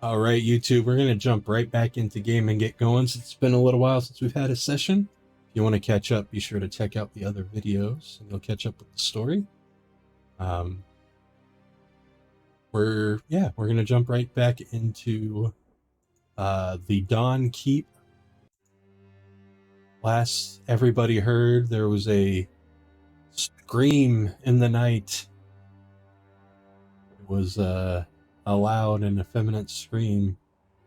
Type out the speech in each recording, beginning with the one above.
All right, YouTube, we're going to jump right back into game and get going since it's been a little while since we've had a session. If you want to catch up, be sure to check out the other videos and you'll catch up with the story. We're going to jump right back into the Dawn Keep. Last everybody heard, there was a scream in the night. It was a loud and effeminate scream.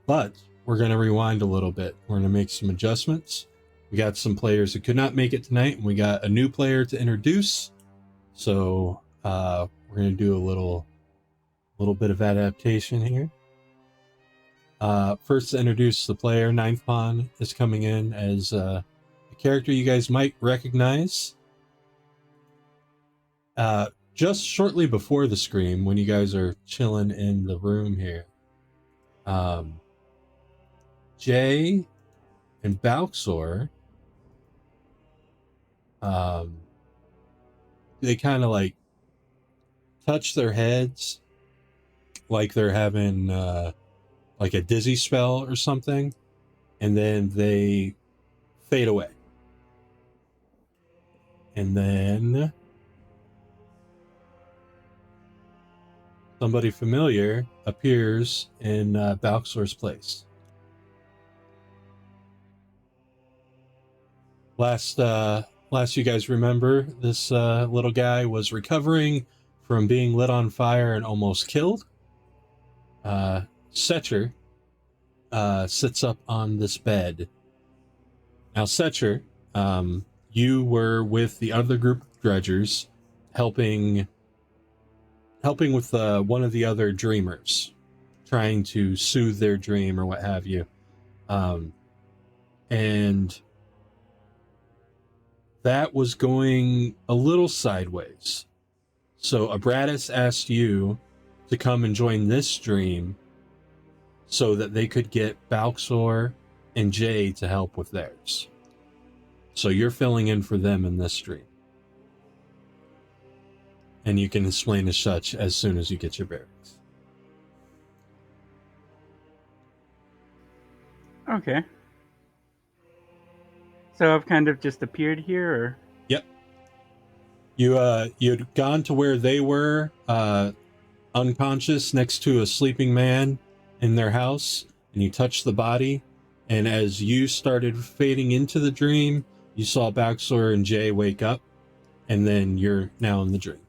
But we're going to rewind a little bit. We're going to make some adjustments. We got some players who could not make it tonight, and we got a new player to introduce. So we're going to do a little bit of adaptation here. First to introduce the player, Ninthpawn is coming in as a character you guys might recognize. Just shortly before the scream, when you guys are chilling in the room here, Jay and Balxor, they kind of like touch their heads like they're having like a dizzy spell or something, and then they fade away. And then somebody familiar appears in Balxor's place. Last you guys remember, this little guy was recovering from being lit on fire and almost killed. Secher sits up on this bed. Now, Secher, you were with the other group of dredgers, helping with one of the other dreamers, trying to soothe their dream or what have you. And that was going a little sideways. So Abratus asked you to come and join this dream so that they could get Balxor and Jay to help with theirs. So you're filling in for them in this dream. And you can explain as such as soon as you get your bearings. Okay. So I've kind of just appeared here, or? Yep. You'd gone to where they were, unconscious next to a sleeping man in their house, and you touched the body, and as you started fading into the dream, you saw Balxor and Jay wake up, and then you're now in the dream.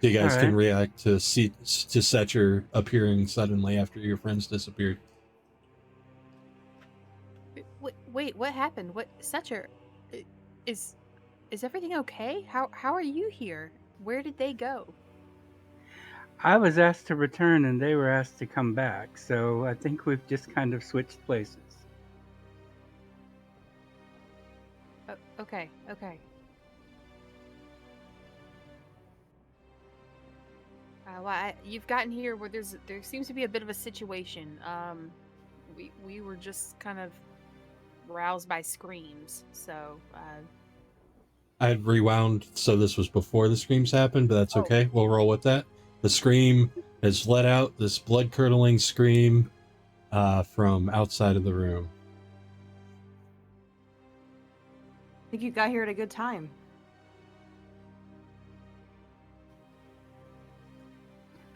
So you guys can react to Secher appearing suddenly after your friends disappeared. Wait, what happened? What, Secher? Is everything okay? How are you here? Where did they go? I was asked to return and they were asked to come back, so I think we've just kind of switched places. Okay. Well, you've gotten here where there seems to be a bit of a situation. We were just kind of roused by screams, so I had rewound, so this was before the screams happened, but that's okay. We'll roll with that. The scream has let out this blood-curdling scream from outside of the room. I think you got here at a good time.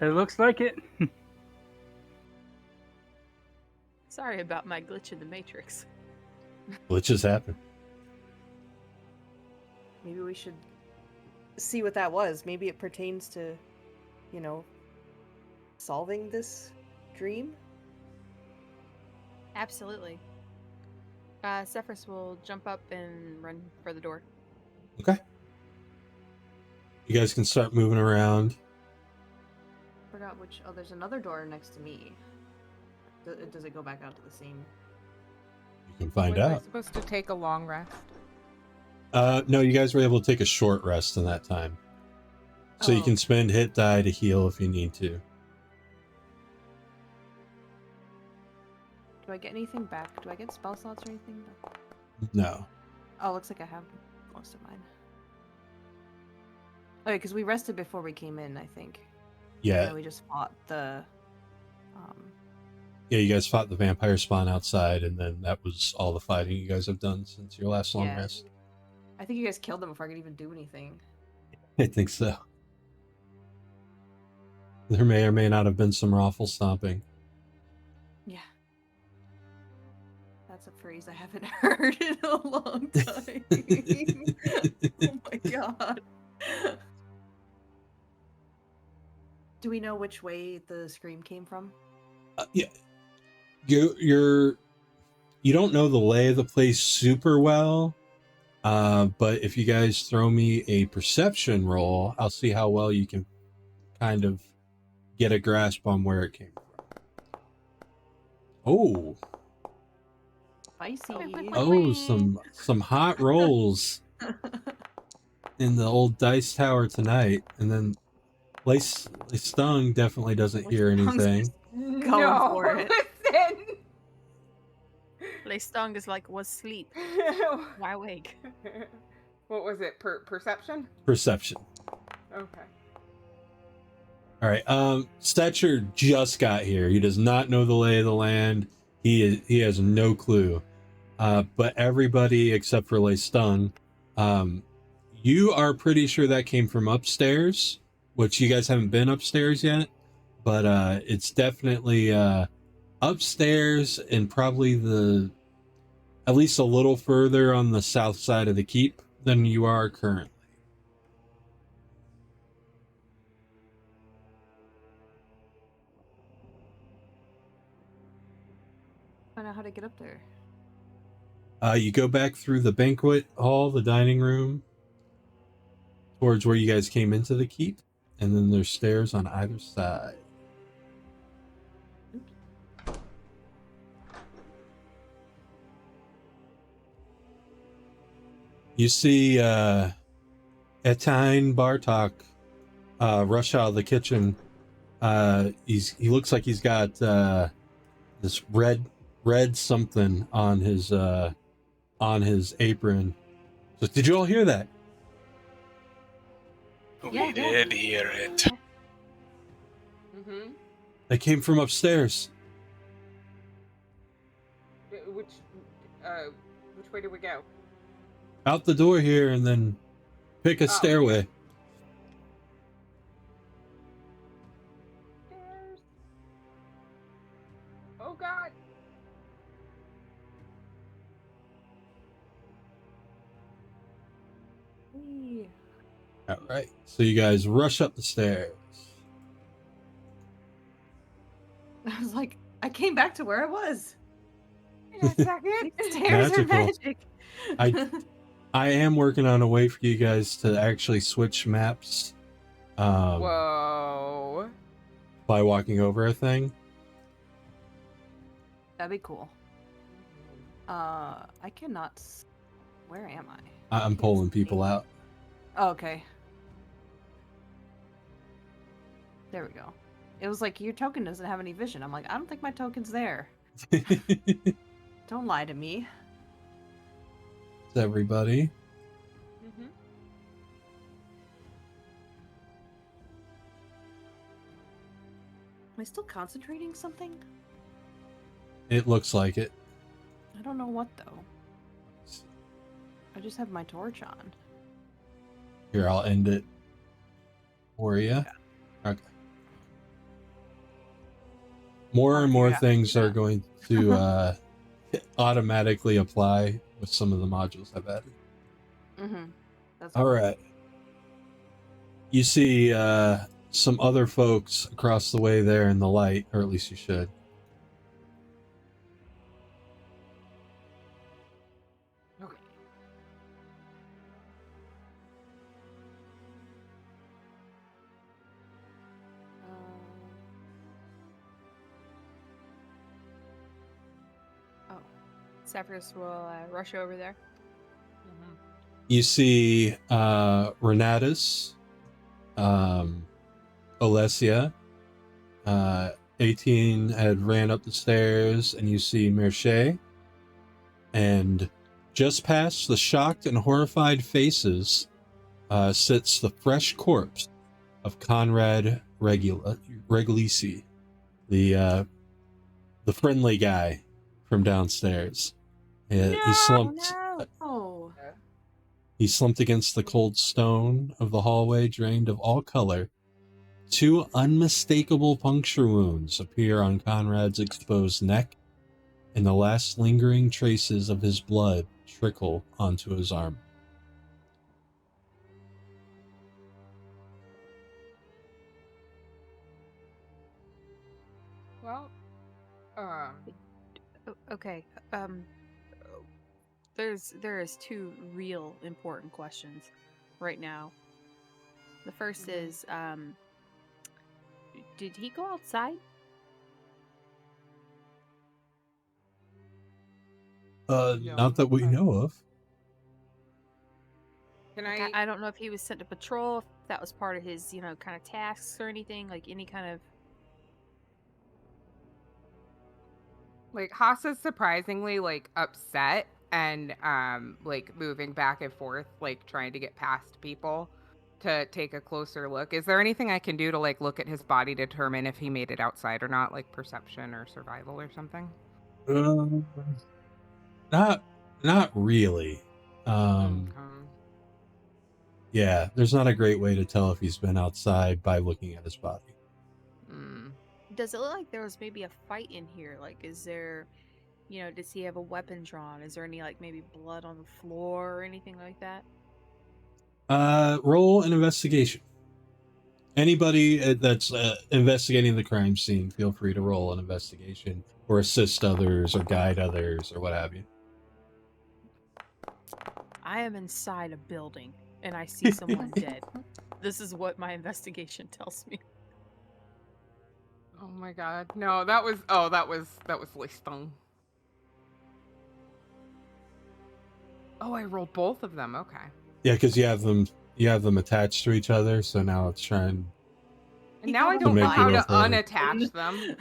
It looks like it. Sorry about my glitch in the Matrix. Glitches happen. Maybe we should see what that was. Maybe it pertains to, solving this dream? Absolutely. Sefris will jump up and run for the door. Okay. You guys can start moving around. Forgot which. Oh, there's another door next to me. Does it go back out to the same? You can find Were out. we supposed to take a long rest? No, you guys were able to take a short rest in that time. So you can spend hit die to heal if you need to. Do I get anything back? Do I get spell slots or anything back? No. Oh, looks like I have. most of mine. Okay, because we rested before we came in, I think. And Yeah, then we just fought the. yeah. You guys fought the vampire spawn outside, and then that was all the fighting you guys have done since your last long Yeah. rest. I think you guys killed them before I could even do anything. I think so. There may or may not have been some raffle stomping. Yeah. That's a phrase I haven't heard in a long time. Oh my god. Do we know which way the scream came from? Yeah, you don't know the lay of the place super well, but if you guys throw me a perception roll, I'll see how well you can kind of get a grasp on where it came from. Oh, Spicy. some hot rolls in the old dice tower tonight, and then Stung definitely doesn't hear anything. Going for it. Stung is like, was sleep. Why wake? What was it? Perception? Perception. Okay. All right. Secher just got here. He does not know the lay of the land. He has no clue. But everybody except for Stung, you are pretty sure that came from upstairs, which you guys haven't been upstairs yet. But it's definitely upstairs and probably at least a little further on the south side of the keep than you are currently. Find out how to get up there. You go back through the banquet hall, the dining room, towards where you guys came into the keep, and then there's stairs on either side. You see Etine Bartok rush out of the kitchen. He looks like he's got this red something on his apron. So, did you all hear that? We did hear it. Mm-hmm. They came from upstairs. Which way do we go? Out the door here, and then pick a stairway. Stairs. Oh God. All right. So you guys rush up the stairs. I was like, I came back to where I was. In a second. Stairs are Magical. magic. I am working on a way for you guys to actually switch maps. Whoa. By walking over a thing. That'd be cool. I cannot. Where am I? I'm pulling people out. Oh, okay. There we go. It was like, your token doesn't have any vision. I'm like, I don't think my token's there. Don't lie to me. Everybody. Mm-hmm. Am I still concentrating something? It looks like it. I don't know what, though. I just have my torch on. Here, I'll end it for you. Okay. More and more things are going to automatically apply with some of the modules I've added. Mm-hmm. That's All right. You see some other folks across the way there in the light, or at least you should. Okay. Sefris will rush over there. Mm-hmm. You see Renatus, Alessia, 18 had ran up the stairs, and you see Merche, and Just past the shocked and horrified faces sits the fresh corpse of Conrad Regulisi, the friendly guy from downstairs. He slumped. Oh. He slumped against the cold stone of the hallway, drained of all color. 2 unmistakable puncture wounds appear on Conrad's exposed neck, and the last lingering traces of his blood trickle onto his arm. Well, Okay. There is 2 real important questions right now. The first is, did he go outside? Not that we know of. can Like, I don't know if he was sent to patrol, if that was part of his, kind of tasks or anything, like any kind of. like Hassa's surprisingly like upset and like moving back and forth, like trying to get past people to take a closer look. Is there anything I can do to like look at his body to determine if he made it outside or not, like perception or survival or something? Not really. Yeah, there's not a great way to tell if he's been outside by looking at his body. Does it look like there was maybe a fight in here? Like, is there, does he have a weapon drawn? Is there any, like, maybe blood on the floor or anything like that? Roll an investigation. Anybody that's investigating the crime scene, feel free to roll an investigation or assist others or guide others or what have you. I am inside a building and I see someone dead. This is what my investigation tells me. Oh my god. No, that was Listung. Oh, I rolled both of them. Okay. Yeah, because you have them attached to each other, so now it's trying. And now I don't know how to unattach them.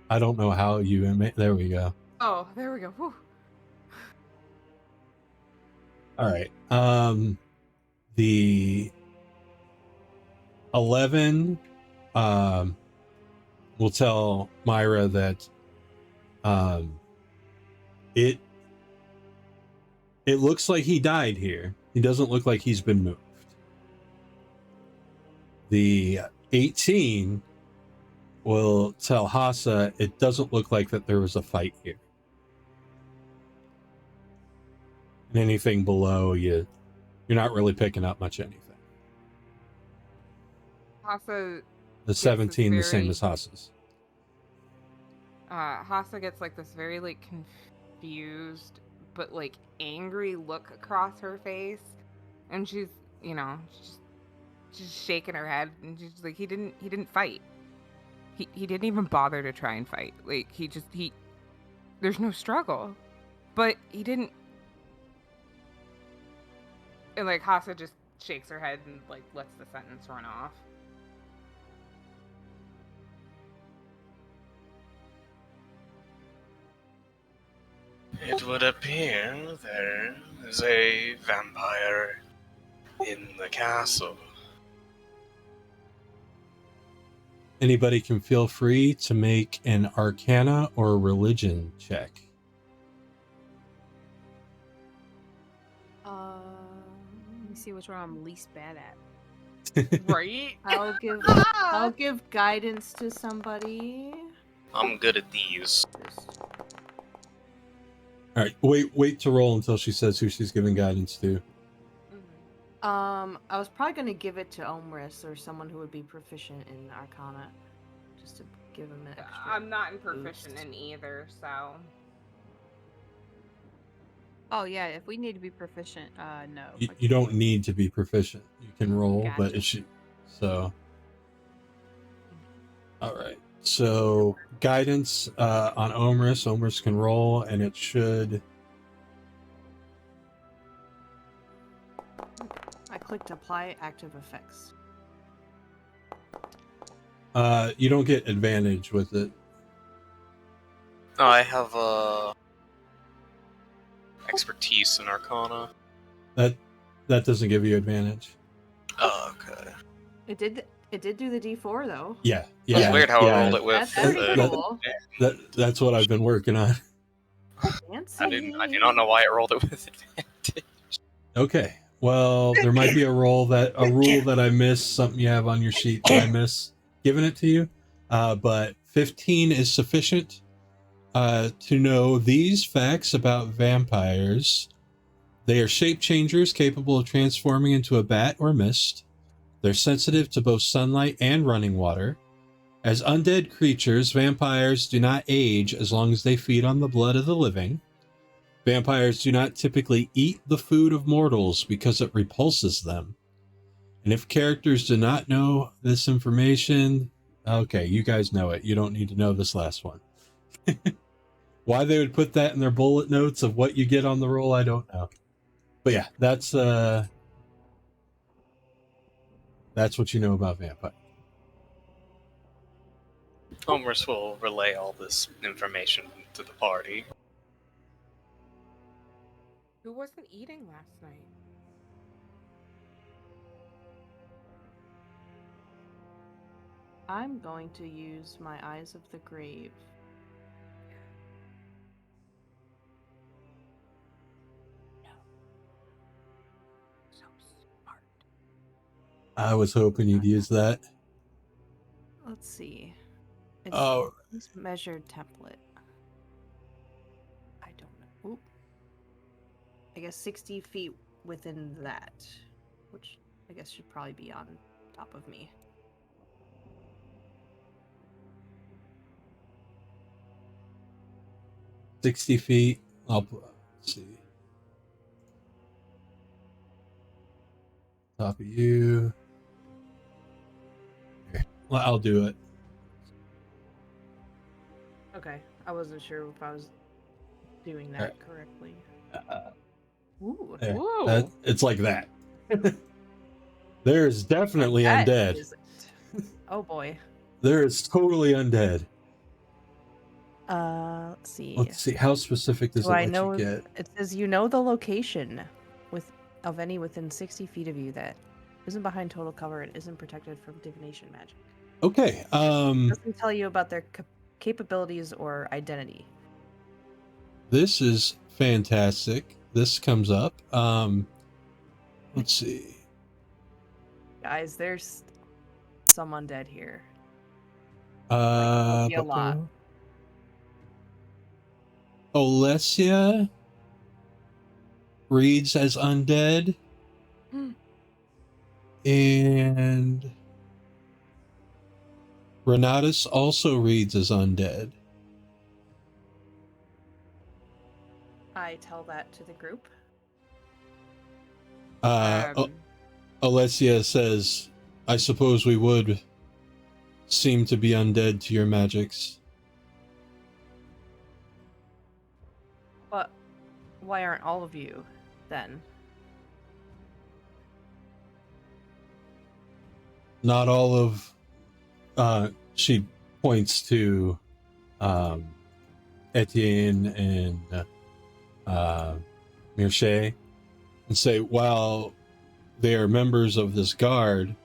I don't know how you. There we go. Oh, there we go. Whew. All right. The 11 will tell Myra that it looks like he died here. He doesn't look like he's been moved. The 18 will tell Hassa it doesn't look like that there was a fight here. And anything below you're not really picking up much anything. Hassa. The 17 the same as Hassa's. Hassa gets like this very like confused but like angry look across her face, and she's she's shaking her head, and she's like, he didn't fight. He didn't even bother to try and fight. Like there's no struggle, but he didn't. And like Hassa just shakes her head and like lets the sentence run off. It would appear there is a vampire in the castle. Anybody can feel free to make an Arcana or Religion check. Let me see which one I'm least bad at. Right? I'll give guidance to somebody. I'm good at these. All right, wait to roll until she says who she's giving guidance to. I was probably going to give it to Omris or someone who would be proficient in Arcana, just to give him an extra. I'm not in proficient boost. in either, so. Oh yeah, if we need to be proficient, no. You don't need to be proficient. You can roll, but Gotcha. it should. So, all right. So guidance on Omris. Omris can roll, and it should. I clicked apply active effects. You don't get advantage with it. No, I have expertise in Arcana. That doesn't give you advantage. Oh, okay. It did do the D4 though. Yeah. It's weird how I rolled it with. That's pretty cool. That's what I've been working on. Fancy. I do not know why I rolled it with advantage. Okay. Well, there might be a rule that I missed, something you have on your sheet that I miss giving it to you. But 15 is sufficient to know these facts about vampires. They are shape changers capable of transforming into a bat or mist. They're sensitive to both sunlight and running water. As undead creatures, vampires do not age as long as they feed on the blood of the living. Vampires do not typically eat the food of mortals because it repulses them. And if characters do not know this information, okay, you guys know it. You don't need to know this last one. Why they would put that in their bullet notes of what you get on the roll, I don't know. But yeah, that's what you know about vampire. Omris will relay all this information to the party. Who wasn't eating last night? I'm going to use my Eyes of the Grave. So smart. I was hoping you'd use that. Let's see. It's Oh, this measured template. I don't know. Oop. I guess 60 feet within that, which I guess should probably be on top of me. $60 feet. Let's see. Top of you. Here. Well, I'll do it. Okay, I wasn't sure if I was doing that correctly. Ooh. There. Ooh. It's like that. There's definitely That undead. is it. Oh boy. There is totally undead. Let's see. Let's see. How specific does Do it I let know? you get? It says you know the location of any within 60 feet of you that isn't behind total cover and isn't protected from divination magic. Okay. Doesn't tell you about their capabilities or identity. This is fantastic. This comes up. Let's see. Guys, there's some undead here. A lot. Olesia reads as undead. And Renatus also reads as undead. I tell that to the group. Olesia says, I suppose we would seem to be undead to your magics. But why aren't all of you then? Not all of she points to Etienne and Mirche and say, while they are members of this guard,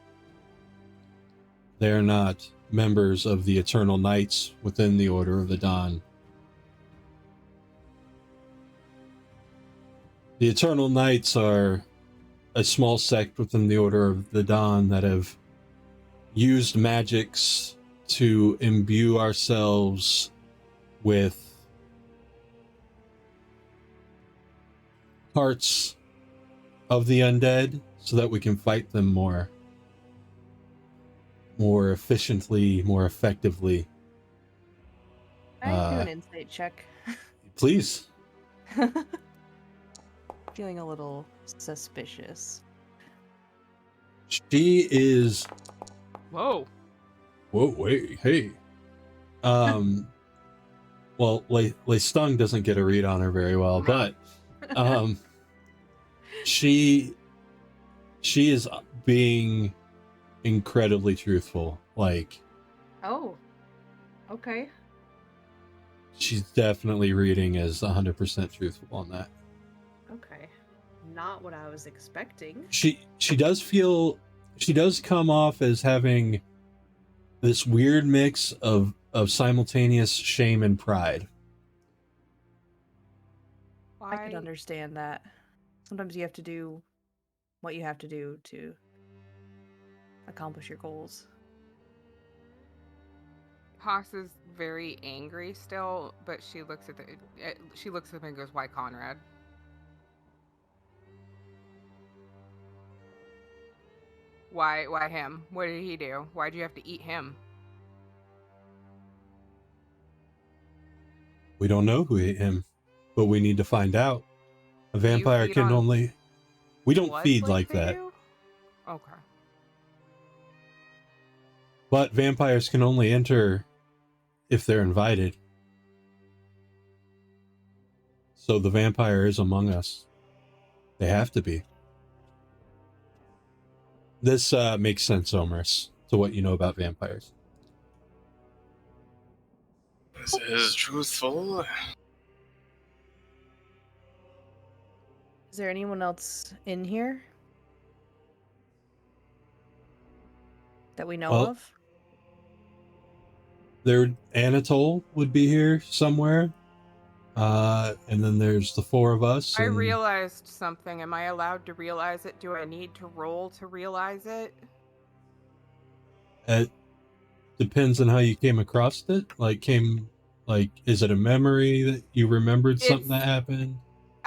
they are not members of the Eternal Knights within the Order of the Dawn. The Eternal Knights are a small sect within the Order of the Dawn that have used magics to imbue ourselves with parts of the undead so that we can fight them more efficiently, more effectively. Can I do an insight check? Please. Feeling a little suspicious. She is... Whoa, wait, hey. Well, Stung doesn't get a read on her very well, but she is being incredibly truthful. Like, Oh, okay. She's definitely reading as 100% truthful on that. Okay. Not what I was expecting. She does come off as having this weird mix of simultaneous shame and pride. I could understand that. Sometimes you have to do what you have to do to accomplish your goals. Hassa's very angry still, but she looks at him and goes, "Why, Conrad?" Why him? What did he do? Why'd you have to eat him? We don't know who ate him, but we need to find out. A vampire can only... We don't feed like that. Okay. But vampires can only enter if they're invited. So the vampire is among us. They have to be. This makes sense, Omris, to what you know about vampires. This is truthful. Is there anyone else in here that we know of? Anatole would be here somewhere. And then there's the four of us. I realized something. Am I allowed to realize it? Do I need to roll to realize it? It depends on how you came across it. Is it a memory that you remembered something that happened?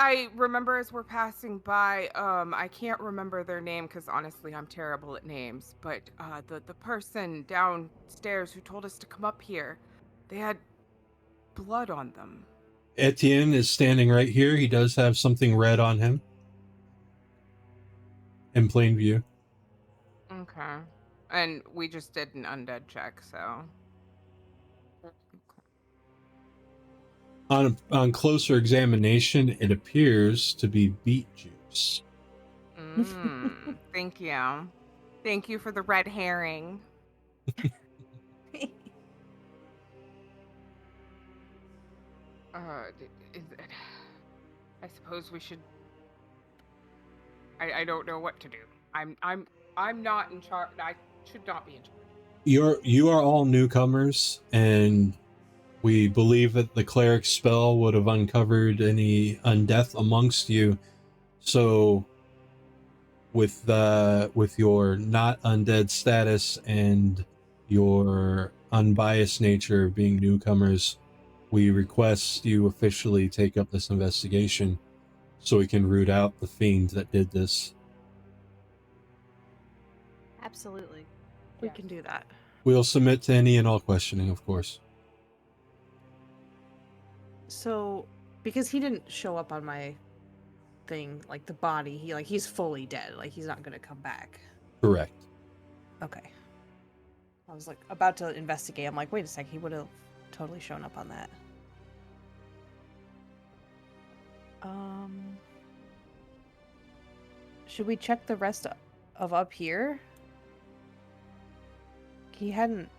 I remember as we're passing by, I can't remember their name because honestly I'm terrible at names, but the person downstairs who told us to come up here, they had blood on them. Etienne is standing right here. He does have something red on him. In plain view. Okay. And we just did an undead check, so... On closer examination, it appears to be beet juice. Thank you. Thank you for the red herring. I suppose we should... I don't know what to do. I'm not in charge. I should not be in charge. You are all newcomers, and we believe that the cleric spell would have uncovered any undeath amongst you. So, with your not undead status and your unbiased nature of being newcomers, we request you officially take up this investigation so we can root out the fiend that did this. Absolutely. We can do that. We'll submit to any and all questioning, of course. So, because he didn't show up on my thing, like the body, he's fully dead. Like, he's not gonna come back. Correct. Okay. I was like about to investigate. I'm like, wait a sec, he would have totally shown up on that. Should we check the rest of up here? He hasn't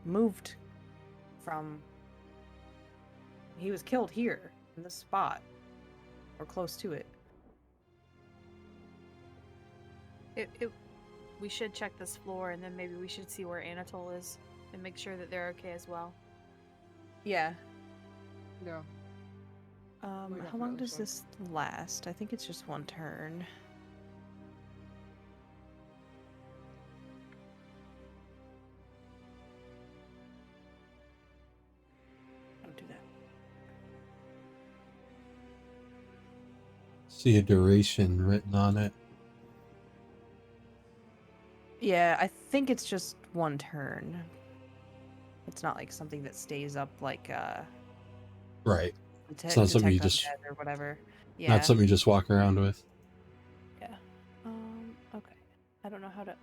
moved from... He was killed here, in this spot. Or close to it. We should check this floor, and then maybe we should see where Anatole is, and make sure that they're okay as well. Yeah. Yeah. How long does this last? I think it's just one turn. Don't do that. See a duration written on it. Yeah, I think it's just one turn. It's not like something that stays up like Right. It's not something you just or whatever. Yeah. Not something you just walk around with. Yeah. Okay. I don't know how to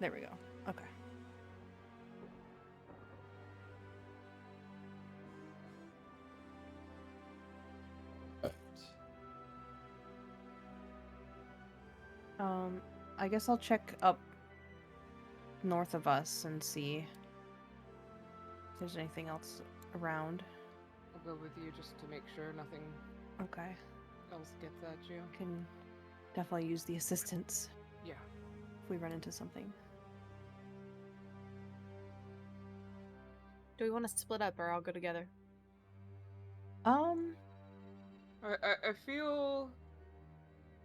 There we go. Okay. I guess I'll check up north of us and see. if there's anything else around. I'll go with you just to make sure nothing Okay. else gets at you. Can definitely use the assistance Yeah. if we run into something. Do we want to split up or all go together? I feel...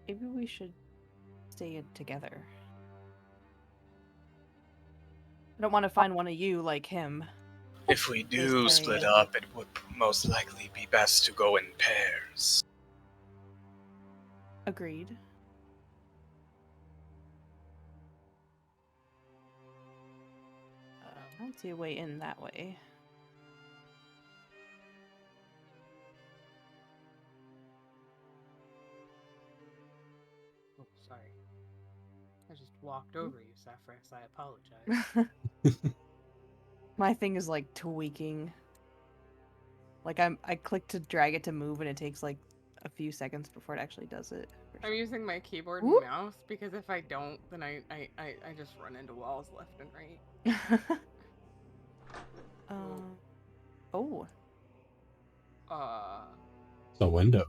Maybe we should stay together. I don't want to find one of you like him. If we do Just split saying. up, it would most likely be best to go in pairs. Agreed. I don't see a way in that way. Oh, sorry. I just walked over you, Sefris. I apologize. My thing is like tweaking. Like I click to drag it to move and it takes like a few seconds before it actually does it. I'm using my keyboard Whoop. and mouse because if I don't, then I just run into walls left and right. Oh. It's a window.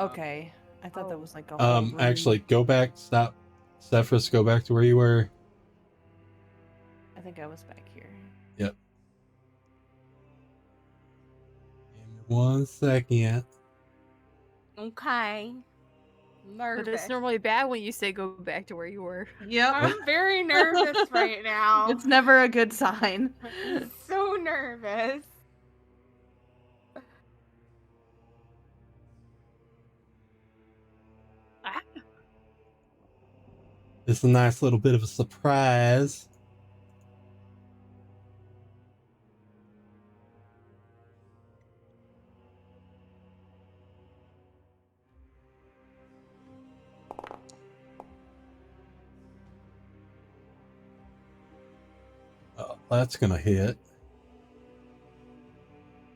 Okay. I thought that was like a whole room. Actually, go back. Stop. Sefris, go back to where you were. I think I was back here. Yep. Give me 1 second. Okay. Nervous. But it's normally bad when you say go back to where you were. Yep. I'm very nervous right now. It's never a good sign. I'm so nervous. It's a nice little bit of a surprise. Oh, that's gonna hit.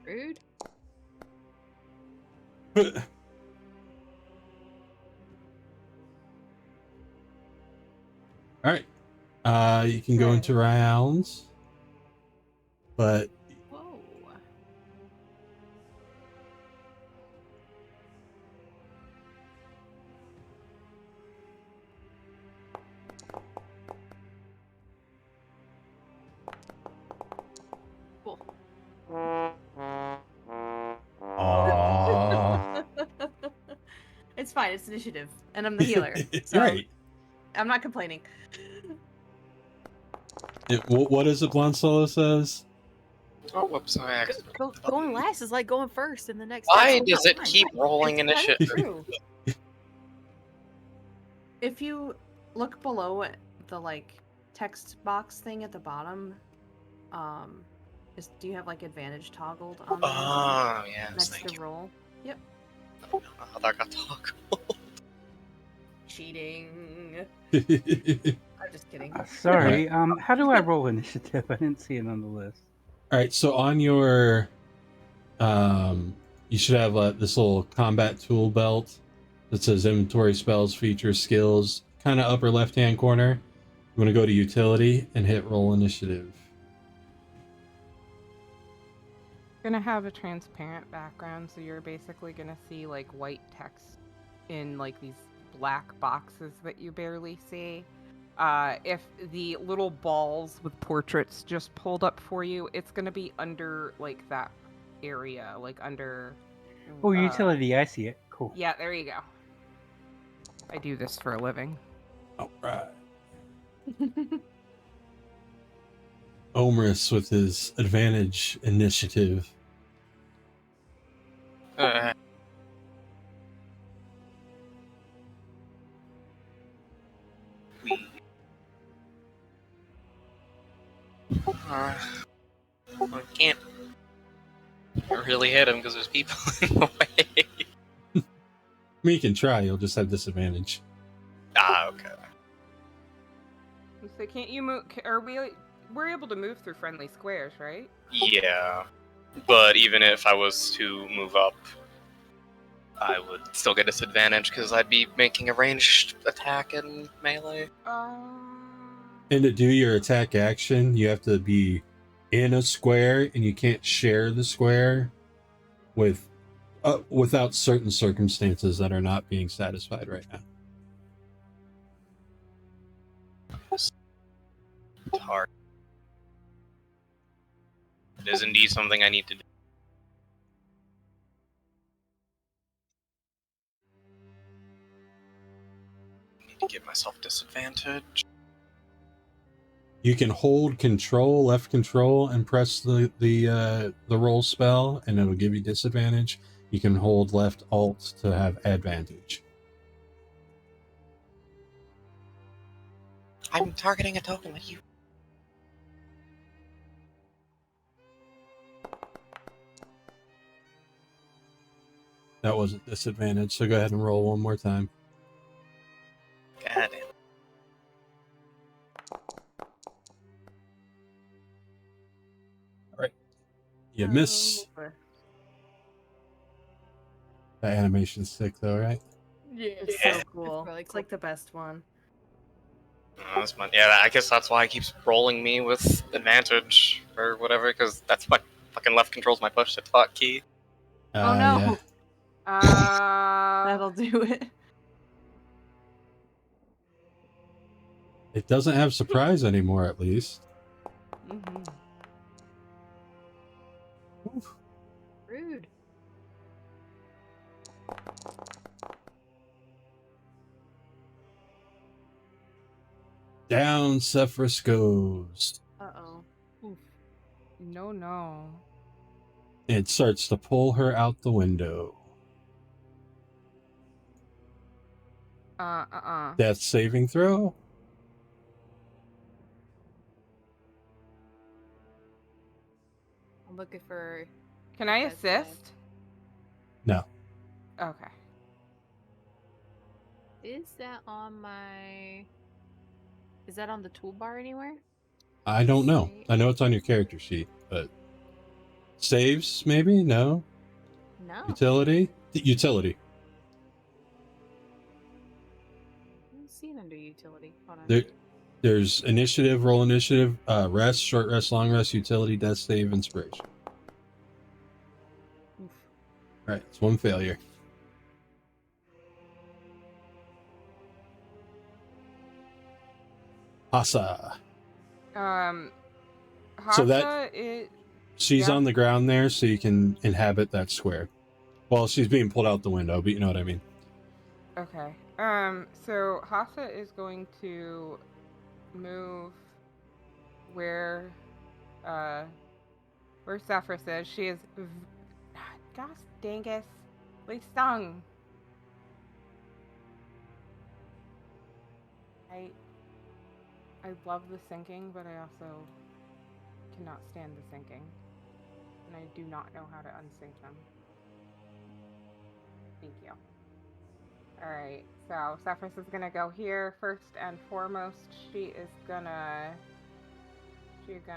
Rude. All right. You can go into rounds, but Whoa. Cool. It's fine. It's initiative, and I'm the healer. So right. I'm not complaining. What is it? Blonde Solo says. Oh, whoops! I accidentally. Going last is like going first in the next. Why episode. does it Fine. keep rolling It's kind of initiative? true. If you look below the like text box thing at the bottom, do you have like advantage toggled on there Oh, yes, next thank to you. roll? Yep. I don't know how that got toggled. Cheating. I'm just kidding. Sorry. How do I roll initiative? I didn't see it on the list. All right. So on your, you should have this little combat tool belt that says inventory, spells, features, skills. Kind of upper left-hand corner. You want to go to utility and hit roll initiative. Gonna have a transparent background, so you're basically gonna see like white text in like these black boxes that you barely see. If the little balls with portraits just pulled up for you, it's gonna be under like that area, like under. Oh, utility. I see it. Cool. Yeah, there you go. I do this for a living. All right. Omris with his advantage initiative. I can't really hit him because there's people in the way. I mean, you can try. You'll just have disadvantage. Ah, okay. So can't you move? We're able to move through friendly squares, right? Yeah, but even if I was to move up, I would still get disadvantage because I'd be making a ranged attack in melee. And to do your attack action, you have to be in a square, and you can't share the square with without certain circumstances that are not being satisfied right now. It's hard. It is indeed something I need to do. I need to give myself disadvantage. You can hold control, left control, and press the roll spell, and it'll give you disadvantage. You can hold left alt to have advantage. I'm targeting a token with you. That wasn't disadvantage, so go ahead and roll one more time. God damn. You miss. Oh. That animation's sick, though, right? Yeah, it's Yeah. so cool. It's really It's cool. like the best one. Yeah, I guess that's why it keeps rolling me with advantage or whatever, because that's what fucking left controls my push to talk key. Oh, no. Yeah. That'll do it. It doesn't have surprise anymore, at least. Mm-hmm. Rude. Down Sefris goes. Uh-oh. No, no. It starts to pull her out the window. Death saving throw. I'm looking for. Can I That's fine. assist? No. Okay. Is that on my? Is that on the toolbar anywhere? I don't know. I know it's on your character sheet, but saves maybe? No. No. Utility? Utility. I don't see it under utility. Hold on. There's initiative, roll initiative, rest, short rest, long rest, utility, death save, inspiration. Oof. Right, it's one failure. Hassa. Hassa So that- is... She's Yeah. on the ground there, so you can inhabit that square. Well, she's being pulled out the window, but you know what I mean. Okay. So Hassa is going to move where Sefris is. She is gosh dangus. We stung. I love the sinking, but I also cannot stand the sinking. And I do not know how to unsync them. Thank you. Alright, so Sefris is gonna go here first and foremost. She gonna okay,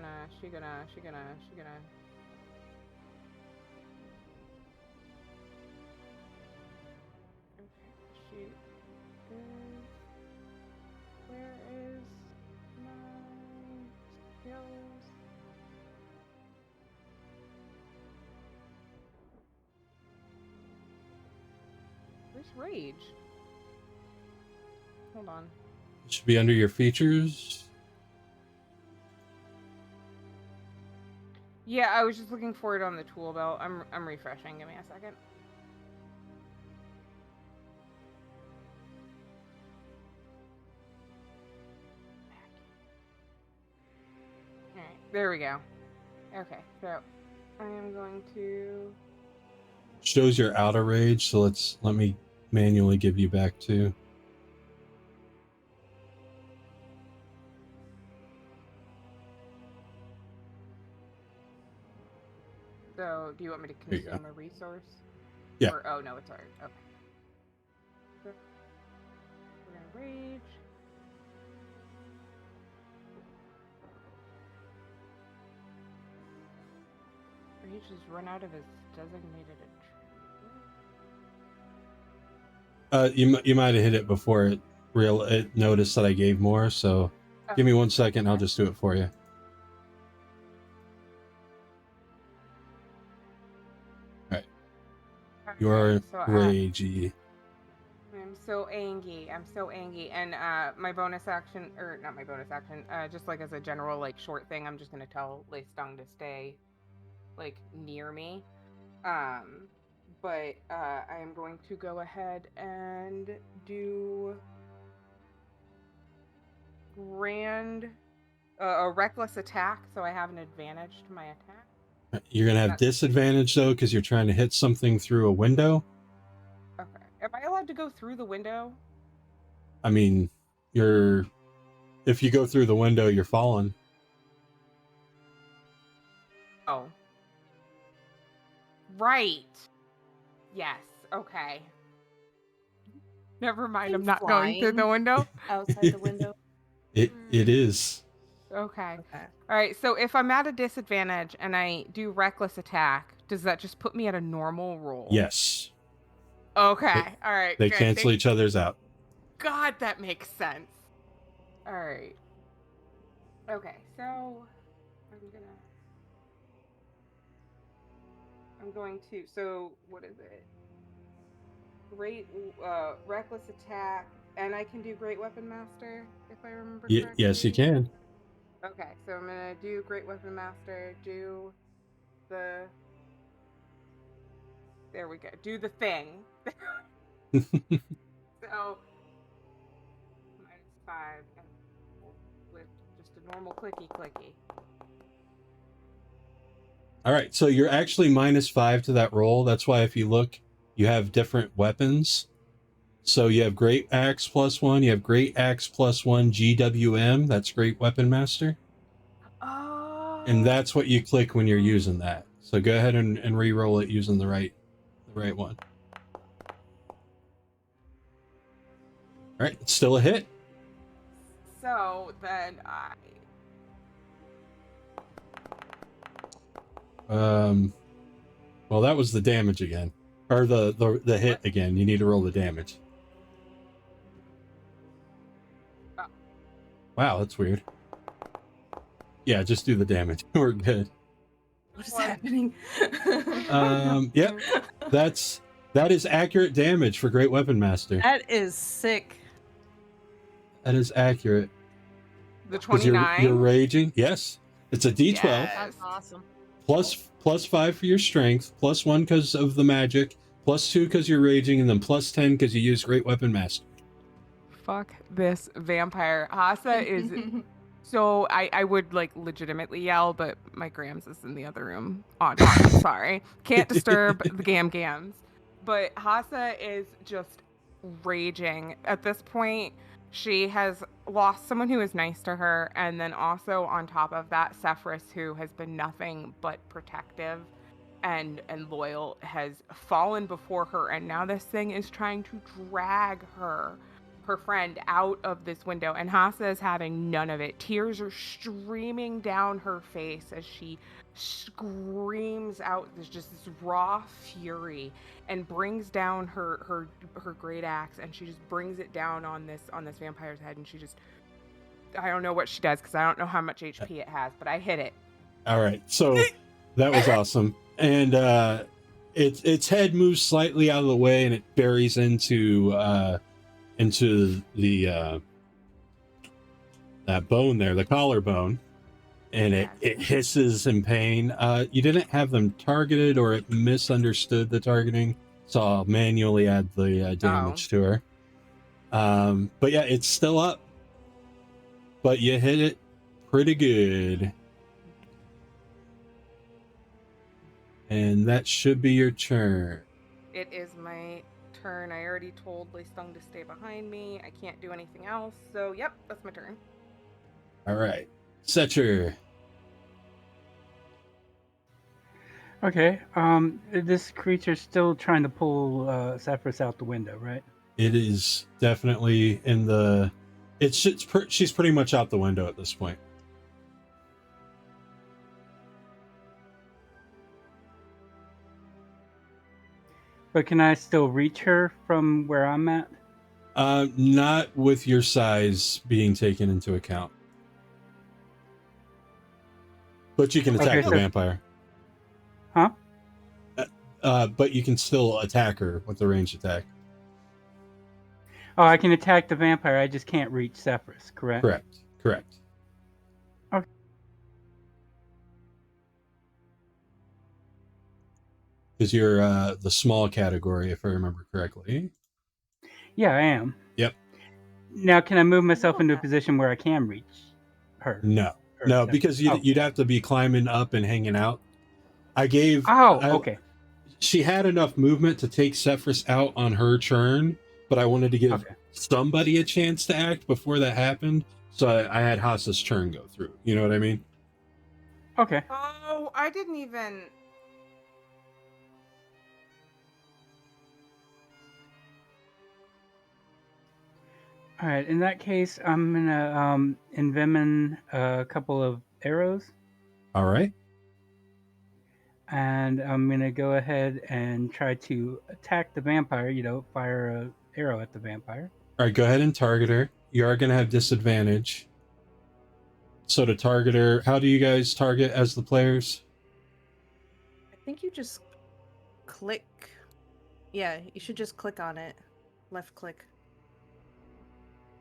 she is, where is my skills? Where's rage? Hold on. It should be under your features. Yeah, I was just looking for it on the tool belt. I'm refreshing. Give me a second. Alright, there we go. Okay, so I am going to... Shows you're out of rage, so let me manually give you back 2. So, do you want me to There you go. consume a resource? Yeah. Or, oh, no, it's alright. Okay. So, we're gonna rage. Rage has run out of his designated attribute. You might have hit it before it noticed that I gave more, so Give me 1 second. I'll just do it for you. All right. You are So, ragey. I'm so angry. And my bonus action, or not my bonus action, just like as a general like short thing, I'm just gonna tell Leistung to stay like near me. But I am going to go ahead and do a reckless attack, so I have an advantage to my attack. You're going to have disadvantage, though, because you're trying to hit something through a window. Okay. Am I allowed to go through the window? I mean, if you go through the window, you're falling. Oh. Right. Yes. Okay. Never mind. I'm not going through the window. Outside the window. It is. Okay. All right. So if I'm at a disadvantage and I do reckless attack, does that just put me at a normal roll? Yes. Okay. All right. They good. cancel each other's out. God, that makes sense. All right. Okay. So I'm going to. So what is it? Reckless attack, and I can do Great Weapon Master if I remember correctly. Yes, you can. Okay, so I'm gonna do Great Weapon Master. Do the. There we go. Do the thing. So -5 and with just a normal clicky. All right, so you're actually -5 to that roll. That's why if you look, you have different weapons. So you have Great Axe +1, you have Great Axe +1 GWM, that's Great Weapon Master. Oh. And that's what you click when you're using that. So go ahead and re-roll it using the right one. All right, it's still a hit. So then well, that was the damage again. Or the hit again. You need to roll the damage. Oh. Wow, that's weird. Yeah, just do the damage. We're good. What is happening? Yep. That is accurate damage for Great Weapon Master. That is sick. That is accurate. The 29. You're raging. Yes. It's a D12. Yes. That's awesome. +5 for your strength, +1 because of the magic, +2 because you're raging, and then +10 because you use Great Weapon Master. Fuck this vampire. Hassa is so I would like legitimately yell, but my Grams is in the other room. Oh, sorry. Can't disturb the Gams. But Hassa is just raging. At this point, she has lost someone who is nice to her, and then also on top of that, Sefris, who has been nothing but protective and loyal, has fallen before her, and now this thing is trying to drag her friend out of this window, and Hassa is having none of it. Tears are streaming down her face as she screams out this raw fury and brings down her great axe, and she just brings it down on this vampire's head, and she just, I don't know what she does because I don't know how much HP it has, but I hit it. All right, so that was awesome. And its head moves slightly out of the way, and it buries into the that bone there, the collarbone, and it hisses in pain. You didn't have them targeted, or it misunderstood the targeting, so I'll manually add the damage to her. But yeah, it's still up, but you hit it pretty good. And that should be your turn. It is my turn. I already told Leistung to stay behind me. I can't do anything else. So, yep, that's my turn. All right. Secher. Okay. This creature's still trying to pull Sefris out the window, right? It is definitely in the... she's pretty much out the window at this point. But can I still reach her from where I'm at? Not with your size being taken into account. But you can attack Okay, the so- vampire. Huh? But you can still attack her with the ranged attack. Oh, I can attack the vampire. I just can't reach Sefris, correct? Correct. Okay. Because you're the small category, if I remember correctly. Yeah, I am. Yep. Now, can I move myself into a position where I can reach her? No, Or no, Sefris? because Oh. you'd have to be climbing up and hanging out. Okay. She had enough movement to take Sefris out on her turn, but I wanted to give Okay. somebody a chance to act before that happened. So I had Hassa's turn go through. You know what I mean? Okay. Oh, I didn't even. All right. In that case, I'm gonna envenom a couple of arrows, All right. and I'm gonna go ahead and try to attack the vampire. Fire a arrow at the vampire. All right, go ahead and target her. You are going to have disadvantage. So to target her, how do you guys target as the players? I think you just click. Yeah, you should just click on it. Left click.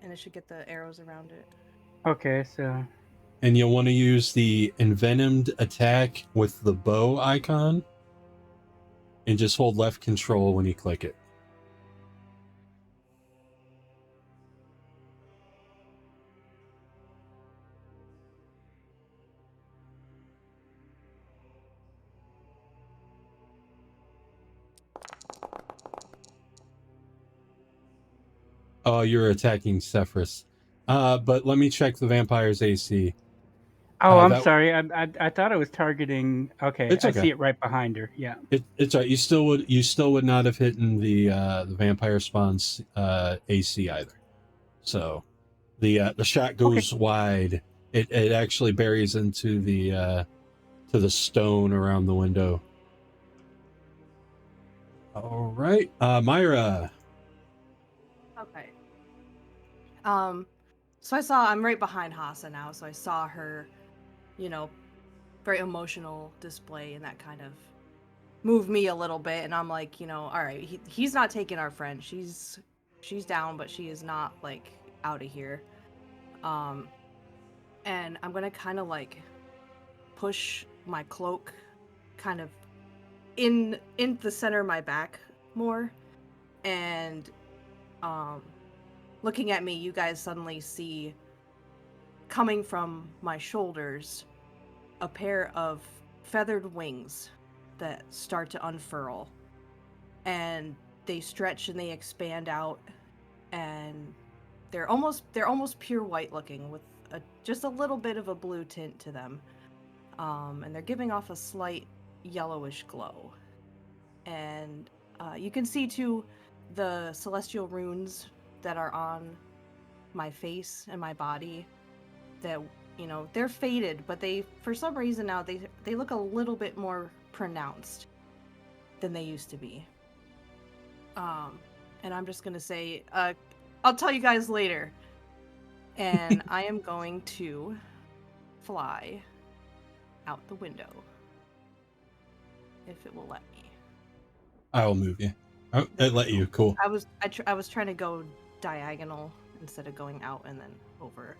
And it should get the arrows around it. Okay, so And you'll want to use the envenomed attack with the bow icon. And just hold left control when you click it. Oh, you're attacking Sefris. But let me check the vampire's AC. I'm sorry. I thought I was targeting. Okay, It's I okay. see it right behind her. Yeah. It's right. You still would not have hit the vampire spawn's AC either. So the shot goes wide. It actually buries into the to the stone around the window. All right, Myra. Okay. So I'm right behind Hassa now, so I saw her, very emotional display, and that kind of moved me a little bit, and I'm like, all right, he's not taking our friend. She's down, but she is not like out of here. And I'm gonna kind of like push my cloak kind of in the center of my back more, and looking at me, you guys suddenly see coming from my shoulders a pair of feathered wings that start to unfurl, and they stretch and they expand out, and they're almost pure white looking with just a little bit of a blue tint to them, and they're giving off a slight yellowish glow, and you can see too the celestial runes that are on my face and my body that they're faded, but they for some reason now they look a little bit more pronounced than they used to be. And I'm just gonna say I'll tell you guys later, and I am going to fly out the window if it will let me. I will move you. Oh, it let you. Cool. I was trying to go diagonal instead of going out and then over.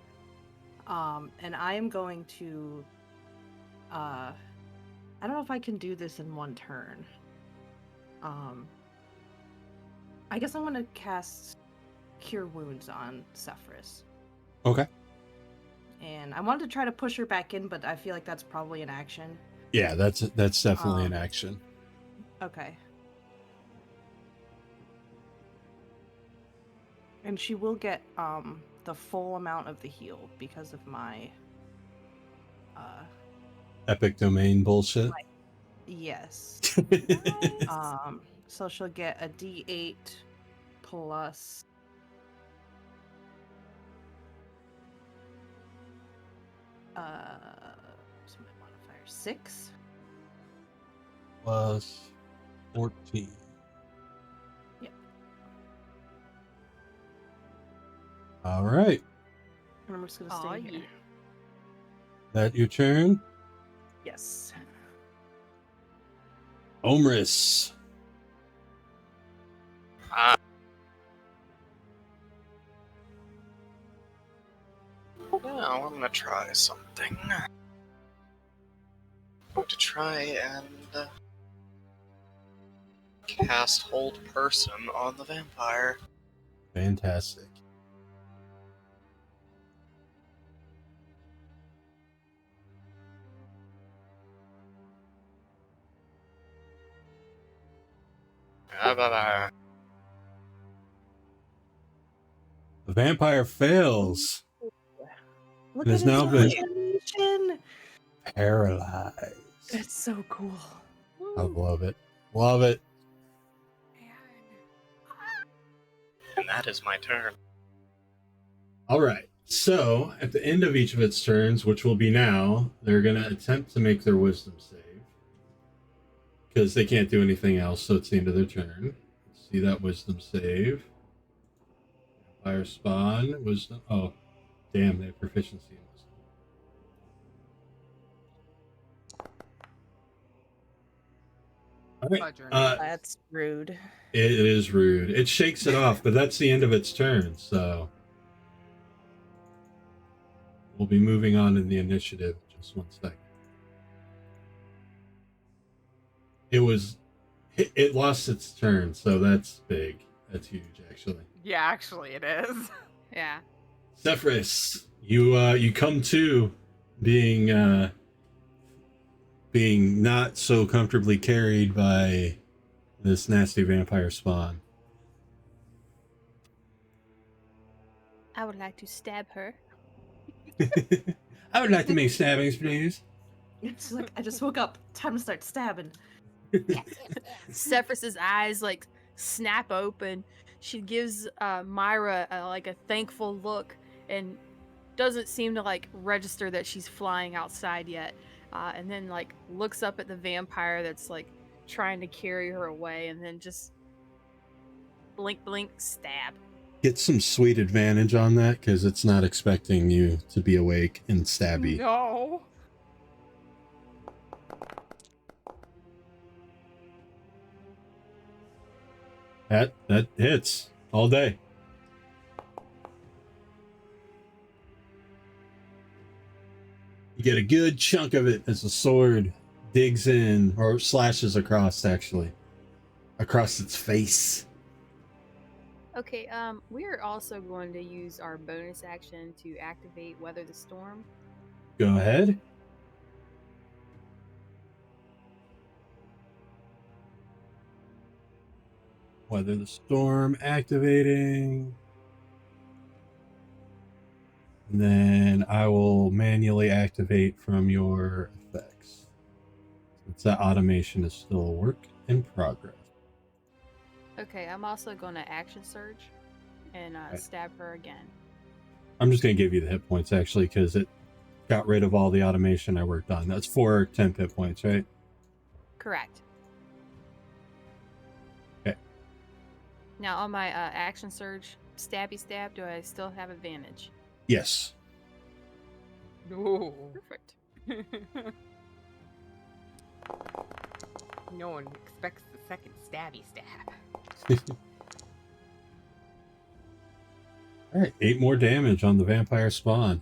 And I am going to I don't know if I can do this in one turn. I guess I'm gonna cast Cure Wounds on Sefris. Okay. And I wanted to try to push her back in, but I feel like that's probably an action. Yeah, that's definitely an action. Okay. And she will get the full amount of the heal because of my Epic domain bullshit. yes. So she'll get a D8 plus what's my modifier? 6 Plus 14. Yep. All right. And I'm just gonna Aw, stay here. yeah. That your turn? Yes. Omris. Now I'm gonna try something. I'm going to try and cast Hold Person on the vampire. Fantastic. The vampire fails. Look It at has his now been animation. paralyzed. It's so cool. I love it. Love it. And that is my turn. All right. So, at the end of each of its turns, which will be now, they're going to attempt to make their wisdom save. Because they can't do anything else, so it's the end of their turn. Let's see that wisdom save. Fire spawn, wisdom. Oh, damn, they have proficiency in wisdom. All right. That's rude. It is rude. It shakes it off, but that's the end of its turn, so we'll be moving on in the initiative. Just 1 second. It lost its turn, so that's big. That's huge, actually. Yeah, actually it is. Yeah. Sefris, you come to being not so comfortably carried by this nasty vampire spawn. I would like to stab her. I would like to make stabbings, please. It's like, I just woke up. Time to start stabbing. Sefris's eyes like snap open. She gives Myra like a thankful look and doesn't seem to like register that she's flying outside yet. And then like looks up at the vampire that's like trying to carry her away, and then just blink, blink, stab. Get some sweet advantage on that because it's not expecting you to be awake and stabby. No. That hits all day. You get a good chunk of it as the sword digs in, or slashes across, actually. Across its face. Okay, we're also going to use our bonus action to activate Weather the Storm. Go ahead. Weather the Storm activating. And then I will manually activate from your effects. Since that automation is still a work in progress. Okay, I'm also going to action surge and Okay. stab her again. I'm just going to give you the hit points, actually, because it got rid of all the automation I worked on. That's 4 temp hit points, right? Correct. Okay. Now on my action surge, stabby stab, do I still have advantage? Yes. No. Perfect. No one expects the second stabby stab. Alright, 8 more damage on the vampire spawn.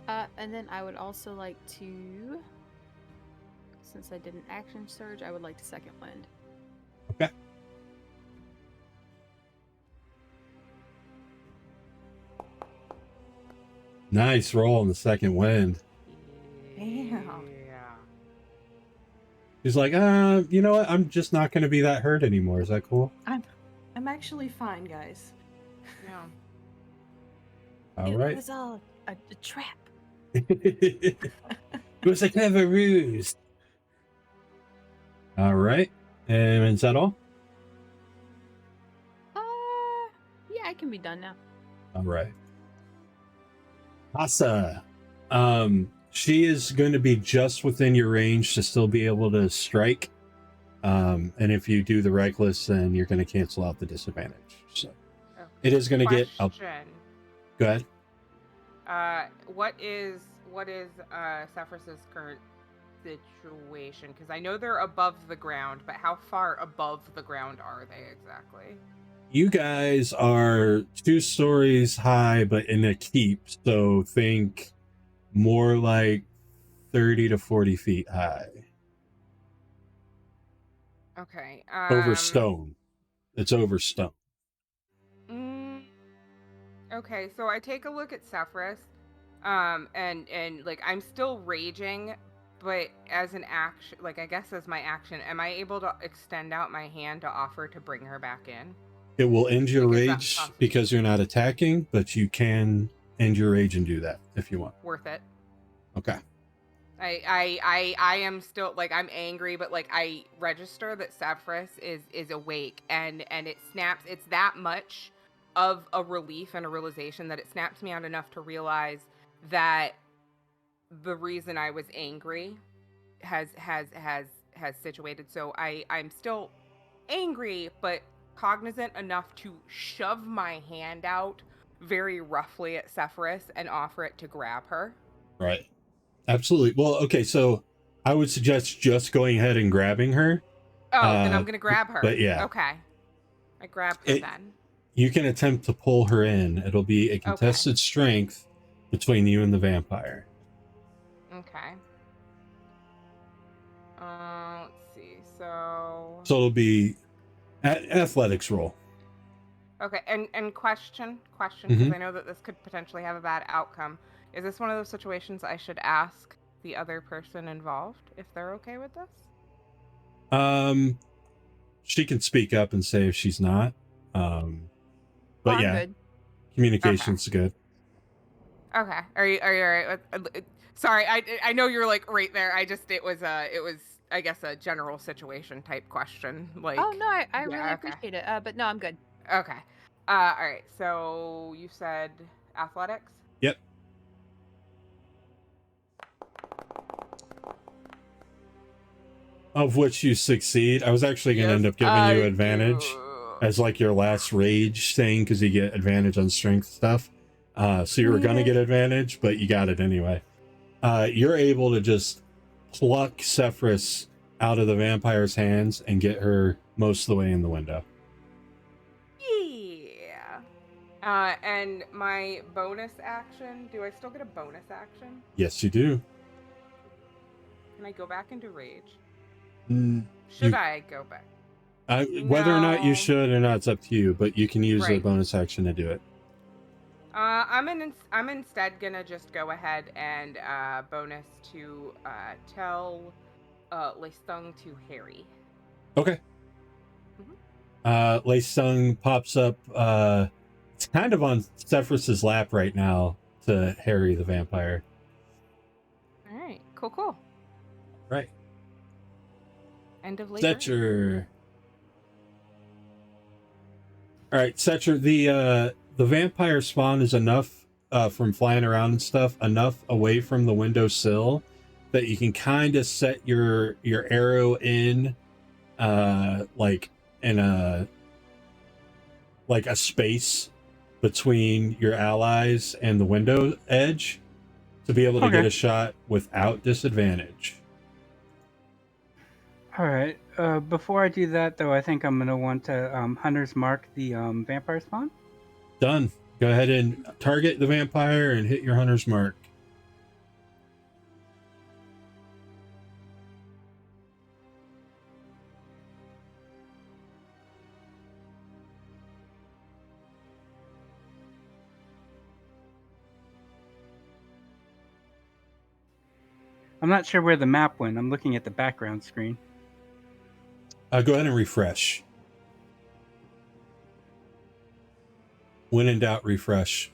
And then I would also like to, since I did an action surge, I would like to second wind. Okay. Nice roll on the second wind. Damn. Yeah. He's like, you know what? I'm just not going to be that hurt anymore. Is that cool? I'm actually fine, guys. Yeah. All It right. was all a trap. It was a clever ruse. All right. And is that all? Yeah, I can be done now. All right. Hassa. She is going to be just within your range to still be able to strike. And if you do the reckless, then you're going to cancel out the disadvantage. So it is going to get up. Question. Go ahead. What is what is Sefris's current situation? Because I know they're above the ground, but how far above the ground are they exactly? You guys are 2 stories high, but in a keep, so think more like 30 to 40 feet high. Okay. Over stone. It's over stone. Okay, so I take a look at Sefris, and like I'm still raging, but as an action, like I guess as my action, am I able to extend out my hand to offer to bring her back in? It will end your Like, is that rage possible? because you're not attacking, but you can end your rage and do that if you want. Worth it. Okay. I am still like I'm angry, but like I register that Sefris is awake and it snaps. It's that much of a relief and a realization that it snaps me out enough to realize that the reason I was angry has situated. So I'm still angry, but cognizant enough to shove my hand out very roughly at Sefris and offer it to grab her. Right. Absolutely. Well, okay, so I would suggest just going ahead and grabbing her. Oh, then I'm gonna grab her. But yeah. Okay. I grab her then. You can attempt to pull her in. It'll be a contested strength between you and the vampire. Okay. Let's see. So it'll be athletics roll. Okay, and question, because I know that this could potentially have a bad outcome. Is this one of those situations I should ask the other person involved if they're okay with this? She can speak up and say if she's not. But yeah, good. communication's good. Okay. Are you all right with? Sorry, I know you're like right there. It was I guess a general situation type question. Like. Oh no, I really appreciate it. But no, I'm good. Okay. All right. So you said athletics? Yep. Of which you succeed. I was actually going to end up giving you advantage as like your last rage thing because you get advantage on strength stuff. So you were going to get advantage, but you got it anyway. You're able to just pluck Sefris out of the vampire's hands and get her most of the way in the window. Yeah. And my bonus action, do I still get a bonus action? Yes, you do. Can I go back into rage? Should I go back? Whether or not you should or not, it's up to you, but you can use a bonus action to do it. I'm instead gonna just go ahead and bonus to tell Lestung to Harry. Okay. Lestung pops up. It's kind of on Sefris's lap right now to Harry the vampire. All right. Cool. Right. End of labor. Secher. All right, Secher. The vampire spawn is enough from flying around and stuff, enough away from the windowsill that you can kind of set your arrow in, like in a space between your allies and the window edge to be able to get a shot without disadvantage. All right. Before I do that, though, I think I'm going to want to Hunter's Mark the vampire spawn. Done. Go ahead and target the vampire and hit your Hunter's Mark. I'm not sure where the map went. I'm looking at the background screen. Go ahead and refresh. When in doubt, refresh.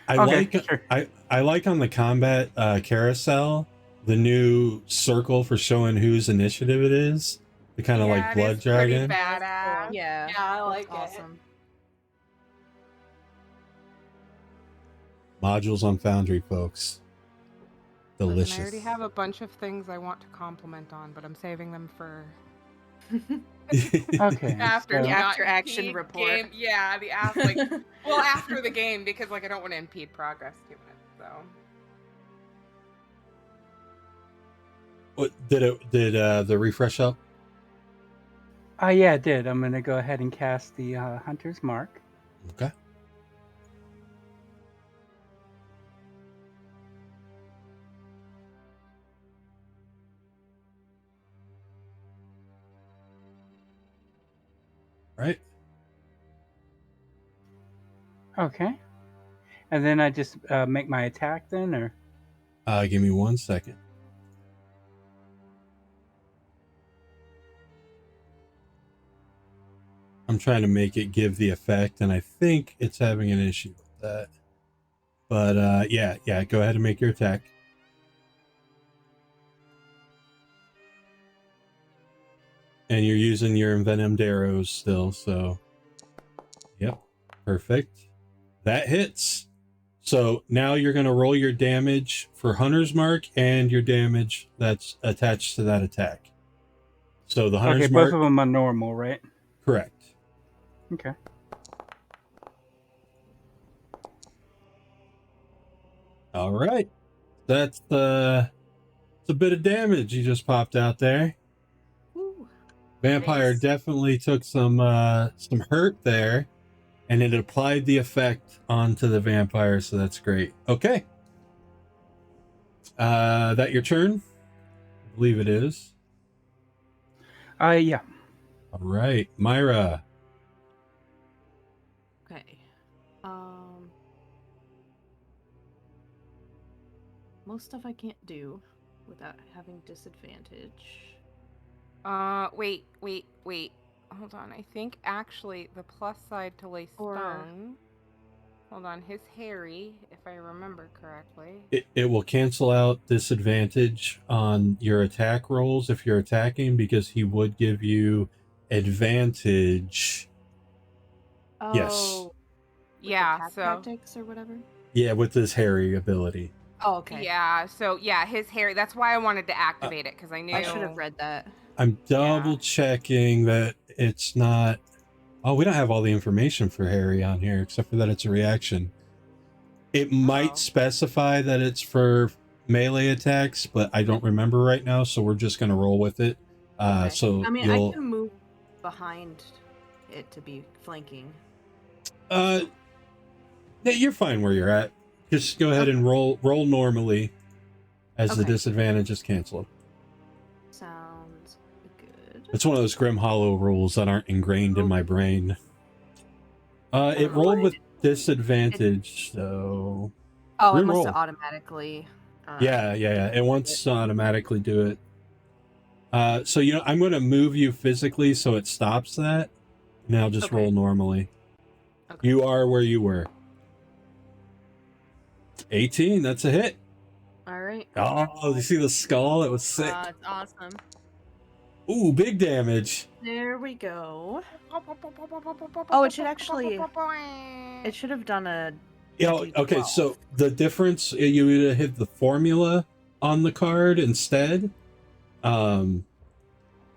I like on the combat carousel the new circle for showing whose initiative it is. The kind of like blood dragon. Badass. Yeah, I like awesome. Modules on Foundry, folks. Delicious. Listen, I already have a bunch of things I want to compliment on, but I'm saving them for Okay. after the not after-action impede report. Game. Yeah, the after after the game because like I don't want to impede progress too much. So What did the refresh help? Yeah, it did. I'm gonna go ahead and cast the Hunter's Mark. Okay. Right. Okay. And then I just make my attack then, or? Give me 1 second. I'm trying to make it give the effect, and I think it's having an issue with that. But yeah, go ahead and make your attack. And you're using your envenomed arrows still, so yep, perfect. That hits. So now you're going to roll your damage for Hunter's Mark and your damage that's attached to that attack. So the Hunter's Okay, Mark... both of them are normal, right? Correct. Okay. All right. That's it's a bit of damage you just popped out there. Ooh. Vampire Nice. definitely took some hurt there, and it applied the effect onto the vampire, so that's great. Okay. That your turn? I believe it is. Yeah. All right, Myra. Okay. Most stuff I can't do without having disadvantage. Wait. Hold on. I think actually the plus side to lay stone. Hold on, his Harry, if I remember correctly. It will cancel out disadvantage on your attack rolls if you're attacking, because he would give you advantage. Oh, Yes. with Yeah, attack so tactics or whatever. Yeah, with his Harry ability. Oh, okay. yeah, his Harry. That's why I wanted to activate it because I knew I should have read that. I'm double checking that it's not... Oh, we don't have all the information for Harry on here, except for that it's a reaction. It might specify that it's for melee attacks, but I don't remember right now, so we're just going to roll with it. Okay. So I mean, you'll... I can move behind it to be flanking. Yeah, you're fine where you're at. Just go ahead and roll normally as the Okay. disadvantage is canceled. Sounds good. It's one of those Grimm Hollow rules that aren't ingrained in my brain. It rolled with disadvantage, so... Oh, it must Reroll. have automatically... Yeah. It wants to automatically do it. So, I'm going to move you physically so it stops that. Now just roll normally. Okay. You are where you were. 18, that's a hit. All right. Oh, you see the skull? It was sick. It's awesome. Oh. Ooh, big damage. There we go. Oh, it should actually... It should have done a... Yeah, okay, D12. so the difference, you would have hit the formula on the card instead. And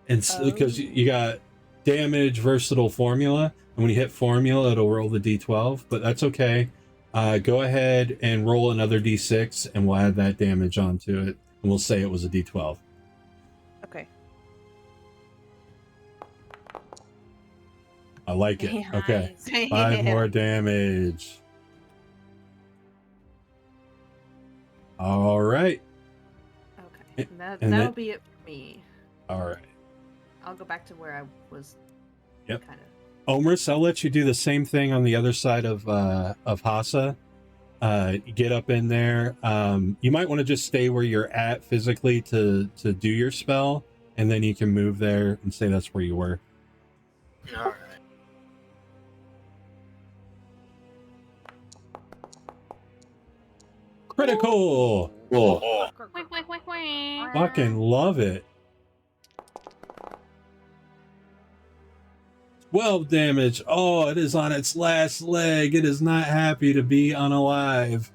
because you got damage, versatile formula, and when you hit formula, it'll roll the d12, but that's okay. Go ahead and roll another d6, and we'll add that damage onto it, and we'll say it was a d12. Okay. I like it. Okay. Nice. 5 more damage. All right. Okay. And That'll be it for me. All right. I'll go back to where I was. Yep. Kind of. Omris, I'll let you do the same thing on the other side of Hassa. Get up in there. You might want to just stay where you're at physically to do your spell, and then you can move there and say that's where you were. All right. Critical! Oh, fucking love it. 12 damage. Oh, it is on its last leg. It is not happy to be unalive.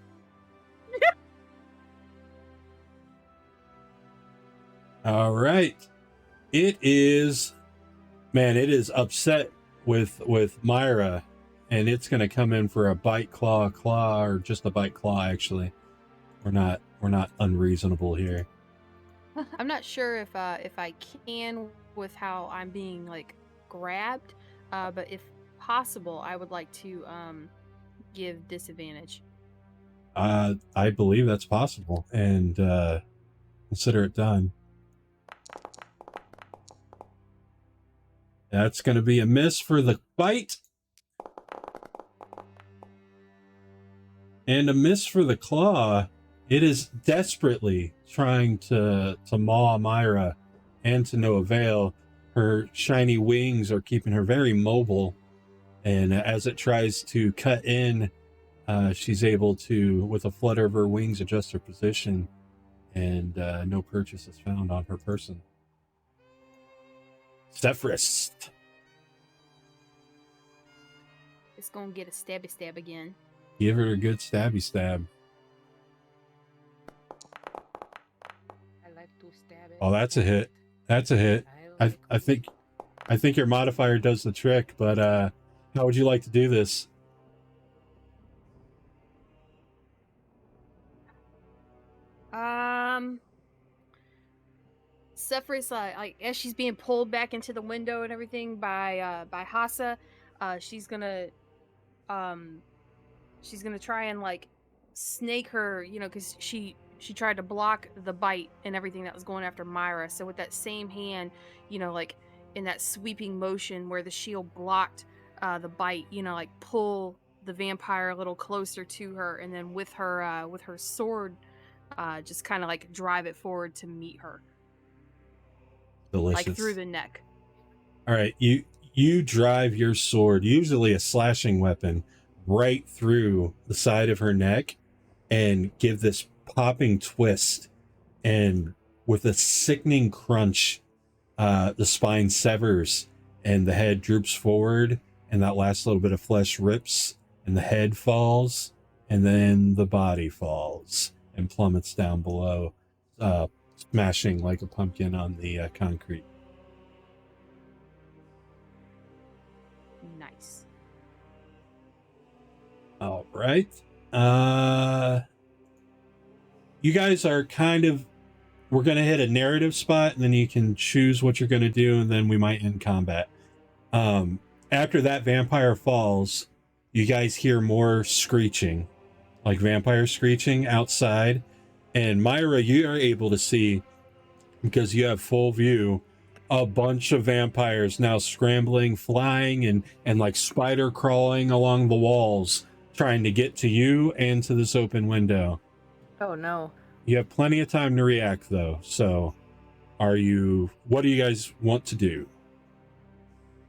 All right. It is upset with Myra, and it's going to come in for a bite, claw, or just a bite, claw, actually. We're not unreasonable here. I'm not sure if I can with how I'm being like grabbed, but if possible, I would like to give disadvantage. I believe that's possible, and consider it done. That's going to be a miss for the bite. And a miss for the claw. It is desperately trying to maw Myra, and to no avail. Her shiny wings are keeping her very mobile, and as it tries to cut in, she's able to, with a flutter of her wings, adjust her position, and no purchase is found on her person. Sefris. It's gonna get a stabby stab again. Give her a good stabby stab. I like to stab it. Oh, that's a hit. That's a hit. I think your modifier does the trick, but how would you like to do this? Sefris, like as she's being pulled back into the window and everything by Hassa, she's gonna try and like snake her, because she tried to block the bite and everything that was going after Myra. So with that same hand, like in that sweeping motion where the shield blocked the bite, like pull the vampire a little closer to her, and then with her sword, just kind of like drive it forward to meet her. Delicious. Like through the neck. All right, you drive your sword, usually a slashing weapon, right through the side of her neck, and give this popping twist, and with a sickening crunch, the spine severs and the head droops forward, and that last little bit of flesh rips, and the head falls, and then the body falls and plummets down below, smashing like a pumpkin on the concrete. Nice. All right. You guys are kind of, we're going to hit a narrative spot, and then you can choose what you're going to do, and then we might end combat. After that vampire falls, you guys hear more screeching, like vampire screeching outside. And Myra, you are able to see, because you have full view, a bunch of vampires now scrambling, flying, and like spider crawling along the walls, trying to get to you and to this open window. Oh no. You have plenty of time to react, though. So, what do you guys want to do?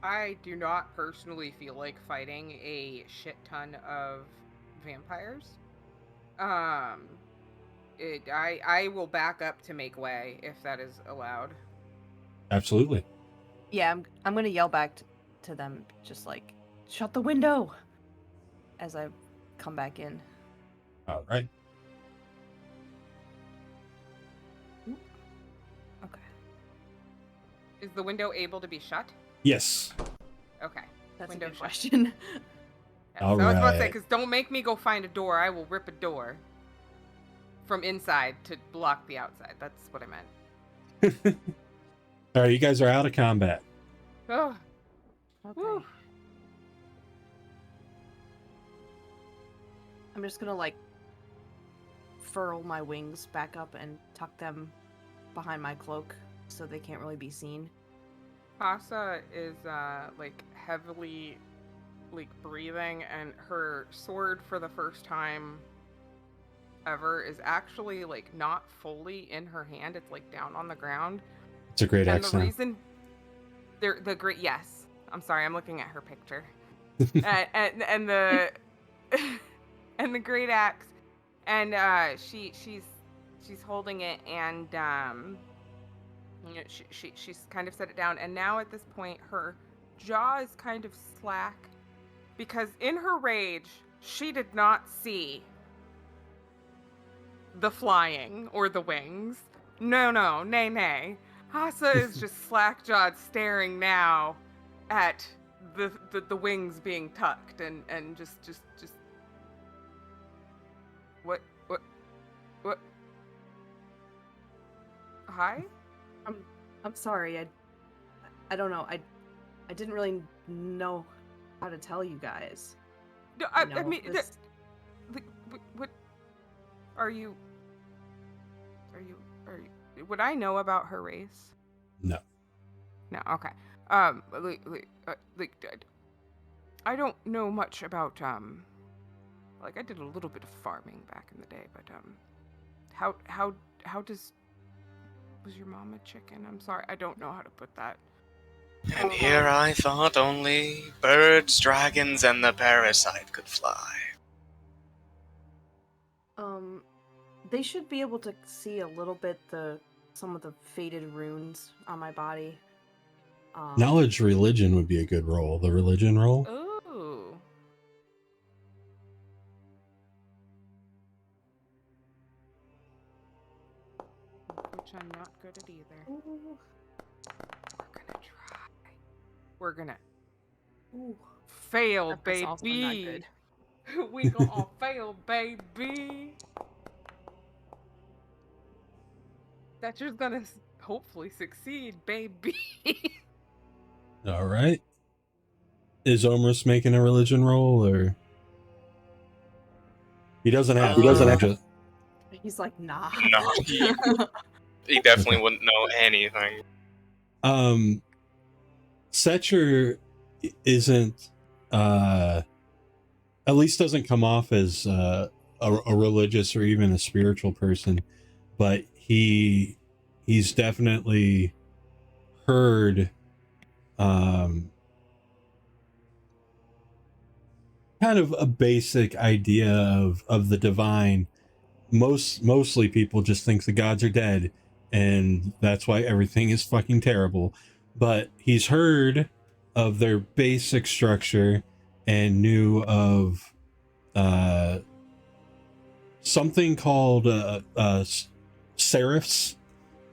I do not personally feel like fighting a shit ton of vampires. I will back up to make way if that is allowed. Absolutely. Yeah, I'm gonna yell back to them, just like, shut the window, as I come back in. All right. Okay. Is the window able to be shut? Yes. Okay. That's Window a good shut. question. Yes, All I was about to say, right. because don't make me go find a door. I will rip a door from inside to block the outside. That's what I meant. All right, you guys are out of combat. Oh, Okay. whew. I'm just gonna like furl my wings back up and tuck them behind my cloak so they can't really be seen. Hassa is like heavily like breathing, and her sword for the first time ever is actually like not fully in her hand. It's like down on the ground. It's a great And accent. the reason the great, yes, I'm sorry, I'm looking at her picture. and the and the great axe, and she's holding it, and she's kind of set it down, and now at this point her jaw is kind of slack, because in her rage she did not see the flying or the wings. No, nay. Hassa is just slack-jawed, staring now at the wings being tucked, and just what Hi? I'm sorry. I don't know. I didn't really know how to tell you guys. No, You I know, mean, this- like, what are you? Would I know about her race? No. No. Okay. I don't know much about like I did a little bit of farming back in the day, but how does was your mom a chicken? I'm sorry, I don't know how to put that. And here I thought only birds, dragons, and the parasite could fly. They should be able to see a little bit some of the faded runes on my body. Knowledge religion would be a good roll. The religion roll. Ooh. Which I'm not good at either. Ooh. We're gonna try. We're gonna Ooh. fail, That's baby. also not good. We gonna fail, baby. Thatcher's gonna hopefully succeed, baby. All right. Is Omris making a religion roll, or he doesn't have? He doesn't have- to. He's like, nah. No, he definitely wouldn't know anything. Secher isn't, at least doesn't come off as a religious or even a spiritual person, but he's definitely heard kind of a basic idea of the divine. Mostly people just think the gods are dead, and that's why everything is fucking terrible. But he's heard of their basic structure and knew of something called Serifs.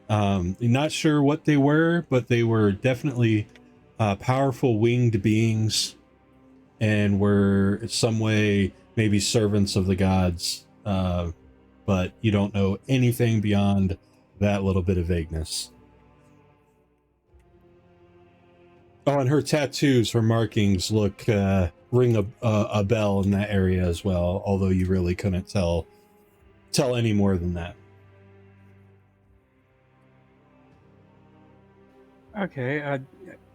Not sure what they were, but they were definitely powerful winged beings, and were in some way maybe servants of the gods. But you don't know anything beyond that little bit of vagueness. Oh, and her tattoos, her markings ring a bell in that area as well, although you really couldn't tell any more than that. Okay, I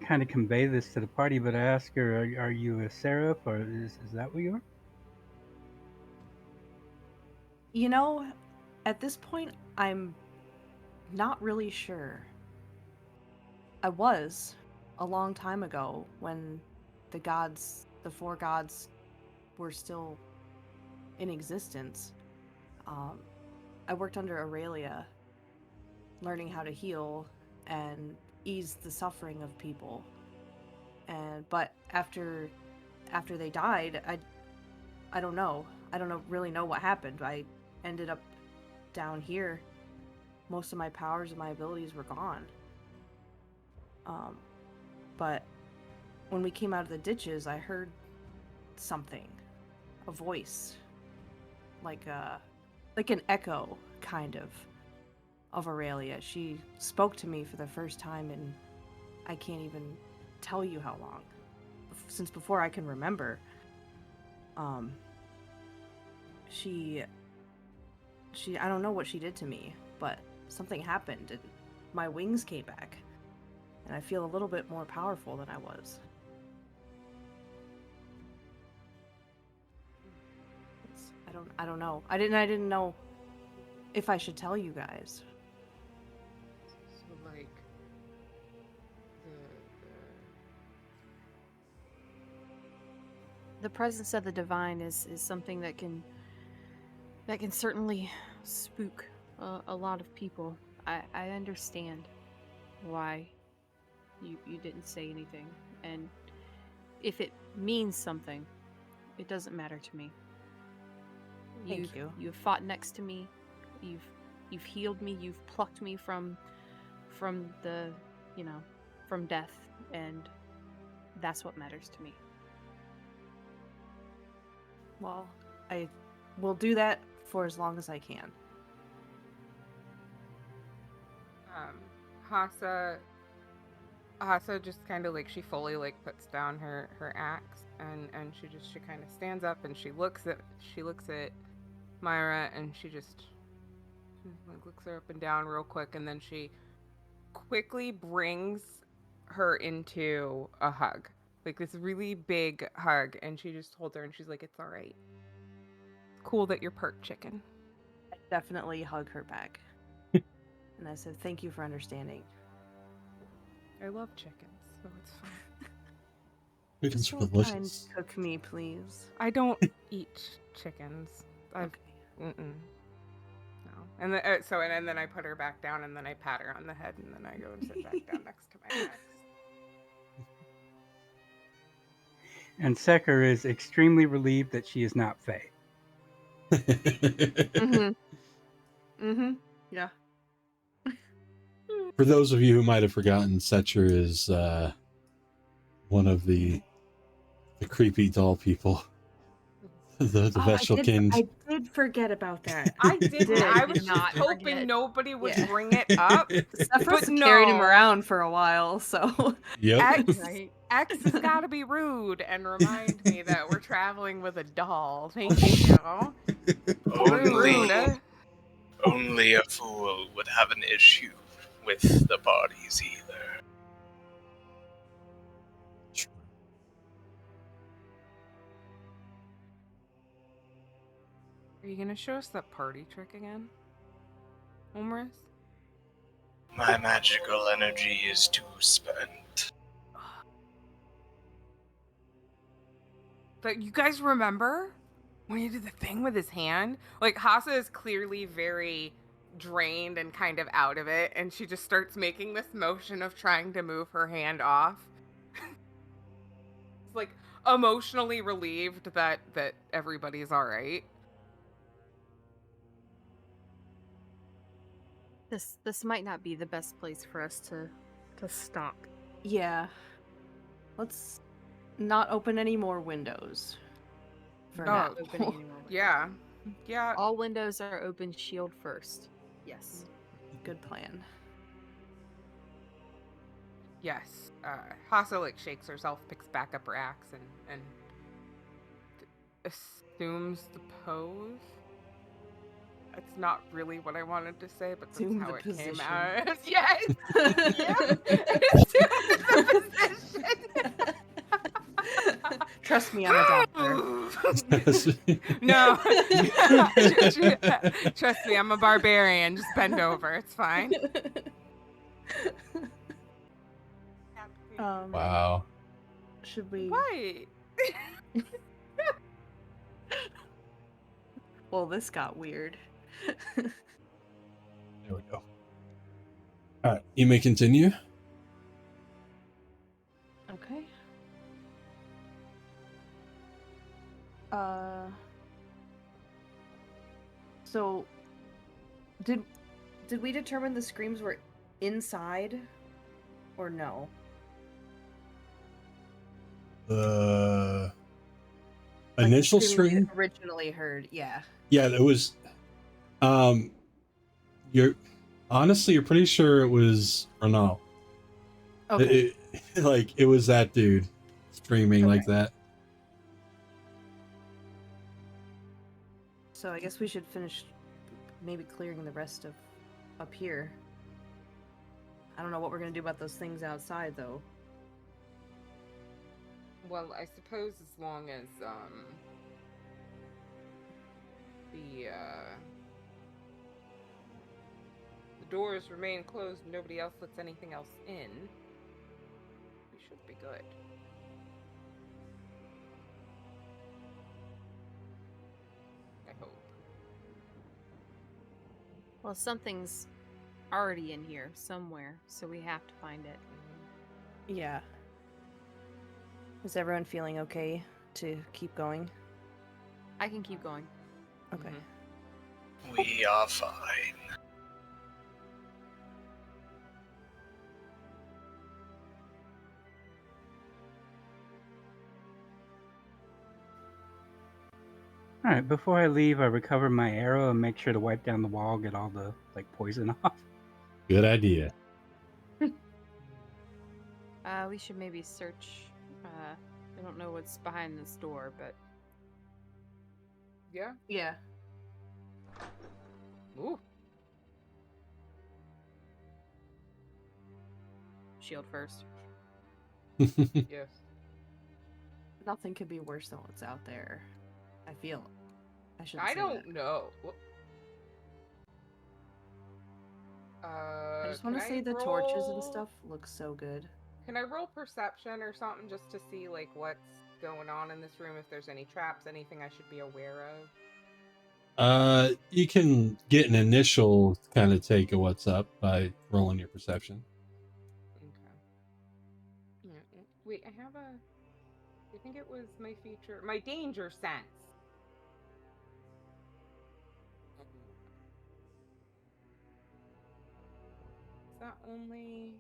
kind of convey this to the party, but I ask her, are you a seraph, or is that what you are? You know, at this point, I'm not really sure. I was a long time ago when the four gods, were still in existence. I worked under Aurelia, learning how to heal and ease the suffering of people. But after they died, I don't know. I don't really know what happened. I ended up down here. Most of my powers and my abilities were gone. But when we came out of the ditches, I heard something, a voice, like an echo, kind of Aurelia. She spoke to me for the first time, and I can't even tell you how long, since before I can remember. She I don't know what she did to me, but something happened and my wings came back, and I feel a little bit more powerful than I was. I don't know. I didn't know if I should tell you guys. So like The presence of the divine is something that can certainly spook a lot of people. I understand why you didn't say anything, and if it means something, it doesn't matter to me. Thank you. You've fought next to me. You've healed me. You've plucked me from the, from death, and that's what matters to me. Well, I will do that for as long as I can. Hassa just kind of like, she fully like puts down her axe and she kind of stands up and she looks at Myra and she like looks her up and down real quick, and then she quickly brings her into a hug, like this really big hug, and she just holds her and she's like, "It's all right. It's cool that you're part chicken." I definitely hug her back. And I said, thank you for understanding. I love chickens, so it's fine. Chickens are So delicious. kind, cook me, please. I don't eat chickens. Okay. No. And then I put her back down, and then I pat her on the head, and then I go and sit back down next to my axe. And Secher is extremely relieved that she is not Fae. Yeah. For those of you who might have forgotten, Secher is one of the creepy doll people. The Veshelkin. I did forget about that. I did. I was not just hoping forget. nobody would Yeah. bring it up. Sefris But carried him no. around for a while, so. Yep. Right. X has got to be rude and remind me that we're traveling with a doll. Thank you. Only a fool would have an issue with the bodies either. Are you gonna show us that party trick again, Omris? My magical energy is too spent. But you guys remember when he did the thing with his hand? Like, Hassa is clearly very drained and kind of out of it, and she just starts making this motion of trying to move her hand off. It's like emotionally relieved that everybody's all right. This might not be the best place for us to stop. Yeah. Let's not open any more windows. For now. Opening any more windows. Yeah. All windows are open, shield first. Yes. Good plan. Yes. Hassa like shakes herself, picks back up her axe, and assumes the pose. It's not really what I wanted to say, but that's Assume how the it position. came out. Yes. Assume the position. Trust me, I'm a doctor. No. Trust me, I'm a barbarian. Just bend over. It's fine. Wow. Should we? Why? Well, this got weird. There we go. All right, you may continue. Okay. So, did we determine the screams were inside, or no? The Like the initial screaming we stream. originally heard, yeah. Yeah, it was. You're pretty sure it was Renault. Okay. It was that dude streaming like Okay. that. So I guess we should finish maybe clearing the rest of up here. I don't know what we're gonna do about those things outside, though. Well, I suppose as long as the doors remain closed and nobody else lets anything else in, we should be good. I hope. Well, something's already in here somewhere, so we have to find it. Yeah. Is everyone feeling okay to keep going? I can keep going. Okay. We are fine. All right, before I leave, I recover my arrow and make sure to wipe down the wall, get all the poison off. Good idea. We should maybe search. I don't know what's behind this door, but Yeah. Yeah. Ooh. shield first. Yes. Nothing could be worse than what's out there. I feel. I shouldn't I say don't that. know. I just want can to say I the torches and roll- stuff look so good. Can I roll perception or something just to see like what's going on in this room? If there's any traps, anything I should be aware of? You can get an initial kind of take of what's up by rolling your perception. Okay. Yeah, wait, I have a. I think it was my feature, my danger sense. Is that only?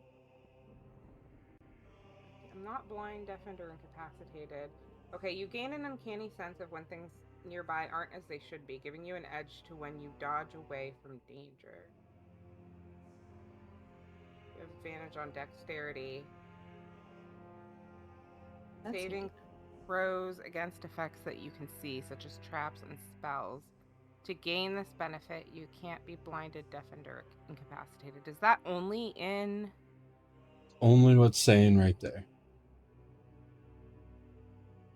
I'm not blind, deafened, or incapacitated. Okay, you gain an uncanny sense of when things nearby aren't as they should be, giving you an edge to when you dodge away from danger. You have advantage on dexterity. That's Saving neat. throws against effects that you can see, such as traps and spells. To gain this benefit, you can't be blinded, deafened, or incapacitated. Is that only in... Only what's saying right there.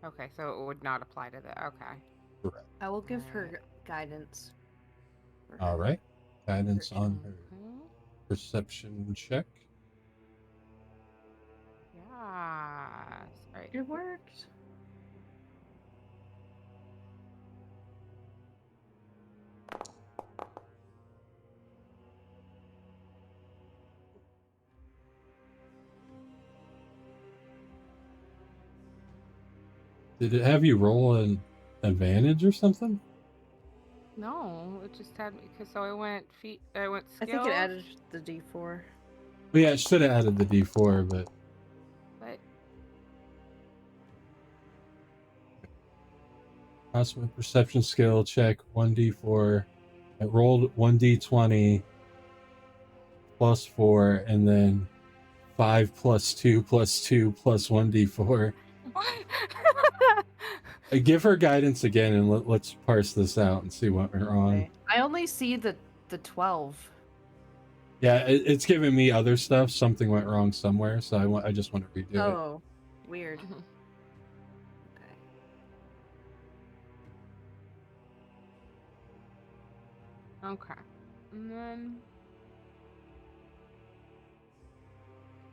Okay, so it would not apply to the... Okay. Correct. I will give her Alright. guidance. for All her right. Guidance on perception. her Okay. perception check. Yes. Alright. It worked. Did it have you roll an advantage or something? No, it just had me... Cause so I went skills. I think it added the D4. Well, yeah, it should have added the D4, but But... possible perception skill check 1d4. It rolled 1d20 plus 4, and then 5 plus 2 plus 2 plus 1d4. What? Give her guidance again, and let's parse this out and see what we're on. Okay. I only see the 12. Yeah, it's giving me other stuff. Something went wrong somewhere, so I just want to redo it. Oh, weird. Okay. Okay. And then...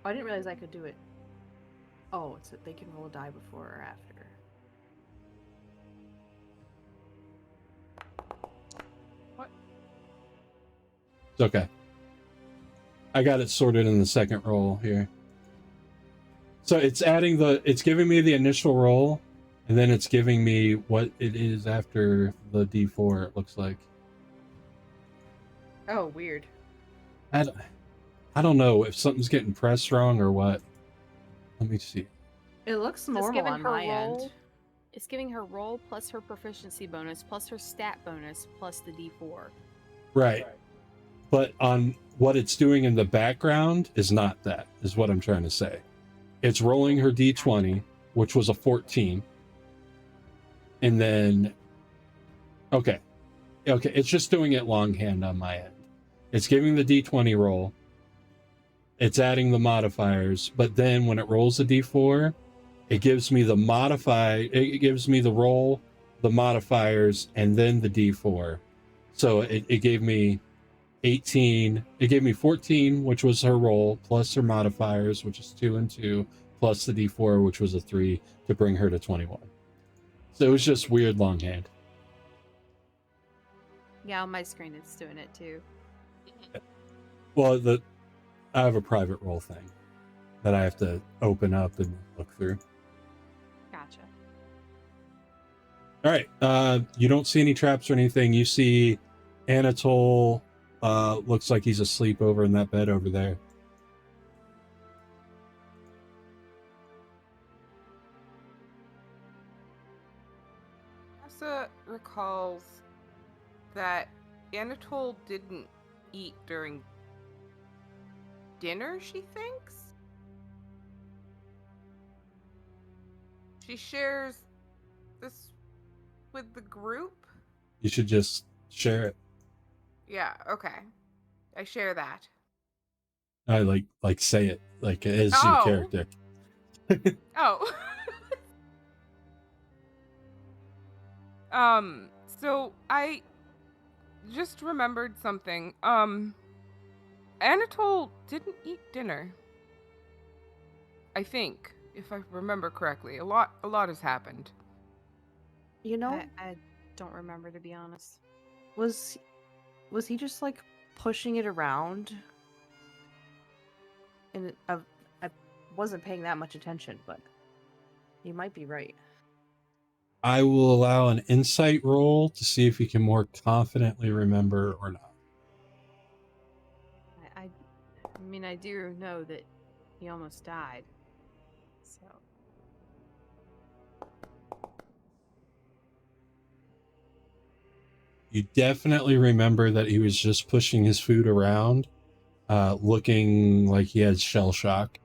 Oh, I didn't realize I could do it. Oh, it's that they can roll a die before or after. It's okay. I got it sorted in the second roll here. So it's giving me the initial roll, and then it's giving me what it is after the D4, it looks like. Oh, weird. I don't know if something's getting pressed wrong or what. Let me see. It looks It's normal giving on her my roll. end. It's giving her roll plus her proficiency bonus plus her stat bonus plus the D4. Right. But on what it's doing in the background is not that, is what I'm trying to say. It's rolling her D20, which was a 14. And then, okay, it's just doing it longhand on my end. It's giving the D20 roll. It's adding the modifiers, but then when it rolls a D4, it gives me it gives me the roll, the modifiers, and then the D4. So it gave me 18. It gave me 14, which was her roll, plus her modifiers, which is 2 and 2, plus the D4, which was a 3, to bring her to 21. So it was just weird longhand. Yeah, on my screen it's doing it too. Well, I have a private roll thing that I have to open up and look through. Gotcha. All right. You don't see any traps or anything. You see Anatole. Looks like he's asleep over in that bed over there. Hassa recalls that Anatole didn't eat during dinner, she thinks? she shares this with the group? You should just share it. Yeah, okay. I share that. I like say it like as your Oh. character. Oh. So I just remembered something. Anatole didn't eat dinner. I think, if I remember correctly. A lot has happened. You know, I don't remember, to be honest. was he just like pushing it around? And I wasn't paying that much attention, but you might be right. I will allow an insight roll to see if you can more confidently remember or not. I mean, I do know that he almost died. So. You definitely remember that he was just pushing his food around, looking like he had shell shock.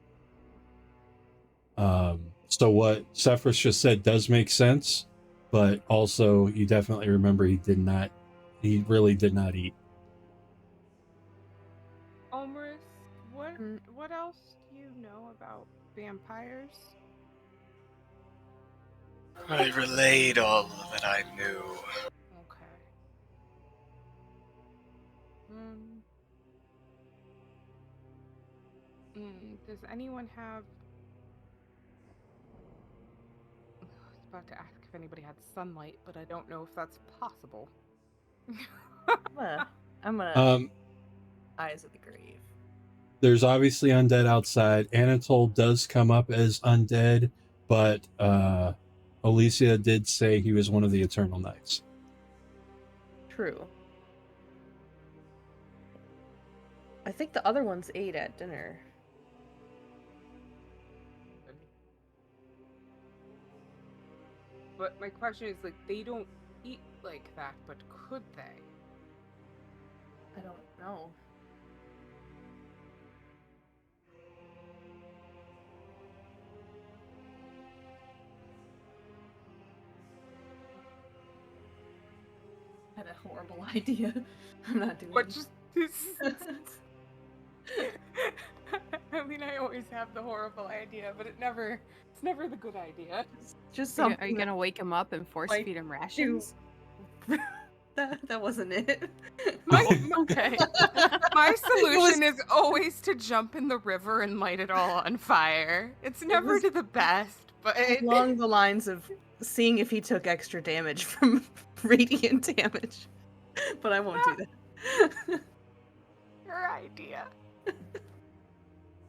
So what Sefris just said does make sense, but also you definitely remember he really did not eat. Omris, what else do you know about vampires? I relayed all that I knew. Okay. Does anyone have... I was about to ask if anybody had sunlight, but I don't know if that's possible. I'm gonna eyes of the grave. There's obviously undead outside. Anatole does come up as undead, but Alicia did say he was one of the Eternal Knights. True. I think the other ones ate at dinner. But my question is, like, they don't eat like that, but could they? I don't know. I had a horrible idea. I'm not doing But just... I mean, I always have the horrible idea, but it's never the good idea. Just Are something. you gonna wake him up and force like, feed him rations? that wasn't it. Okay. My solution is always to jump in the river and light it all on fire. It's never to the best, but Along the lines of seeing if he took extra damage from radiant damage. But I won't do that. your idea.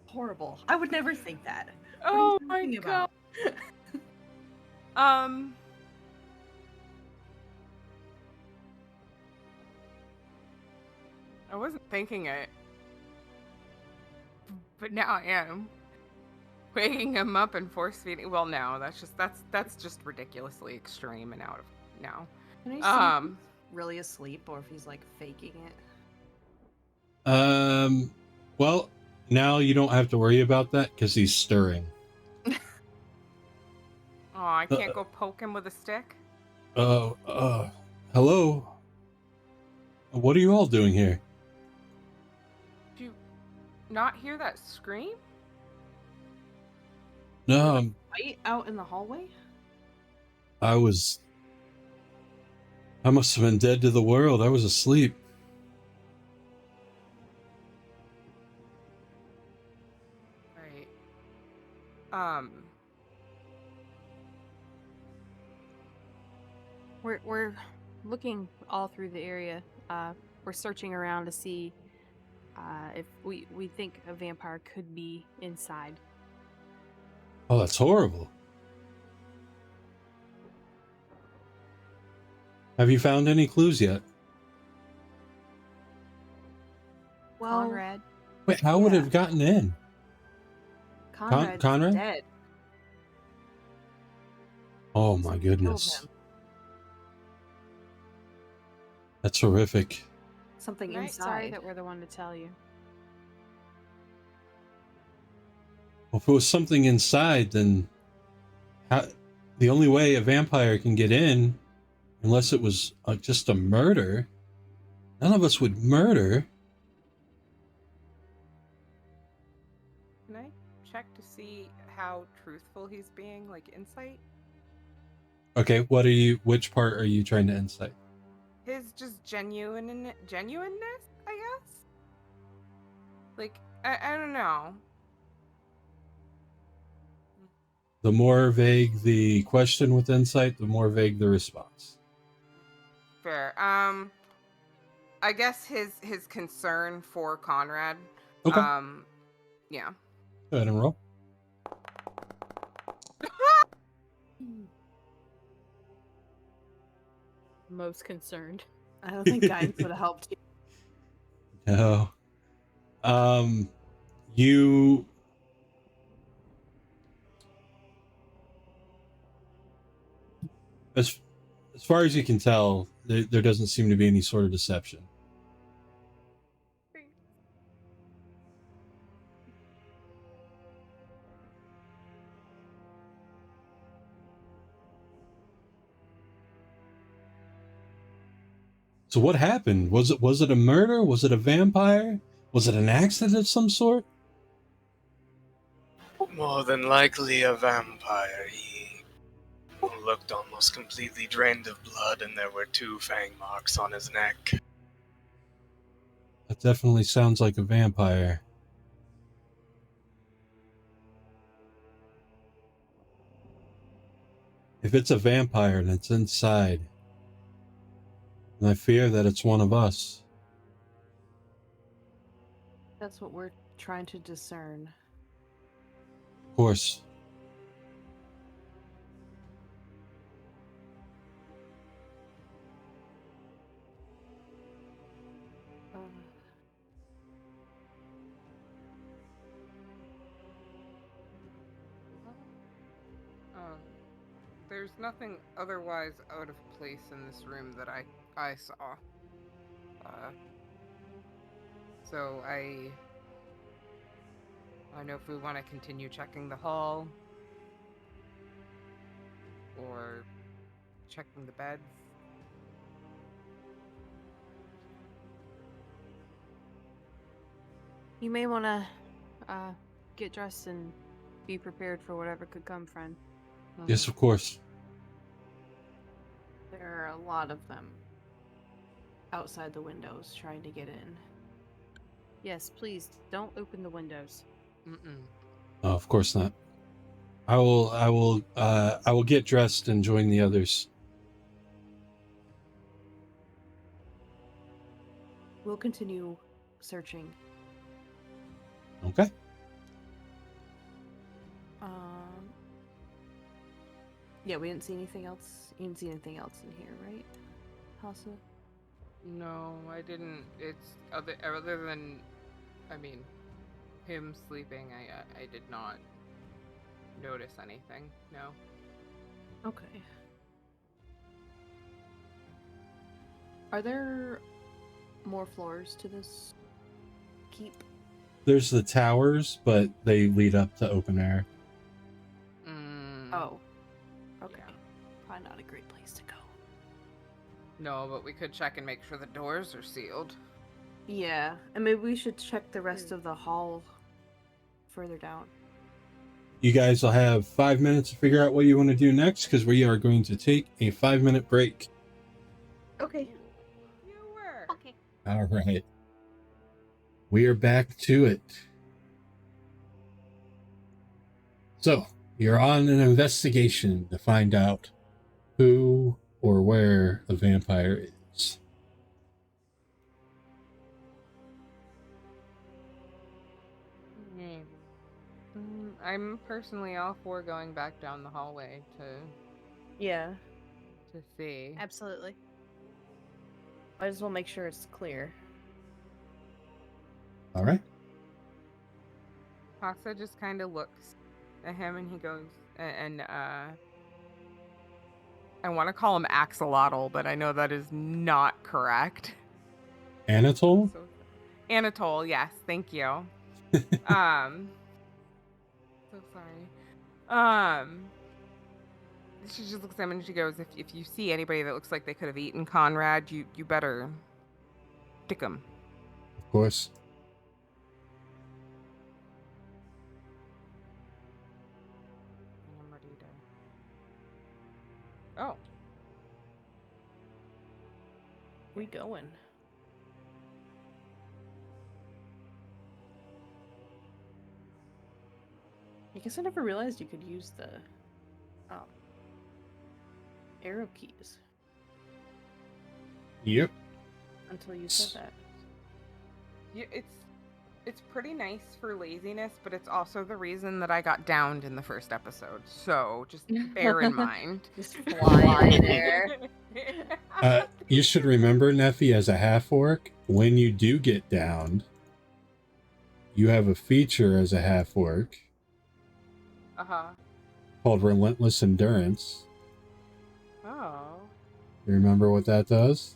Horrible. I would never think that. Oh What are you my talking god. about? I wasn't thinking it, but now I am. Waking him up and force feeding. Well, no, that's just ridiculously extreme and out of now. Can I see if he's really asleep or if he's like faking it? Well, now you don't have to worry about that because he's stirring. Oh, I can't go poke him with a stick? Hello? What are you all doing here? Did you not hear that scream? No, Fight out in the hallway? I must have been dead to the world. I was asleep. Right. We're looking all through the area. We're searching around to see if we think a vampire could be inside. Oh, that's horrible. Have you found any clues yet? Well, Conrad. Wait, how would it Yeah. have gotten in? Conrad's Conrad? dead. Oh my Killed goodness. him. That's horrific. Something Right, inside. sorry that we're the one to tell you. Well, if it was something inside, then how the only way a vampire can get in, unless it was just a murder, none of us would murder. Can I check to see how truthful he's being, like insight? Okay, which part are you trying to insight? His just genuineness, I guess? Like, I don't know. The more vague the question with insight, the more vague the response. Fair. I guess his concern for Conrad. Okay. Yeah. Go ahead and roll. Most concerned. I don't think guidance would have helped you. No. You as far as you can tell, there doesn't seem to be any sort of deception. So what happened? Was it a murder? Was it a vampire? Was it an accident of some sort? More than likely a vampire. He looked almost completely drained of blood, and there were 2 fang marks on his neck. That definitely sounds like a vampire. If it's a vampire and it's inside, then I fear that it's one of us. That's what we're trying to discern. Of course. There's nothing otherwise out of place in this room that I saw. So I don't know if we want to continue checking the hall or checking the beds. You may want to get dressed and be prepared for whatever could come, friend. Yes, of course. There are a lot of them outside the windows trying to get in. Yes, please don't open the windows. Oh, of course not. I will get dressed and join the others. We'll continue searching. Okay. Yeah, we didn't see anything else. You didn't see anything else in here, right, Hassa? No, I didn't. It's other than, I mean, him sleeping. I did not notice anything. No. Okay. Are there more floors to this keep? There's the towers, but they lead up to open air. Oh. Okay. Probably not a great place to go. No, but we could check and make sure the doors are sealed. Yeah, and maybe we should check the rest of the hall further down. You guys will have 5 minutes to figure out what you want to do next, because we are going to take a 5-minute break. Okay. You were. Okay. All right. We are back to it. So, you're on an investigation to find out who or where the vampire is. I'm personally all for going back down the hallway Yeah. to see. Absolutely. I just want to make sure it's clear. All right. Hassa just kind of looks at him and he goes, and I want to call him Axolotl, but I know that is not correct. Anatole? Anatole, yes, thank you. So sorry. she just looks at him and she goes, if you see anybody that looks like they could have eaten Conrad, you better stick them. Of course. I'm ready to... Oh. We going? I guess I never realized you could use the arrow keys Yep. until you said that. Yeah, it's pretty nice for laziness, but it's also the reason that I got downed in the first episode. So just bear in mind. Just fly in there. You should remember, Neffi, as a half-orc, when you do get downed, you have a feature as a half-orc called Relentless Endurance. Oh. You remember what that does?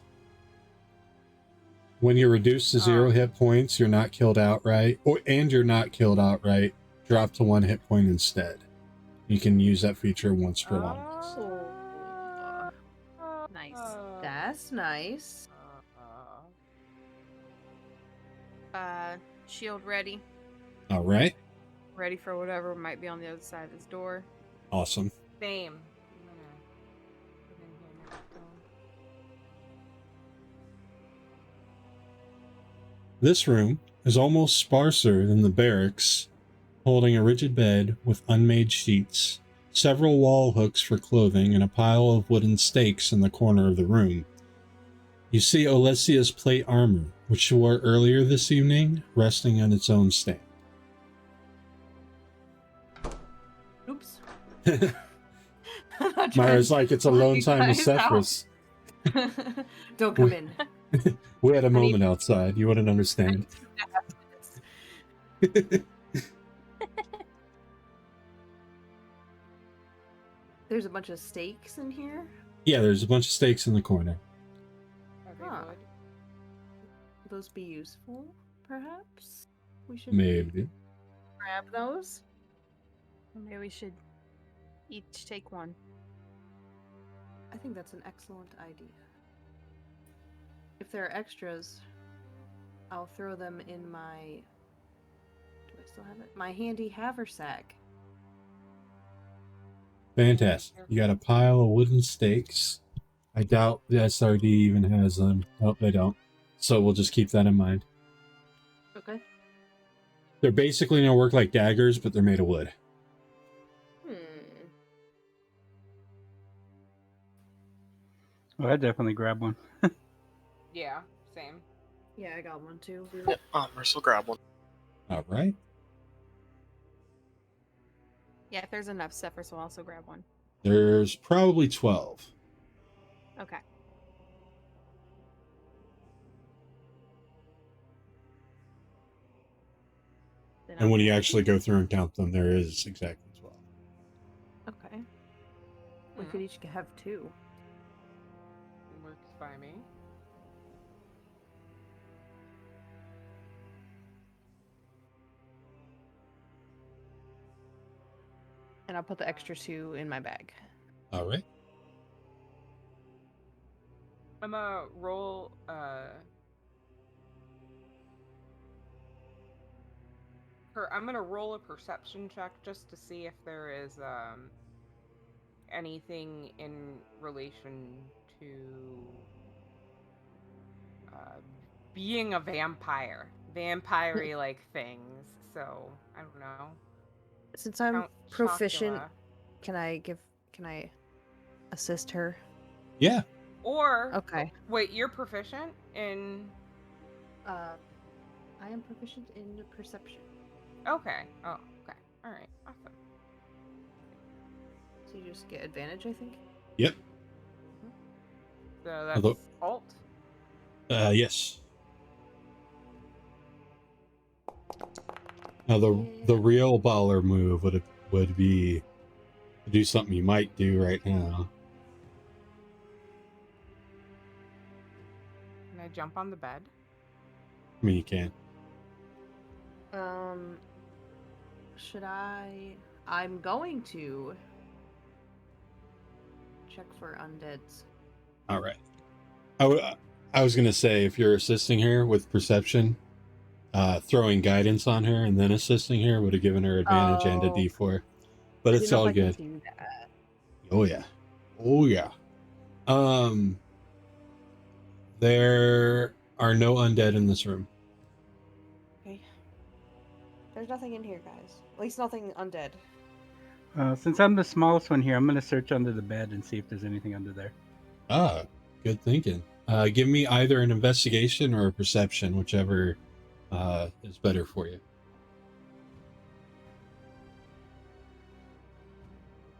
When you're reduced to 0 hit points, you're not killed outright, and you're not killed outright, drop to 1 hit point instead. You can use that feature once per long. Nice. That's nice. Shield ready. All right. Ready for whatever might be on the other side of this door. Awesome. Same. This room is almost sparser than the barracks, holding a rigid bed with unmade sheets, several wall hooks for clothing, and a pile of wooden stakes in the corner of the room. You see Olesia's plate armor, which she wore earlier this evening, resting on its own stand. Oops. Myra's like, it's alone time with Sefris. Don't come in. We had a moment outside. You wouldn't understand. There's a bunch of stakes in here. Yeah, there's a bunch of stakes in the corner. Huh. Would those be useful, perhaps? We should Maybe. grab those. Maybe we should each take one. I think that's an excellent idea. If there are extras, I'll throw them in my... Do I still have it? My handy haversack. Fantastic. You got a pile of wooden stakes. I doubt the SRD even has them. Oh, they don't. So we'll just keep that in mind. Okay. They're basically gonna work like daggers, but they're made of wood. Well, I'd definitely grab one. Yeah, same. Yeah, I got one too. Omris will grab one. All right. Yeah, if there's enough, Sefris will also grab one. There's probably 12. Okay. Then And when you actually go through and count them, there is exactly 12. Okay. We could each have 2. Works by me. And I'll put the extra 2 in my bag. All right. I'm gonna roll I'm gonna roll a perception check just to see if there is anything in relation to being a vampire-y like things. So I don't know. Since I'm Count proficient, Chocula. can I assist her? Yeah. Or Okay. wait, you're proficient in... I am proficient in perception. Okay. Oh, okay. All right. Awesome. So you just get advantage, I think? Yep. So that's Although- alt. Yes. Now the real baller move would be to do something you might do right now. Can I jump on the bed? I mean, you can. Should I? I'm going to. check for undeads. All right. I was gonna say, if you're assisting her with perception, throwing guidance on her and then assisting her would have given her advantage and a Oh. D4, but I it's didn't know all if I could good. do that. Oh yeah, oh yeah. There are no undead in this room. Okay. There's nothing in here, guys. At least nothing undead. Since I'm the smallest one here, I'm going to search under the bed and see if there's anything under there. Ah, good thinking. Give me either an investigation or a perception, whichever is better for you.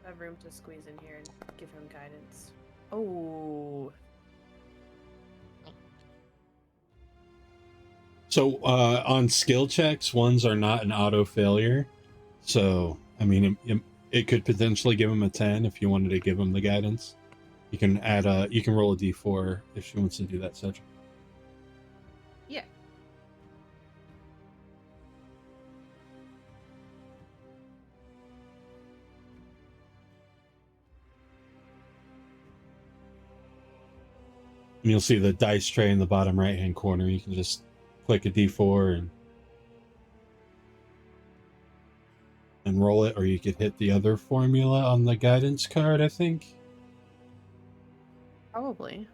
I have room to squeeze in here and give him guidance. Oh. So on skill checks, ones are not an auto failure. So I mean, it could potentially give him a 10 if you wanted to give him the guidance. You can you can roll a d4 if she wants to do that, Secher. Yeah. And you'll see the dice tray in the bottom right hand corner. You can just click a d4 and roll it, or you could hit the other formula on the guidance card, I think. Probably.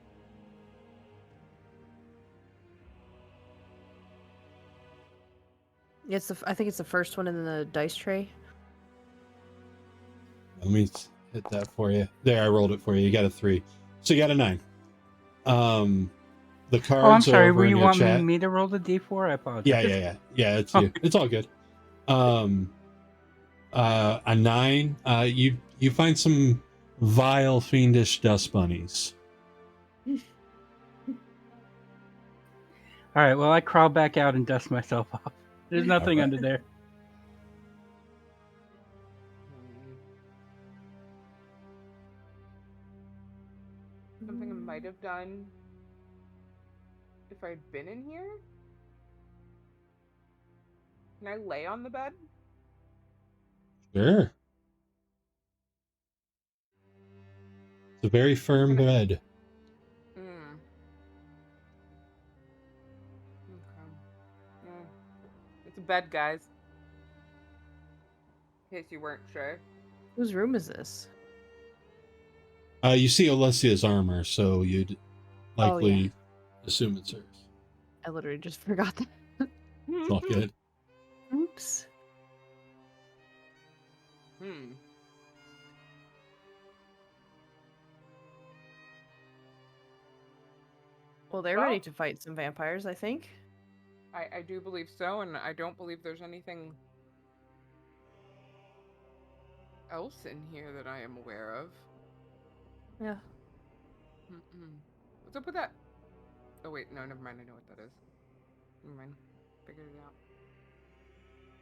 It's I think it's the first one in the dice tray. Let me hit that for you. There, I rolled it for you. You got a 3. So you got a 9. The cards Oh, I'm sorry. over Were in you your wanting chat. me to roll the d4? I apologize. Yeah, it's you. It's all good. A 9. You find some vile, fiendish dust bunnies. All right, well, I crawl back out and dust myself off. There's nothing All right. under there. Something I might have done if I'd been in here? Can I lay on the bed? Sure. It's a very firm bed. Okay. It's a bed, guys. In case you weren't sure. Whose room is this? You see Alessia's armor, so you'd likely yeah. assume it's hers. I literally just forgot that. It's all good. Oops. Well, they're ready to fight some vampires, I think. I do believe so, and I don't believe there's anything else in here that I am aware of. Yeah. What's up with that? Oh wait, no, never mind. I know what that is. Never mind. Figured it out.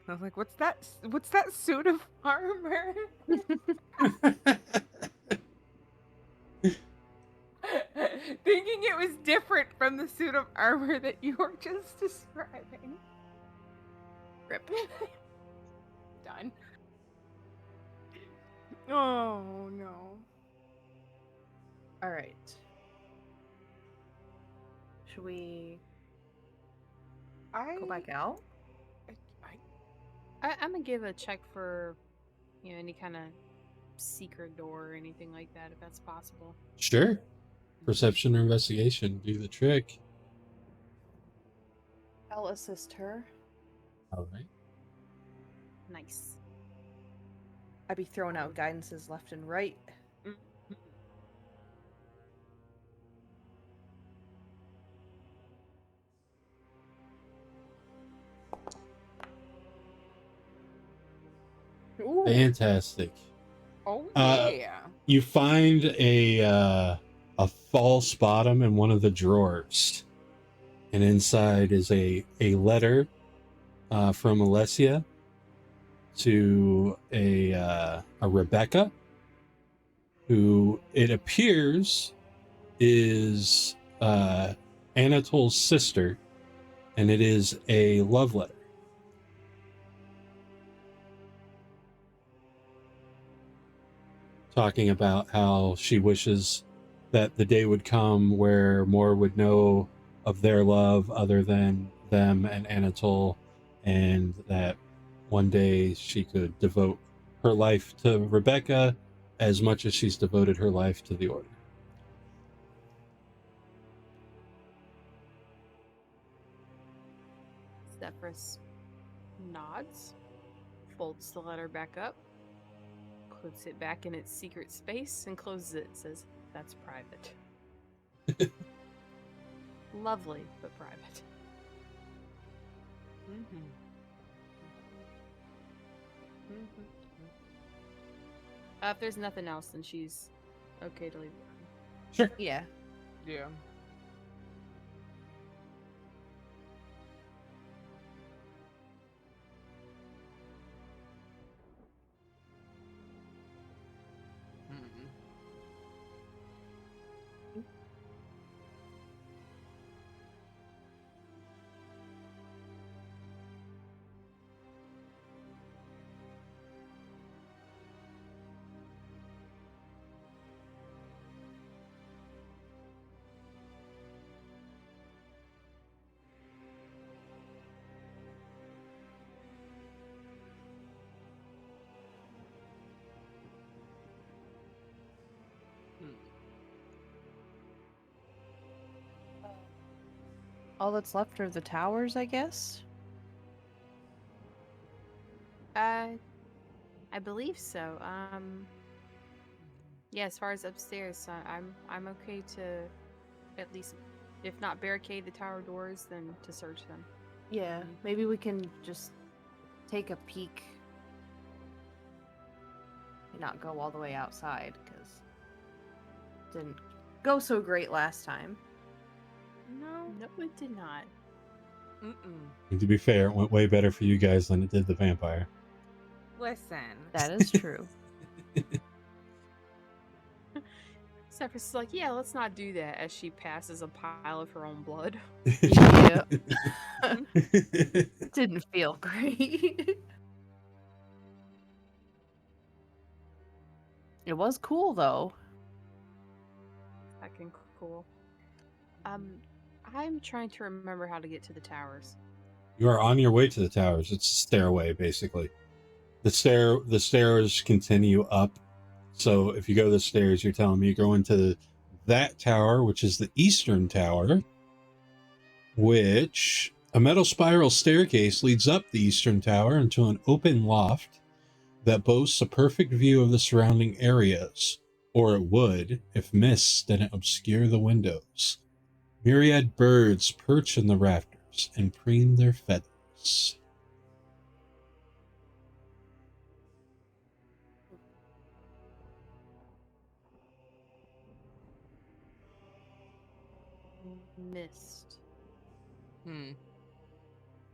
I was like, what's that? What's that suit of armor? Thinking it was different from the suit of armor that you were just describing. Rip. Done. Oh no. All right. Should we go back out? I'm gonna give a check for, any kind of secret door or anything like that, if that's possible. Sure. Perception or investigation. Do the trick. I'll assist her. All right. Nice. I'd be throwing out guidances left and right. Ooh. Fantastic. Oh yeah. You find a false bottom in one of the drawers, and inside is a letter from Alessia to a Rebecca, who it appears is Anatole's sister, and it is a love letter. talking about how she wishes that the day would come where more would know of their love other than them and Anatole, and that one day she could devote her life to Rebecca as much as she's devoted her life to the Order. Sefris nods, folds the letter back up, puts it back in its secret space, and closes it and says, "That's private." Lovely, but private. If there's nothing else, then she's okay to leave the room. Sure. Yeah. Yeah. All that's left are the towers, I guess. I believe so. Yeah, as far as upstairs, I'm okay to at least, if not barricade the tower doors, then to search them. Yeah, maybe we can just take a peek and not go all the way outside, because it didn't go so great last time. No, it did not. And to be fair, it went way better for you guys than it did the vampire. Listen. That is true. Sefris is like, yeah, let's not do that, as she passes a pile of her own blood. Yeah. Didn't feel great. It was cool, though. Fucking cool. I'm trying to remember how to get to the towers. You are on your way to the towers. It's a stairway, basically. The stairs continue up. So if you go to the stairs, you're telling me you go into that tower, which is the eastern tower, which a metal spiral staircase leads up the eastern tower into an open loft that boasts a perfect view of the surrounding areas, or it would if mist didn't obscure the windows. Myriad birds perch in the rafters and preen their feathers. Mist.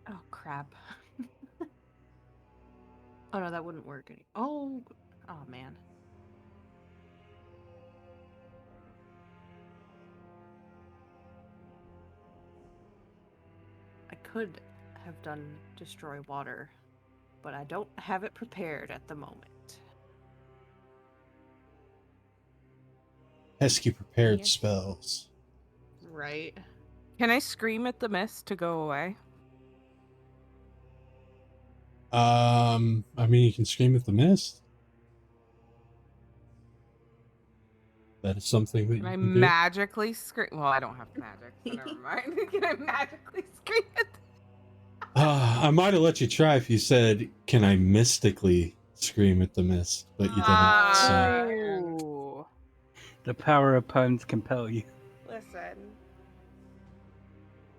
Oh, crap. Oh, no, that wouldn't work. Oh, man. I could have done destroy water, but I don't have it prepared at the moment. Pesky prepared Yeah. spells. Right. Can I scream at the mist to go away? I mean, you can scream at the mist. That is something that you Can I can do. magically scream? Well, I don't have magic, so never mind. Can I magically scream at I might have let you try if you said, "Can I mystically scream at the mist?" But you didn't. So Ooh. The power of puns compel you. Listen.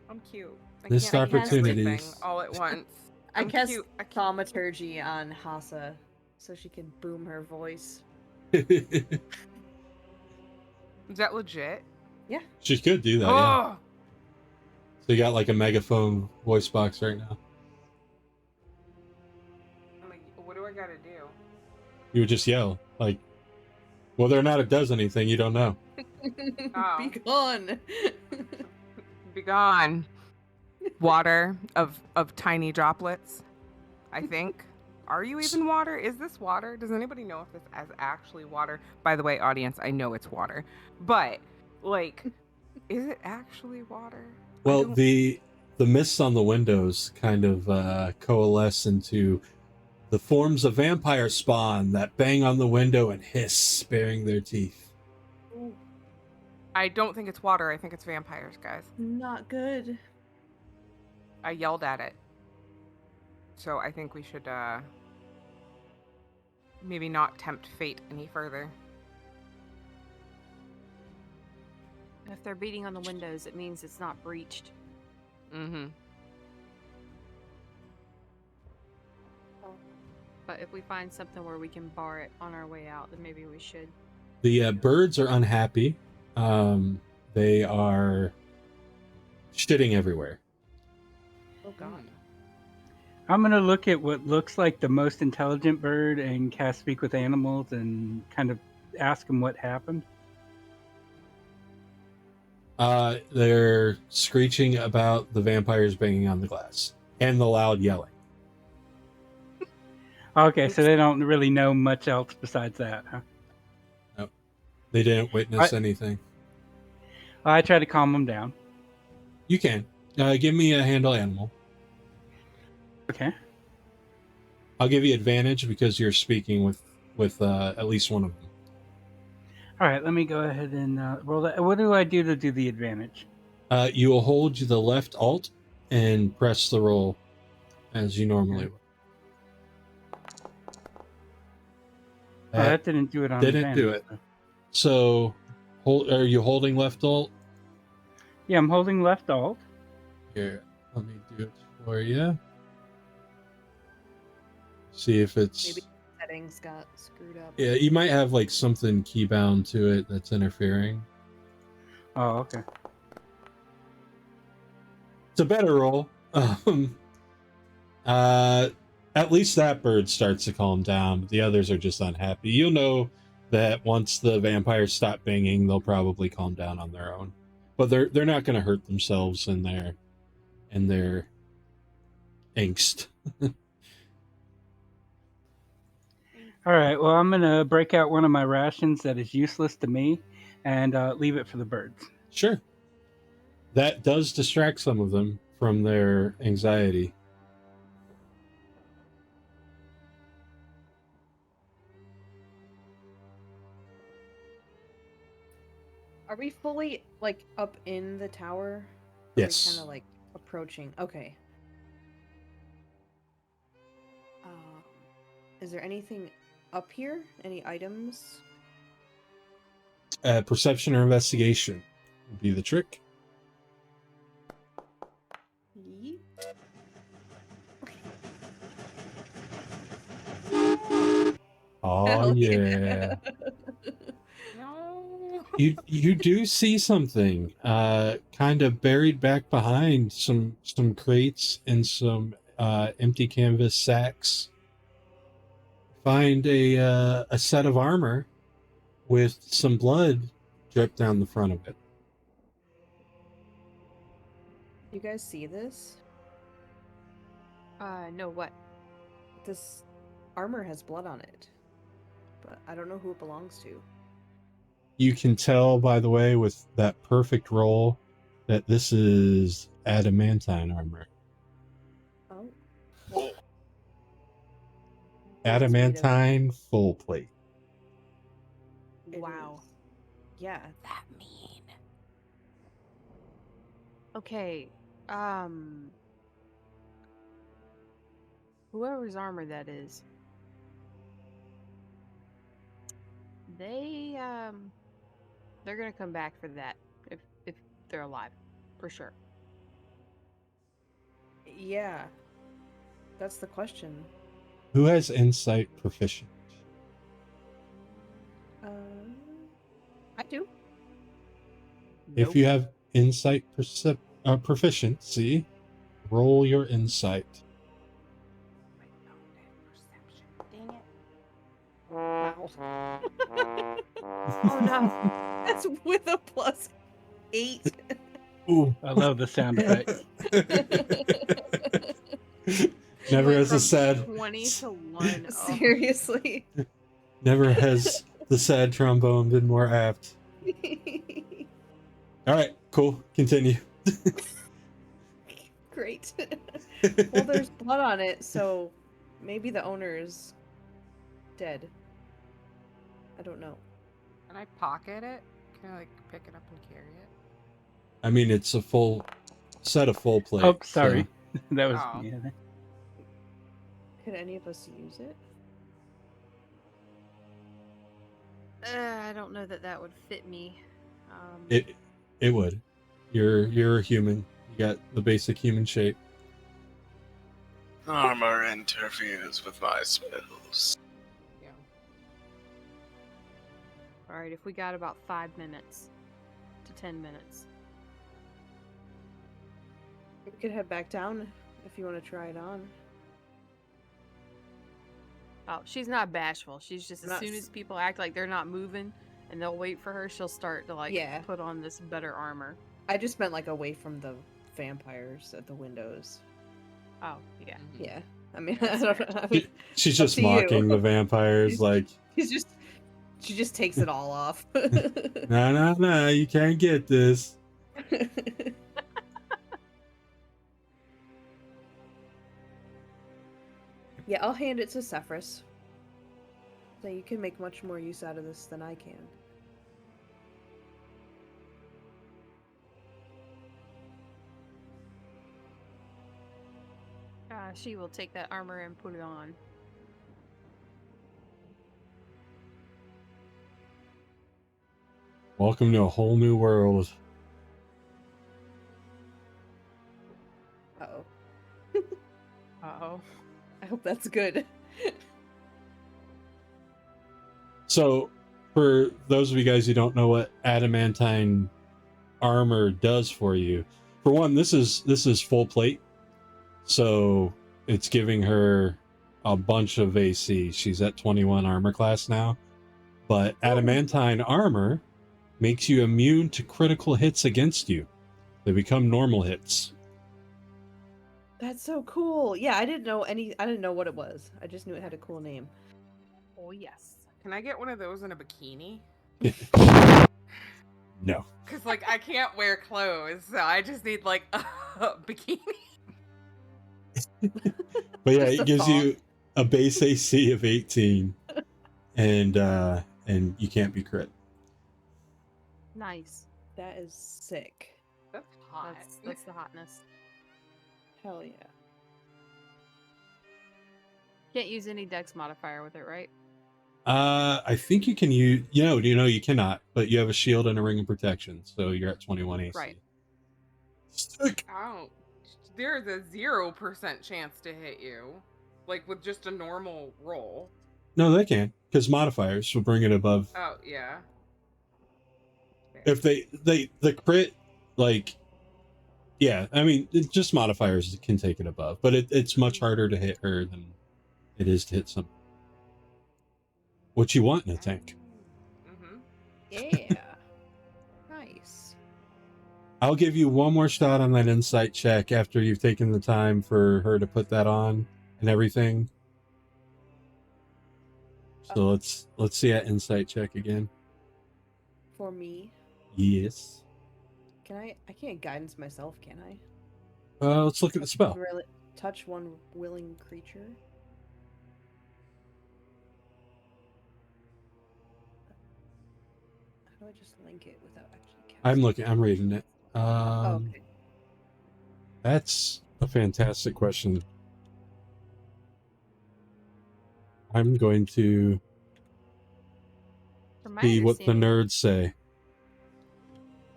I'm cute. Missed can't do opportunities. everything all at once. I I'm cast cute. thaumaturgy on Hassa so she can boom her voice. Is that legit? she could do that. Yeah. Oh! So you got like a megaphone voice box right now. I'm like, what do I gotta do? You would just yell like, whether or not it does anything, you don't know. Oh. Be gone. Be gone. Water of tiny droplets, I think, Are you even water? Is this water? Does anybody know if this is actually water? By the way, audience, I know it's water. But, like, is it actually water? Well, the mists on the windows kind of coalesce into the forms of vampire spawn that bang on the window and hiss, baring their teeth. I don't think it's water. I think it's vampires, guys. Not good. I yelled at it. So I think we should maybe not tempt fate any further. If they're beating on the windows, it means it's not breached. Mm-hmm. But if we find something where we can bar it on our way out, then maybe we should. The birds are unhappy. They are shitting everywhere. Oh god. I'm going to look at what looks like the most intelligent bird and cast Speak with Animals and kind of ask him what happened. They're screeching about the vampires banging on the glass and the loud yelling. Okay, so they don't really know much else besides that, huh? Nope. They didn't witness anything. I try to calm them down. You can. Give me a handle animal. Okay. I'll give you advantage because you're speaking with at least one of them. All right, let me go ahead and roll that. What do I do to do the advantage? You will hold the left alt and press the roll as you normally would. That didn't do it on didn't do it. So, are you holding left alt? Yeah, I'm holding left alt. Here, let me do it for you. See if it's... Maybe settings got screwed up. Yeah, you might have like something keybound to it that's interfering. Oh, okay. It's a better roll. At least that bird starts to calm down, but the others are just unhappy. You'll know that once the vampires stop banging, they'll probably calm down on their own. But they're not going to hurt themselves in their angst. All right, well, I'm going to break out one of my rations that is useless to me and leave it for the birds. Sure. That does distract some of them from their anxiety. Are we fully, like, up in the tower? Or Yes. kind of, like, approaching? Okay. Is there anything up here? Any items? Perception or investigation would be the trick. Yeet. Oh, Hell yeah. No. You do see something kind of buried back behind some crates and some empty canvas sacks. Find a set of armor with some blood dripped down the front of it. You guys see this? No, what? This armor has blood on it. But I don't know who it belongs to. You can tell, by the way, with that perfect roll, that this is adamantine armor. Oh. Adamantine full plate. Wow. Yeah. That mean. Okay, whoever's armor that is, they're gonna come back for that if they're alive, for sure. Yeah. That's the question. Who has insight proficient? I do. If you have insight proficiency, roll your insight. Dang it. Wow. Oh no. That's with a +8. Ooh. I love the sound effects. Never went has a from sad 20 to 1. Oh. Seriously. Never has the sad trombone been more apt. All right, cool. Continue. Great. Well, there's blood on it, so maybe the owner is dead. I don't know. Can I pocket it? Can I like pick it up and carry it? I mean, it's a full set of full plate. Oh, sorry. so- That was Oh. me. Could any of us use it? I don't know that would fit me. It would. You're a human. You got the basic human shape. Armor interferes with my spells. Yeah. All right, if we got about 5 minutes to 10 minutes. We could head back down if you want to try it on. Oh, she's not bashful. She's just, as Not soon s- as people act like they're not moving and they'll wait for her, she'll start to like Yeah. put on this better armor. I just meant like away from the vampires at the windows. Oh, yeah. Mhm. Yeah. I mean, I That's don't fair. know. I mean, She's Up just to you. mocking the vampires, like, she just takes it all off. no, you can't get this. Yeah, I'll hand it to Sefris. So you can make much more use out of this than I can. She will take that armor and put it on. Welcome to a whole new world. Uh-oh. Uh-oh. I hope that's good. So, for those of you guys who don't know what adamantine armor does for you, for one, this is full plate, so it's giving her a bunch of AC. She's at 21 armor class now, but adamantine armor makes you immune to critical hits against you. They become normal hits. That's so cool. Yeah, I didn't know what it was. I just knew it had a cool name. Oh, yes. Can I get one of those in a bikini? No. Because, like, I can't wear clothes, so I just need, like, a bikini. But yeah, Just a it gives thought. you a base AC of 18, and you can't be crit. Nice. That is sick. That's hot. That's the hotness. Hell yeah. Can't use any dex modifier with it, right? I think you can use. You cannot, but you have a shield and a ring of protection, so you're at 21 AC. Right. Stick. Ouch. There's a 0% chance to hit you. Like, with just a normal roll. No, they can, because modifiers will bring it above. Oh, yeah. If the crit, like, yeah, I mean, just modifiers can take it above, but it's much harder to hit her than it is to hit some. What you want in a tank? Mm-hmm. Yeah. Nice. I'll give you one more shot on that insight check after you've taken the time for her to put that on and everything. So let's see that insight check again. For me. Yes. I can't guidance myself, can I? Let's look at the spell. Really touch one willing creature. How do I just link it without actually casting? I'm reading it. Oh, okay. That's a fantastic question. I'm going to From my see what the understanding- nerds say.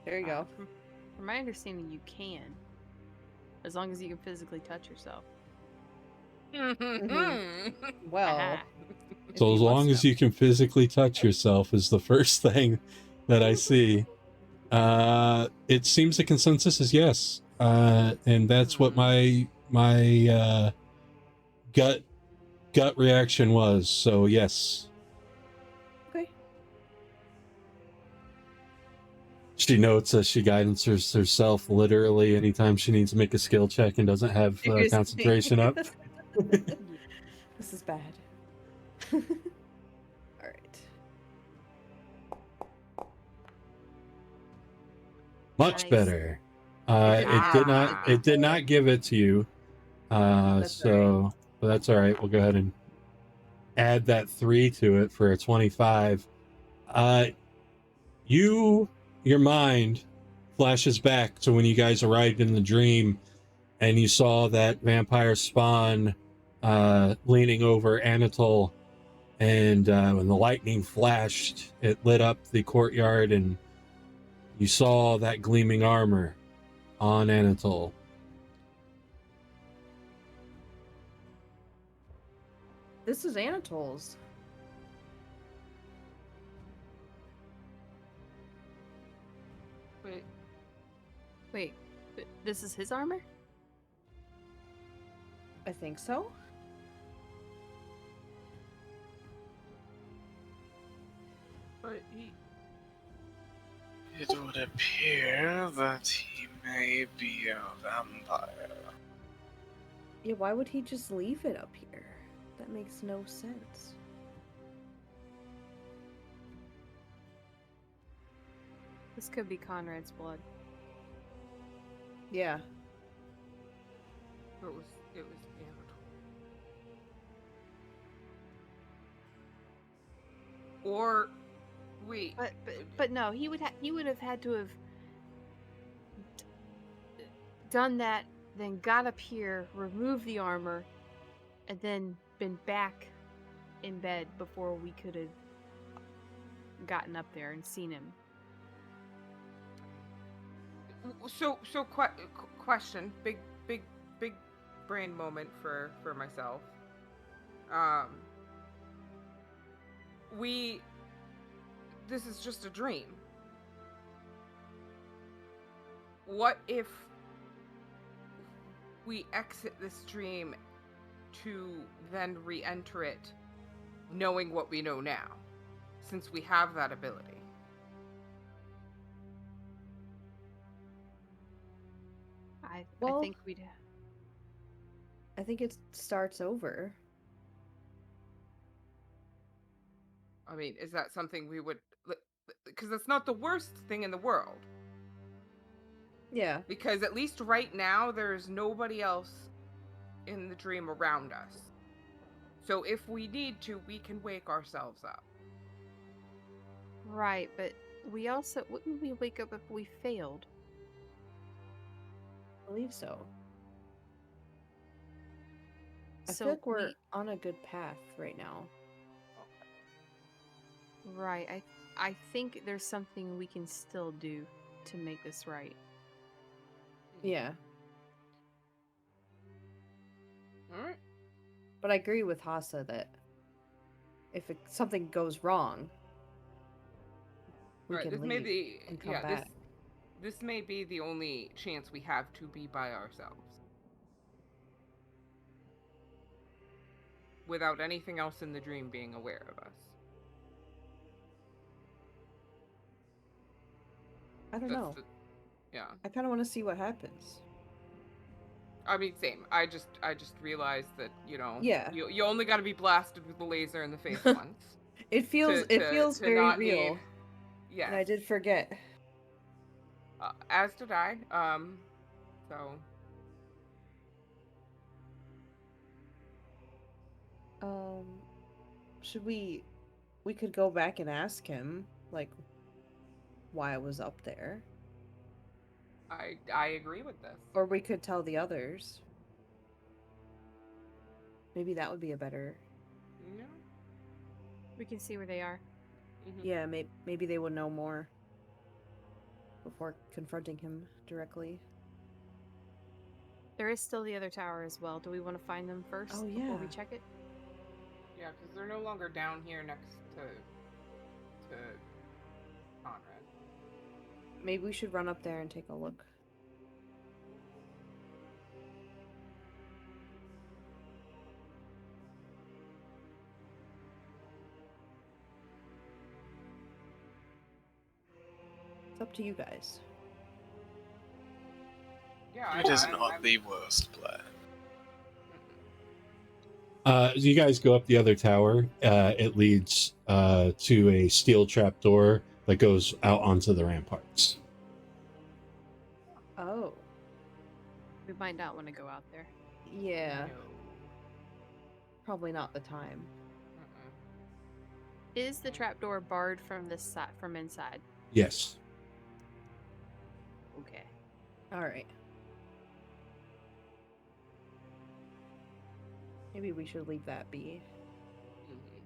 There you go. From my understanding, you can, as long as you can physically touch yourself. Mm-hmm. Well, Ah. if So he as wants long as to. you can physically touch yourself is the first thing that I see. It seems the consensus is yes. And that's what my gut reaction was. So yes. Okay. She notes as she guidances herself literally anytime she needs to make a skill check and doesn't have Seriously. concentration up. This is bad. All right. Much Nice. better. Ah. It did not give it to you. That's So but that's all right. We'll go ahead and add that 3 to it for a 25. Your mind flashes back to when you guys arrived in the dream and you saw that vampire spawn leaning over Anatole, and when the lightning flashed, it lit up the courtyard, and you saw that gleaming armor on Anatole. This is Anatole's. Wait, this is his armor? I think so. But he... It would appear that he may be a vampire. Yeah, why would he just leave it up here? That makes no sense. This could be Conrad's blood. Yeah. It was Anatole. Or wait. But no, he would have had to have done that, then got up here, removed the armor, and then been back in bed before we could have gotten up there and seen him. So question, big brain moment for myself. This is just a dream. What if we exit this dream to then re-enter it knowing what we know now, since we have that ability? I Well- think we'd. I think it starts over. I mean, is that something we would... Because that's not the worst thing in the world. Yeah. Because at least right now, there's nobody else in the dream around us. So if we need to, we can wake ourselves up. Right, but we also wouldn't we wake up if we failed? I believe so. I So feel like we're we- on a good path right now. Right. I think there's something we can still do to make this right. Yeah. Alright. But I agree with Hassa that if something goes wrong, we Alright, can this may leave be... and come Yeah, back. this may be the only chance we have to be by ourselves. Without anything else in the dream being aware of us. I don't know. Yeah. I kind of want to see what happens. I mean, same. I just realized that, you know, Yeah. you only got to be blasted with the laser in the face once. It feels to very not real. need- Yes. And I did forget. As did I. So. Should we could go back and ask him, like, why I was up there. I agree with this. Or we could tell the others. Maybe that would be a better... Yeah. We can see where they are. Mhm. Yeah, maybe they would know more before confronting him directly. There is still the other tower as well. Do we want to find them first Oh, before we yeah. check it? Yeah, because they're no longer down here next to Conrad. Maybe we should run up there and take a look. It's up to you guys. Yeah, It is I'm- not the worst plan. As you guys go up the other tower, it leads to a steel trap door that goes out onto the ramparts. Oh, We might not want to go out there. yeah. No. Probably not the time. Mm-mm. Is the trapdoor barred from this side, from inside? Yes. Okay. All right. Maybe we should leave that be. Mhm.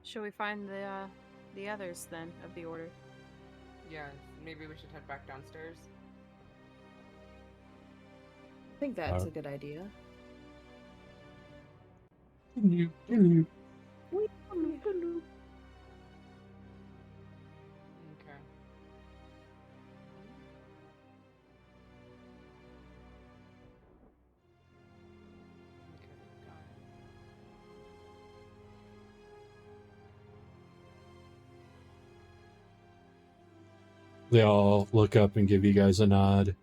Shall we find the others then of the order? Yeah, maybe we should head back downstairs. I think that's Uh, a good idea. Can Okay. Okay, got it. They all look up and give you guys a nod.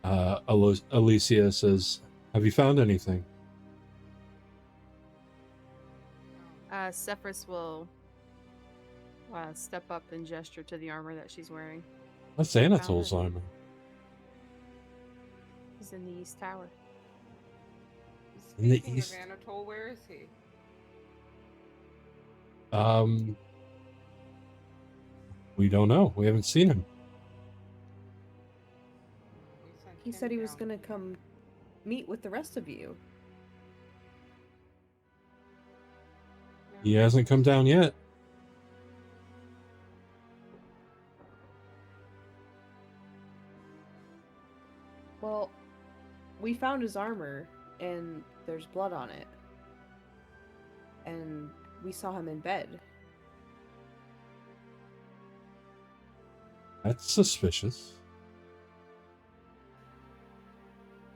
Alicia says, "Have you found anything?" Sefris will step up and gesture to the armor that she's wearing. That's Anatol's armor. He's in the East Tower. In the Speaking east- of Anatole, where is he? We don't know. We haven't seen him. We sent He him said he was down gonna here. come meet with the rest of you. He hasn't come down yet. Well, we found his armor, and there's blood on it. And we saw him in bed. That's suspicious.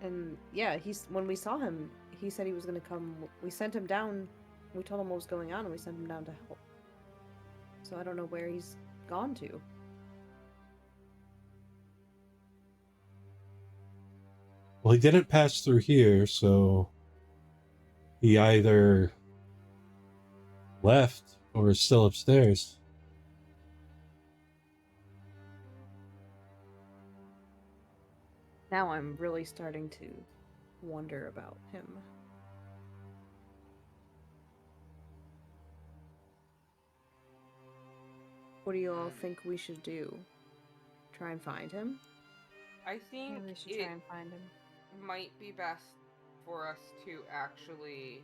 And yeah, when we saw him, he said he was gonna come. We sent him down. We told him what was going on, and we sent him down to help. So I don't know where he's gone to. Well, he didn't pass through here, so he either left or is still upstairs. Now I'm really starting to wonder about him. What do you all think we should do? Try and find him? I think Yeah, we should it try and find him. might be best for us to actually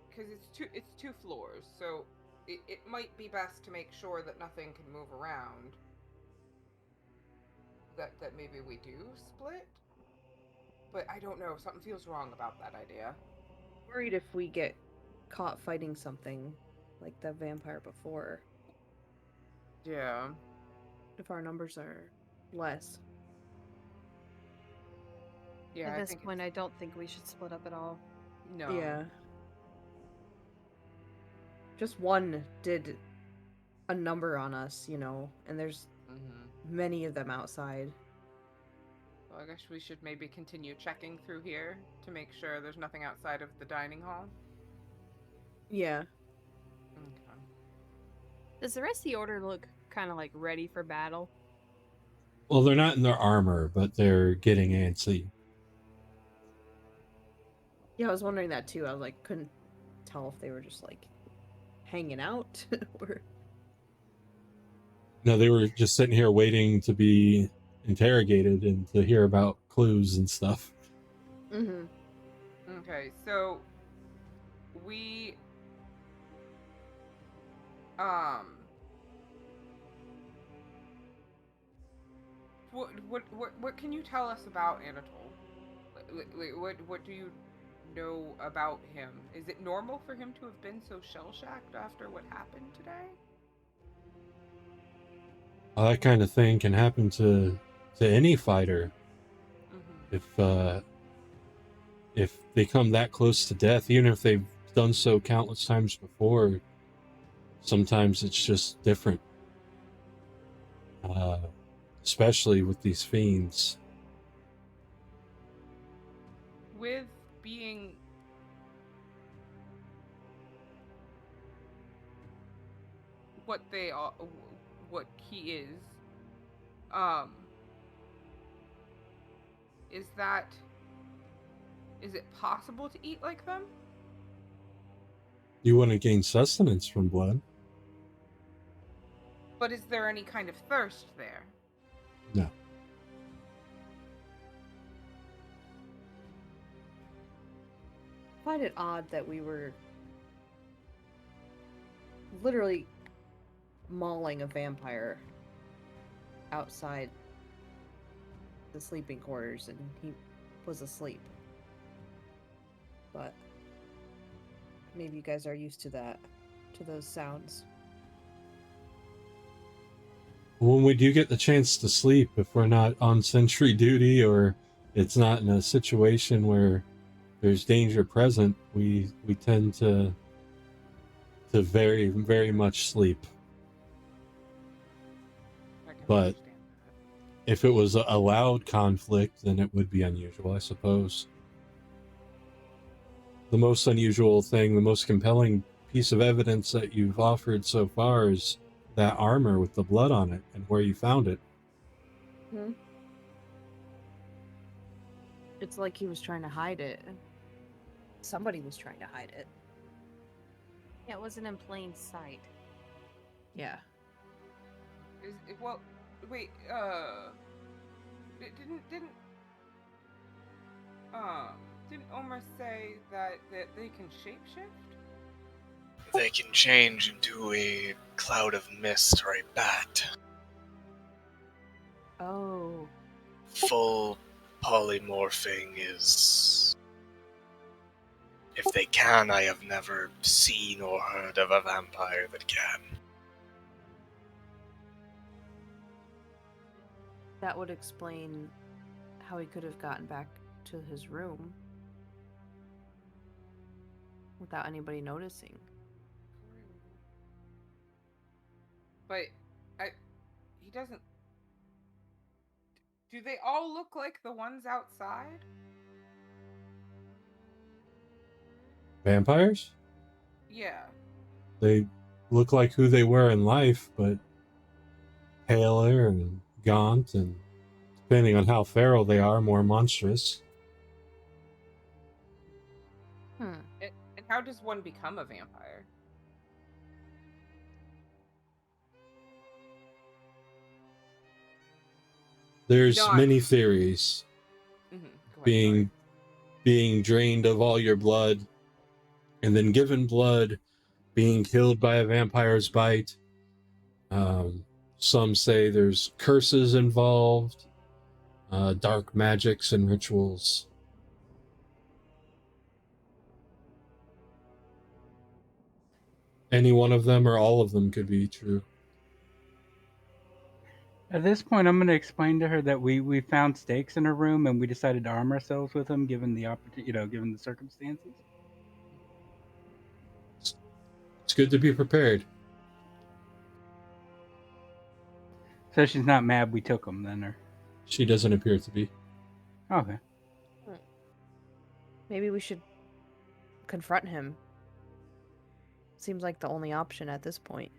because it's two floors, so it might be best to make sure that nothing can move around. That maybe we do split, but I don't know. Something feels wrong about that idea. Worried if we get caught fighting something like the vampire before, Yeah. if our numbers are less. Yeah. At I this think point, I don't think we should split up at all. no. Yeah. Just one did a number on us, and there's Mm-hmm. many of them outside. Well, I guess we should maybe continue checking through here to make sure there's nothing outside of the dining hall. Yeah. Okay. Does the rest of the order look kind of like ready for battle? Well, they're not in their armor, but they're getting antsy. Yeah, I was wondering that too. I was like, couldn't tell if they were just like hanging out or. No, they were just sitting here waiting to be interrogated and to hear about clues and stuff. Mm-hmm. Okay, so we what can you tell us about Anatole? What do you know about him? Is it normal for him to have been so shell-shocked after what happened today? Well, that kind of thing can happen to any fighter Mm-hmm. if they come that close to death, even if they've done so countless times before. Sometimes it's just different. Especially with these fiends. With being what they are, what he is it possible to eat like them? You wouldn't gain sustenance from blood. But is there any kind of thirst there? No. I find it odd that we were literally mauling a vampire outside the sleeping quarters and he was asleep. But maybe you guys are used to that, to those sounds. When we do get the chance to sleep, if we're not on sentry duty or it's not in a situation where there's danger present, we tend to very, very much sleep. I can But understand that. if it was a loud conflict, then it would be unusual, I suppose. The most unusual thing, the most compelling piece of evidence that you've offered so far is that armor with the blood on it and where you found it. It's like he was trying to hide it. Somebody was trying to hide it. Yeah, it wasn't in plain sight. Yeah. Well, wait, didn't Omris say that they can shapeshift? They can change into a cloud of mist or a bat. Oh. Full polymorphing is... If they can, I have never seen or heard of a vampire that can. That would explain how he could have gotten back to his room without anybody noticing. But he doesn't. Do they all look like the ones outside? Vampires? Yeah. They look like who they were in life, but paler and gaunt, and depending on how feral they are, more monstrous. And how does one become a vampire? There's No, many theories. Go ahead, Being drained of all your blood, and then given blood, being killed by a vampire's bite. Some say there's curses involved, dark magics and rituals. Any one of them or all of them could be true. At this point, I'm going to explain to her that we found stakes in her room and we decided to arm ourselves with them, given the opportunity, given the circumstances. It's good to be prepared. So she's not mad we took them then, or She doesn't appear to be. okay. Maybe we should confront him. Seems like the only option at this point.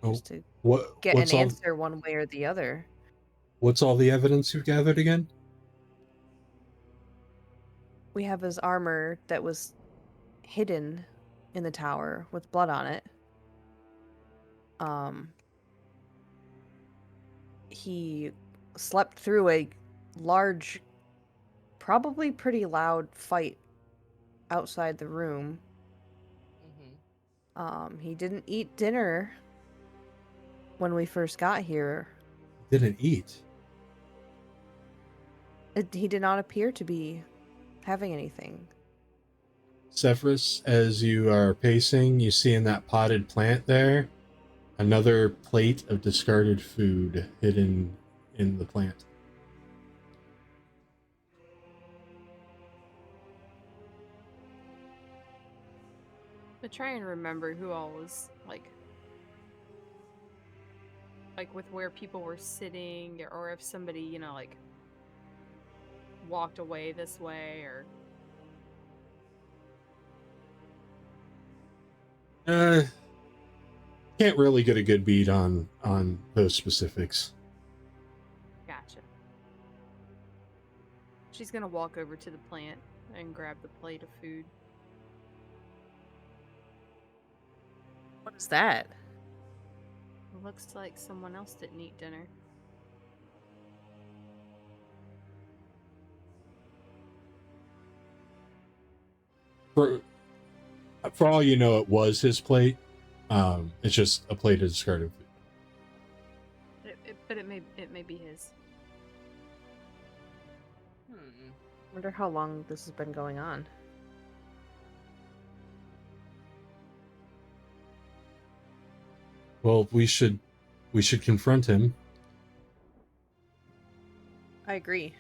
Oh, Just to what? get What's an all? answer one way or the other. What's all the evidence you've gathered again? We have his armor that was hidden in the tower with blood on it. He slept through a large, probably pretty loud fight outside the room. He didn't eat dinner when we first got here. Didn't eat. He did not appear to be having anything. Sefris, as you are pacing, you see in that potted plant there another plate of discarded food hidden in the plant. To try and remember who all was, like, Like with where people were sitting, or if somebody, you know, like walked away this way, or Can't really get a good beat on those specifics. gotcha. She's gonna walk over to the plant and grab the plate of food. What is that? It looks like someone else didn't eat dinner. For all you know, it was his plate. It's just a plate of discarded food. But it may be his. Wonder how long this has been going on. Well, we should confront him. I agree.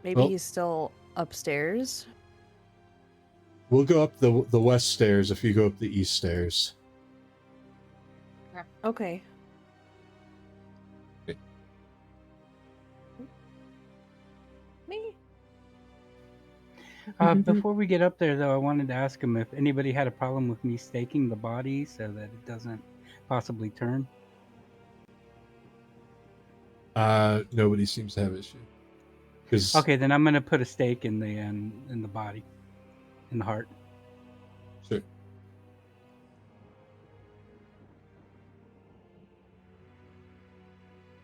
Maybe Well- he's still upstairs. We'll go up the west stairs if you go up the east stairs. Okay. Okay. Me? Before we get up there, though, I wanted to ask him if anybody had a problem with me staking the body so that it doesn't possibly turn. Nobody seems to have issue. Okay, then I'm gonna put a stake in the body, in the heart. Sure.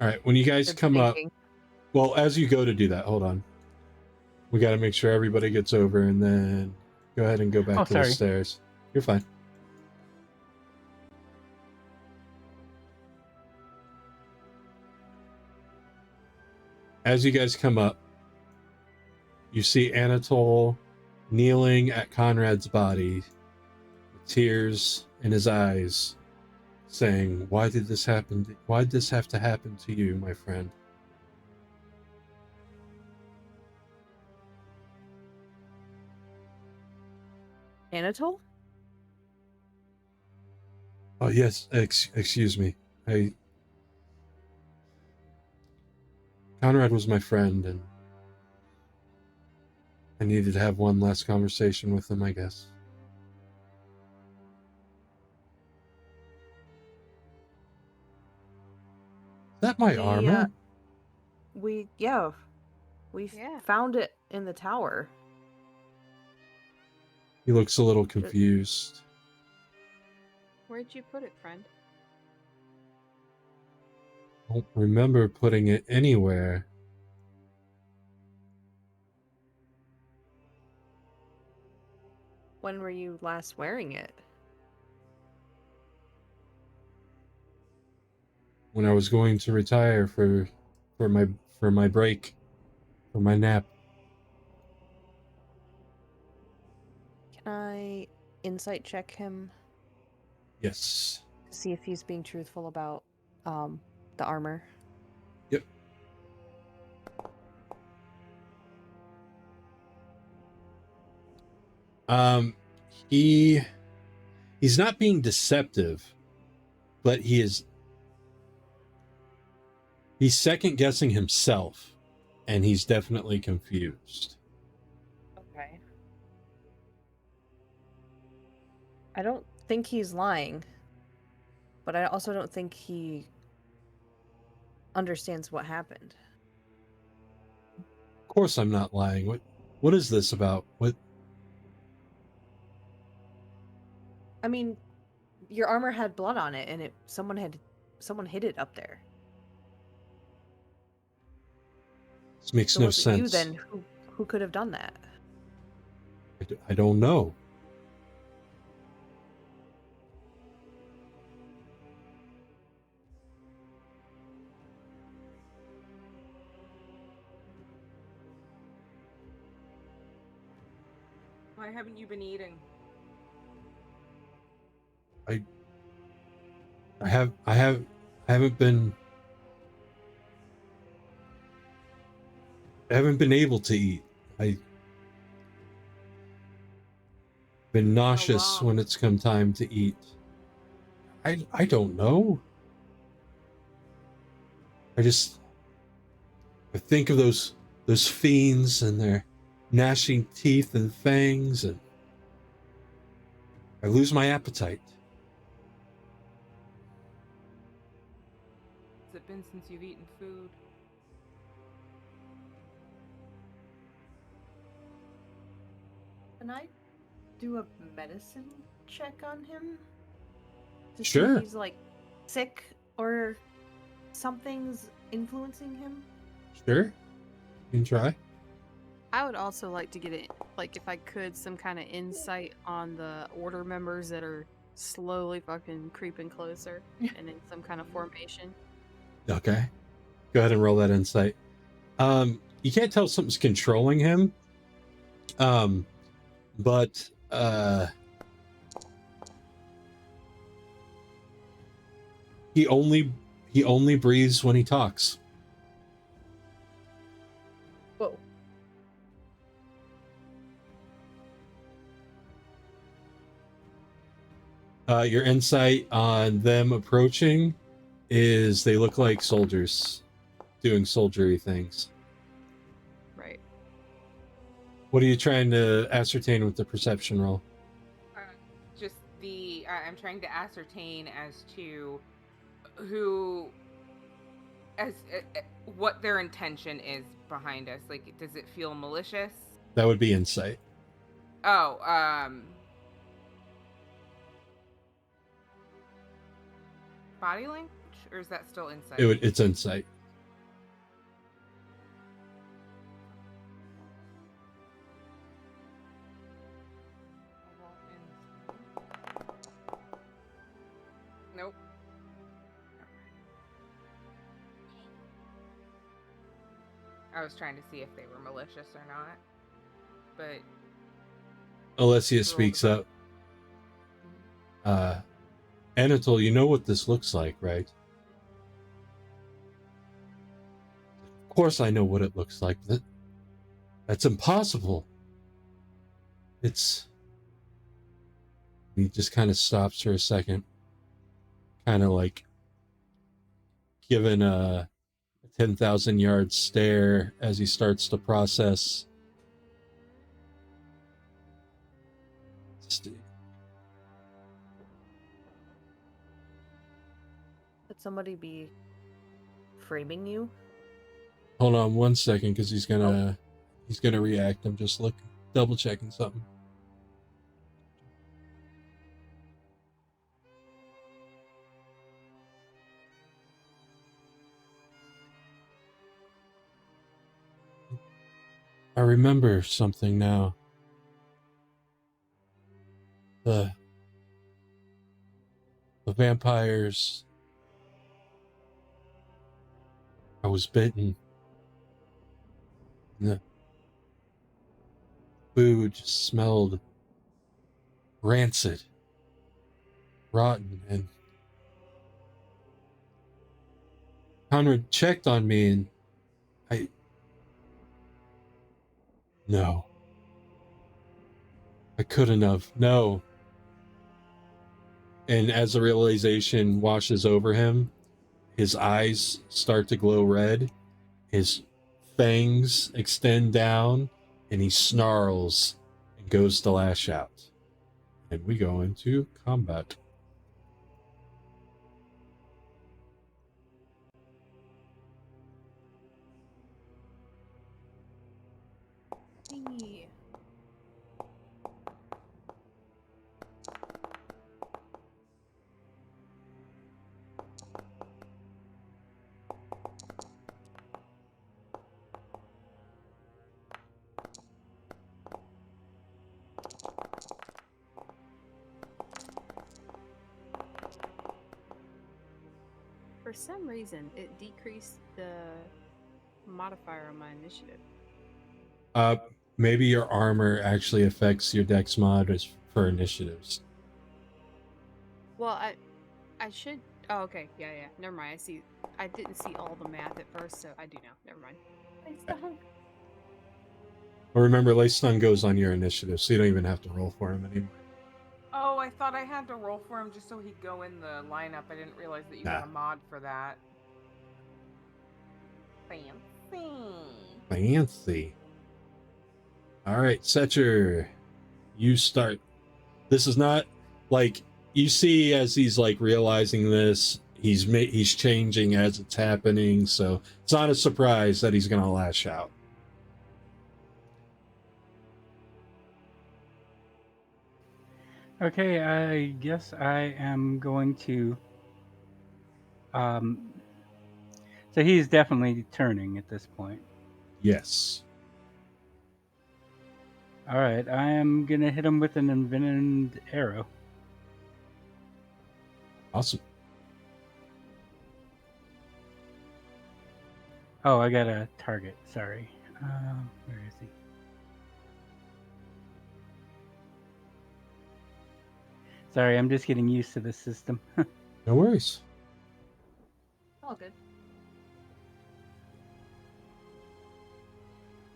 All right, when you guys Good come up, thinking. well, as you go to do that, hold on. We got to make sure everybody gets over, and then go ahead and go back to the sorry. stairs. You're fine. As you guys come up, you see Anatole kneeling at Conrad's body, with tears in his eyes, saying, "Why did this happen? Why did this have to happen to you, my friend?" Anatole? Oh yes, excuse me. Conrad was my friend, and I needed to have one last conversation with him, I guess. Is that my armor? We Yeah. found it in the tower. He looks a little confused. Where'd you put it, friend? I don't remember putting it anywhere. When were you last wearing it? When I was going to retire for my break, for my nap. Can I insight check him Yes. to see if he's being truthful about the armor? Yep. He's not being deceptive, but he's second guessing himself, and he's definitely confused. Okay. I don't think he's lying, but I also don't think he understands what happened. Of course I'm not lying. What is this about? What? I mean, your armor had blood on it, and someone hid it up there. This makes So no was it sense. you then? Who could have done that? I don't know. Why haven't you been eating? I haven't been able to eat. I've been nauseous long? when it's come time to eat. I don't know. I think of those fiends and their gnashing teeth and fangs, and I lose my appetite. Has it been since you've eaten food? Can I do a medicine check on him? To see Sure. if he's like sick or something's influencing him? Sure. You can try. I would also like to get it, like, if I could, some kind of insight on the order members that are slowly fucking creeping closer and in some kind of formation. Okay. Go ahead and roll that insight. You can't tell if something's controlling him. But he only breathes when he talks. Whoa. Your insight on them approaching is they look like soldiers doing soldiery things. Right. What are you trying to ascertain with the perception roll? Just I'm trying to ascertain as to who, what their intention is behind us. Like, does it feel malicious? That would be insight. Oh, body language, or is that still insight? It's insight. Nope. I was trying to see if they were malicious or not, but Alessia speaks up. Anatole, you know what this looks like, right? Of course I know what it looks like. That's impossible. He just kind of stops for a second. Kind of like given a 10,000 yard stare as he starts to process. Could somebody be framing you? Hold on 1 second, because he's gonna react. I'm just double checking something. I remember something now. The vampires. I was bitten. And the food just smelled rancid, rotten, and Conrad checked on me, and no. I couldn't have. No. And as the realization washes over him, his eyes start to glow red, his fangs extend down, and he snarls and goes to lash out. And we go into combat. Hey. For some reason, it decreased the modifier on my initiative. Maybe your armor actually affects your dex mod for initiatives. Well, I should. Oh, okay. Yeah. Never mind. I didn't see all the math at first, so I do now. Never mind. Well, remember, Lay Stun goes on your initiative, so you don't even have to roll for him anymore. Oh, I thought I had to roll for him just so he'd go in the lineup. I didn't realize that you got a mod for that. Fancy. All right, Secher, you start. This is not like you see as he's like realizing this. He's changing as it's happening, so it's not a surprise that he's gonna lash out. Okay, I guess I am going to. So he's definitely turning at this point. Yes. All right, I am gonna hit him with an envenomed arrow. Awesome. Oh, I got a target. Sorry. Where is he? Sorry, I'm just getting used to the system. No worries. All good.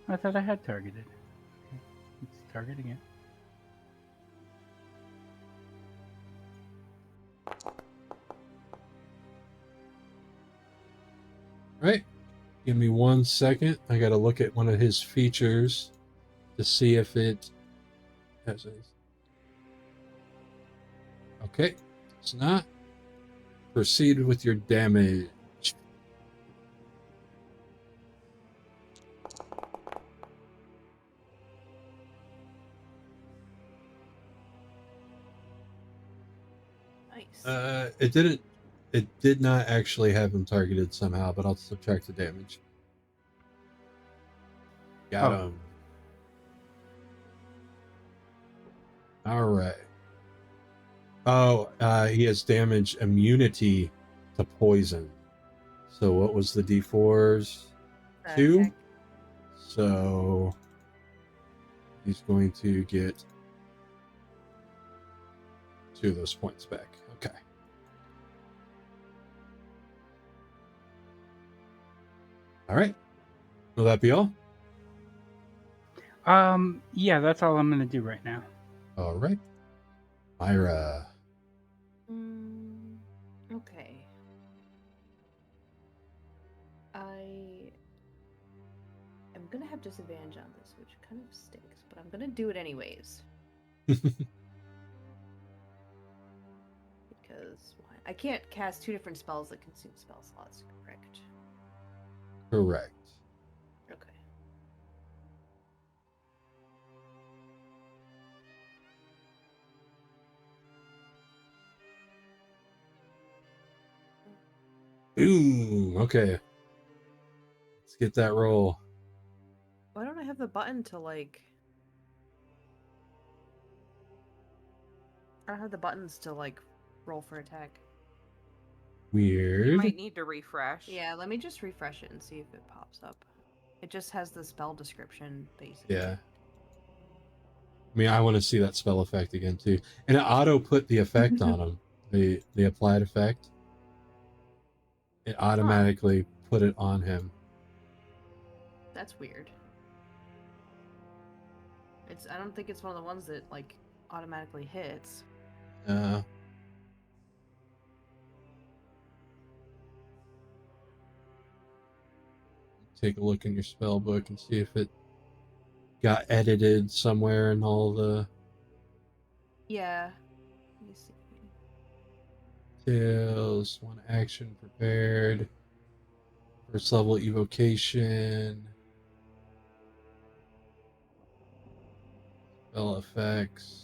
I thought I had targeted. Okay, let's target again. Right. Give me 1 second. I gotta look at one of his features to see if it has anything. Okay. It's not. Proceed with your damage. Nice. It did not actually have him targeted somehow, but I'll subtract the damage. Got Oh. him. All right. Oh, he has damage immunity to poison. So what was the D4s? 2? Okay. So he's going to get 2 of those points back. Okay. All right. Will that be all? Yeah, that's all I'm gonna do right now. All right. Myra. Okay. I am gonna have disadvantage on this, which kind of stinks, but I'm gonna do it anyways. Because why? I can't cast 2 different spells that consume spell slots, correct? Correct. Okay. Ooh, okay. Let's get that roll. Why don't I have the button to like... I don't have the buttons to like roll for attack. You Weird. might need to refresh. Yeah, let me just refresh it and see if it pops up. It just has the spell description, basically. Yeah. I mean, I want to see that spell effect again too. And it auto put the effect on him. The applied effect. It automatically put it on him. That's weird. I don't think it's one of the ones that like automatically hits. Take a look in your spell book and see if it got edited somewhere in all the Yeah. Let me see. details. 1 action prepared. First level evocation. Spell effects.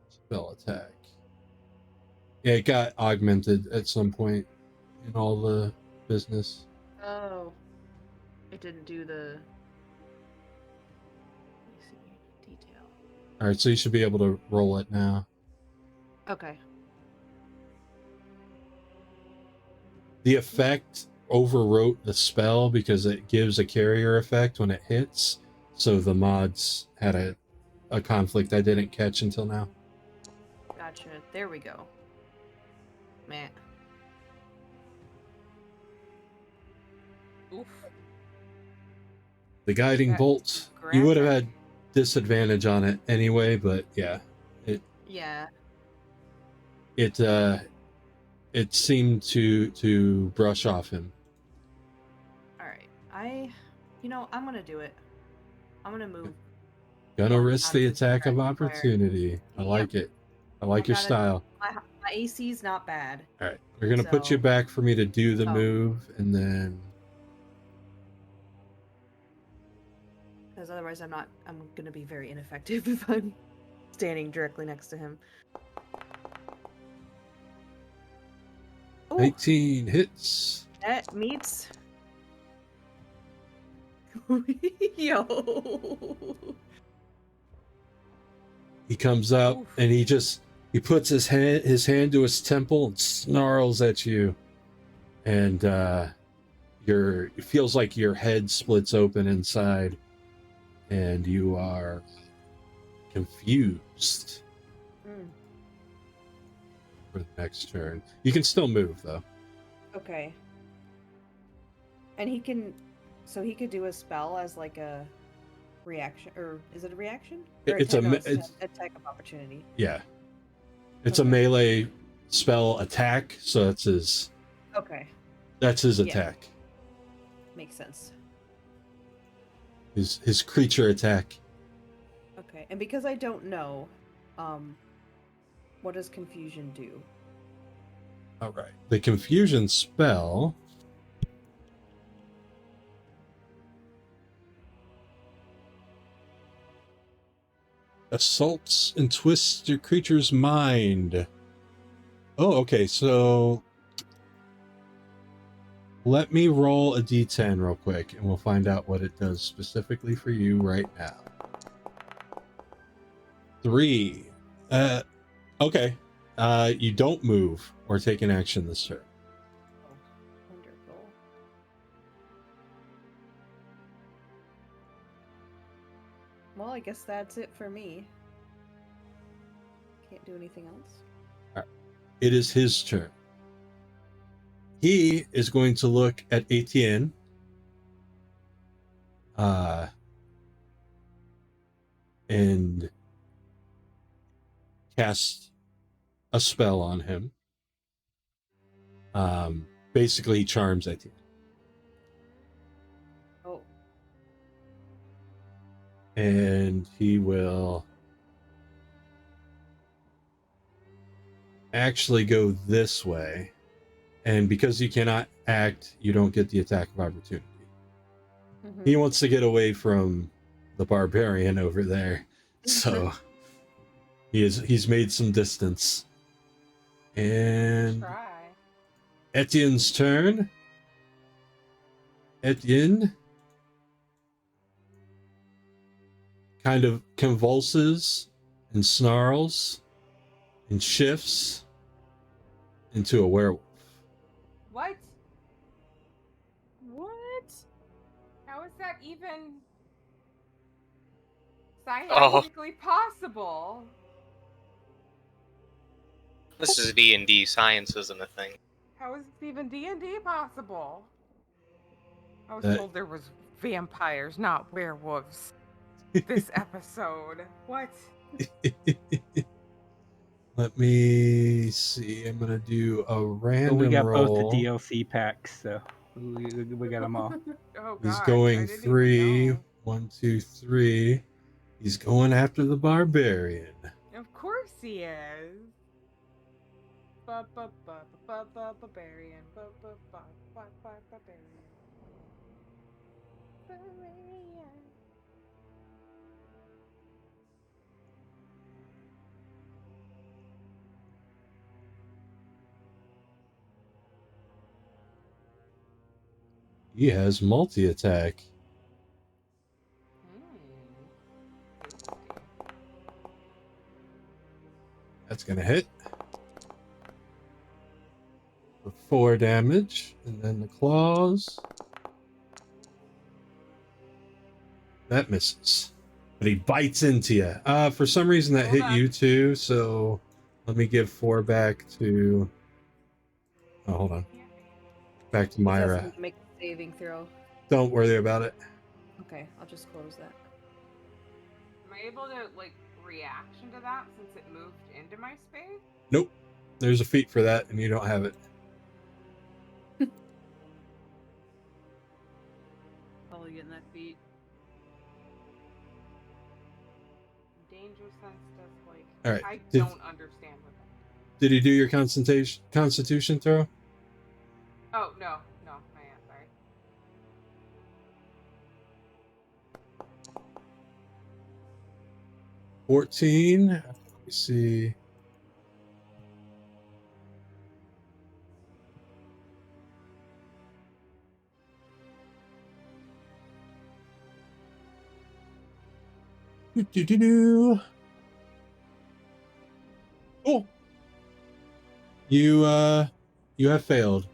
Spell attack. Yeah, it got augmented at some point in all the business. Oh. It didn't do the... Let me see. Detail. Alright, so you should be able to roll it now. Okay. The effect overwrote the spell because it gives a carrier effect when it hits. So the mods had a conflict I didn't catch until now. Gotcha. There we go. Man. Oof. The guiding That- bolt. You would have had disadvantage on it anyway, but yeah, Yeah. it seemed to brush off him. All right. I'm gonna do it. I'm gonna move. Gonna one risk out the of this attack of direct fire. opportunity. I like it. I like I your gotta- style. My AC's not bad. All right, we're gonna put you So- back for me to do the Oh. move, and then Because otherwise I'm gonna be very ineffective if I'm standing directly next to him. Ooh, 19 hits. that meets. Yo. He comes up and he puts his hand to his temple and snarls at you, and it feels like your head splits open inside, and you are confused Mm, for the next turn. You can still move though. okay. And he could do a spell as like a reaction, or is it a reaction? Or It's a no, it's attack of opportunity. yeah. It's a Okay. melee spell attack, so that's his Yeah. attack. Makes sense. His creature attack. Okay, and because I don't know, what does confusion do? All right. The confusion spell assaults and twists your creature's mind. Oh, okay. So let me roll a d10 real quick, and we'll find out what it does specifically for you right now. 3. Okay. You don't move or take an action this turn. Oh, wonderful. Well, I guess that's it for me. Can't do anything else. It is his turn. He is going to look at Etienne. And cast a spell on him. Basically charms Etienne. Oh, And he will actually go this way. And because you cannot act, you don't get the attack of opportunity. He wants to get away from the barbarian over there. So he's made some distance. And Try. Etienne's turn. Etienne kind of convulses and snarls and shifts into a werewolf. What? What? How is that even scientifically possible? This is D&D. Science isn't a thing. How is even D&D possible? I was That- told there was vampires, not werewolves. This episode. What? Let me see. I'm gonna do a random But we got roll. both the DLC packs, so we got them all. Oh god. He's I going didn't even 3. know. 1, 2, 3. He's going after the barbarian. Of course he is. Barbarian. Barbarian. He has multi-attack. That's gonna hit. For 4 damage. And then the claws. That misses. But he bites into you. For some reason that Hold hit on. you too, so let me give 4 back to... Oh, hold on. Back to he's Myra. asking to make a saving throw. Don't worry about it. Okay, I'll just close that. Am I able to like reaction to that since it moved into my space? Nope. There's a feat for that, and you don't have it. Probably getting that feat. Danger sense does like. All right. I Did- don't understand what that. Did he do your constitution throw? Oh no, not yet. Sorry. $14. Let me see. Do. Oh. You have failed.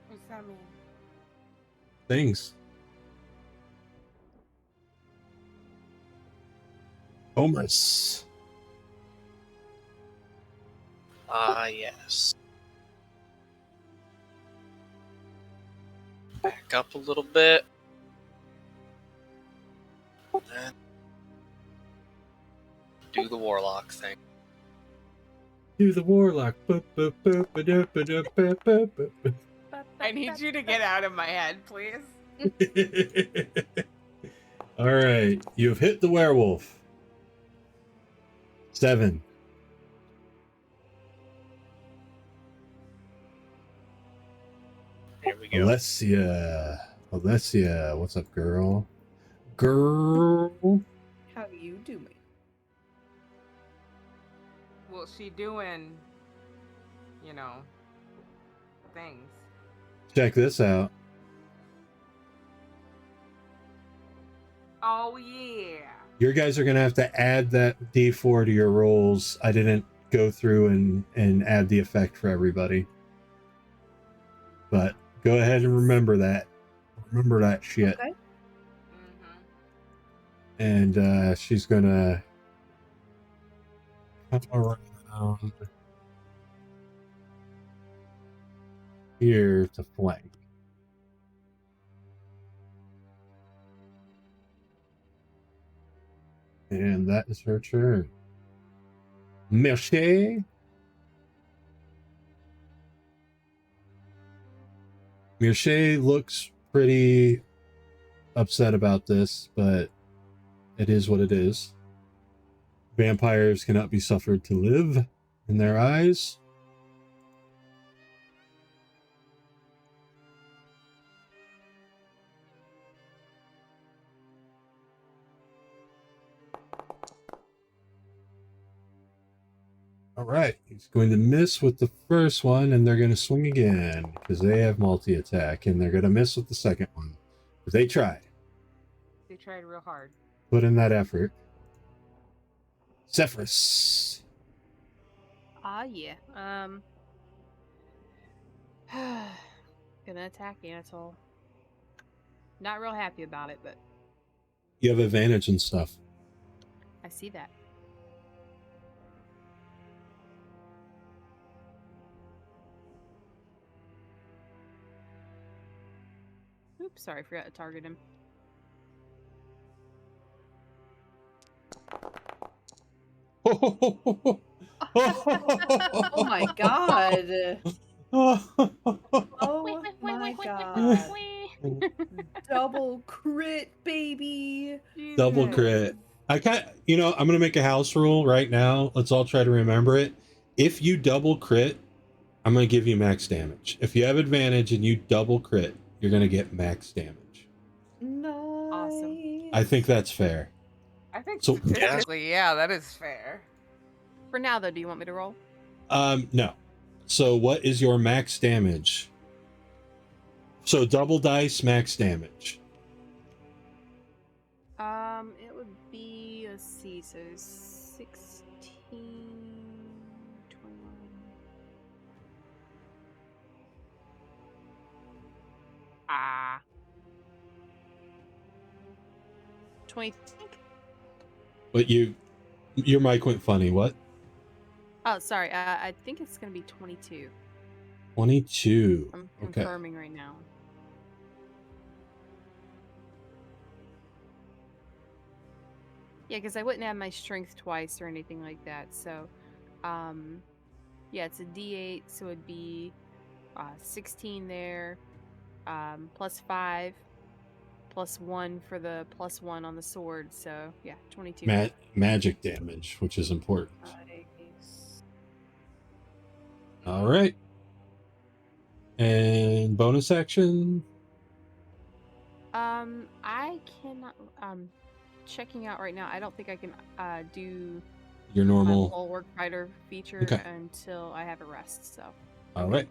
What's that mean? Things. Omris. Ah, yes. Back up a little bit. And then do the warlock thing. Do the warlock. I need you to get out of my head, please. All right, you've hit the werewolf. 7. Here we go. Alessia, what's up, girl? Girl. How you doing? Well, she doing, you know, things. Check this out. Oh yeah. Your guys are gonna have to add that D4 to your rolls. I didn't go through and add the effect for everybody, but go ahead and remember that. Remember that shit. Okay. Mm-hmm. And she's gonna come around here to flank. And that is her turn. Merci. Mircea looks pretty upset about this, but it is what it is. Vampires cannot be suffered to live in their eyes. All right, he's going to miss with the first one, and they're going to swing again because they have multi-attack, and they're going to miss with the second one. But they tried. They tried real hard. Put in that effort. Sefris. Yeah. Gonna attack Anatole. Not real happy about it, but You have advantage and stuff. I see that. Oops, sorry, forgot to target him. Oh my god. Oh my god. Double crit, baby. Double crit. I'm gonna make a house rule right now. Let's all try to remember it. If you double crit, I'm gonna give you max damage. If you have advantage and you double crit, you're gonna get max damage. Nice. Awesome. I think that's fair. I think So- statistically, yeah, that is fair. For now, though, do you want me to roll? No. So what is your max damage? So double dice max damage. It would be, let's see, so 16, 21. Ah. 20. But your mic went funny. What? Oh, sorry. I think it's gonna be 22. 22. I'm Okay. confirming right now. Yeah, because I wouldn't have my strength twice or anything like that. So, yeah, it's a D8, so it'd be 16 there, plus 5, plus 1 for the plus 1 on the sword. So, yeah, 22. Magic damage, which is important. Nice. All right. And bonus action? I cannot, checking out right now. I don't think I can do Your my normal. bulwark fighter feature Okay. until I have a rest. So, All right.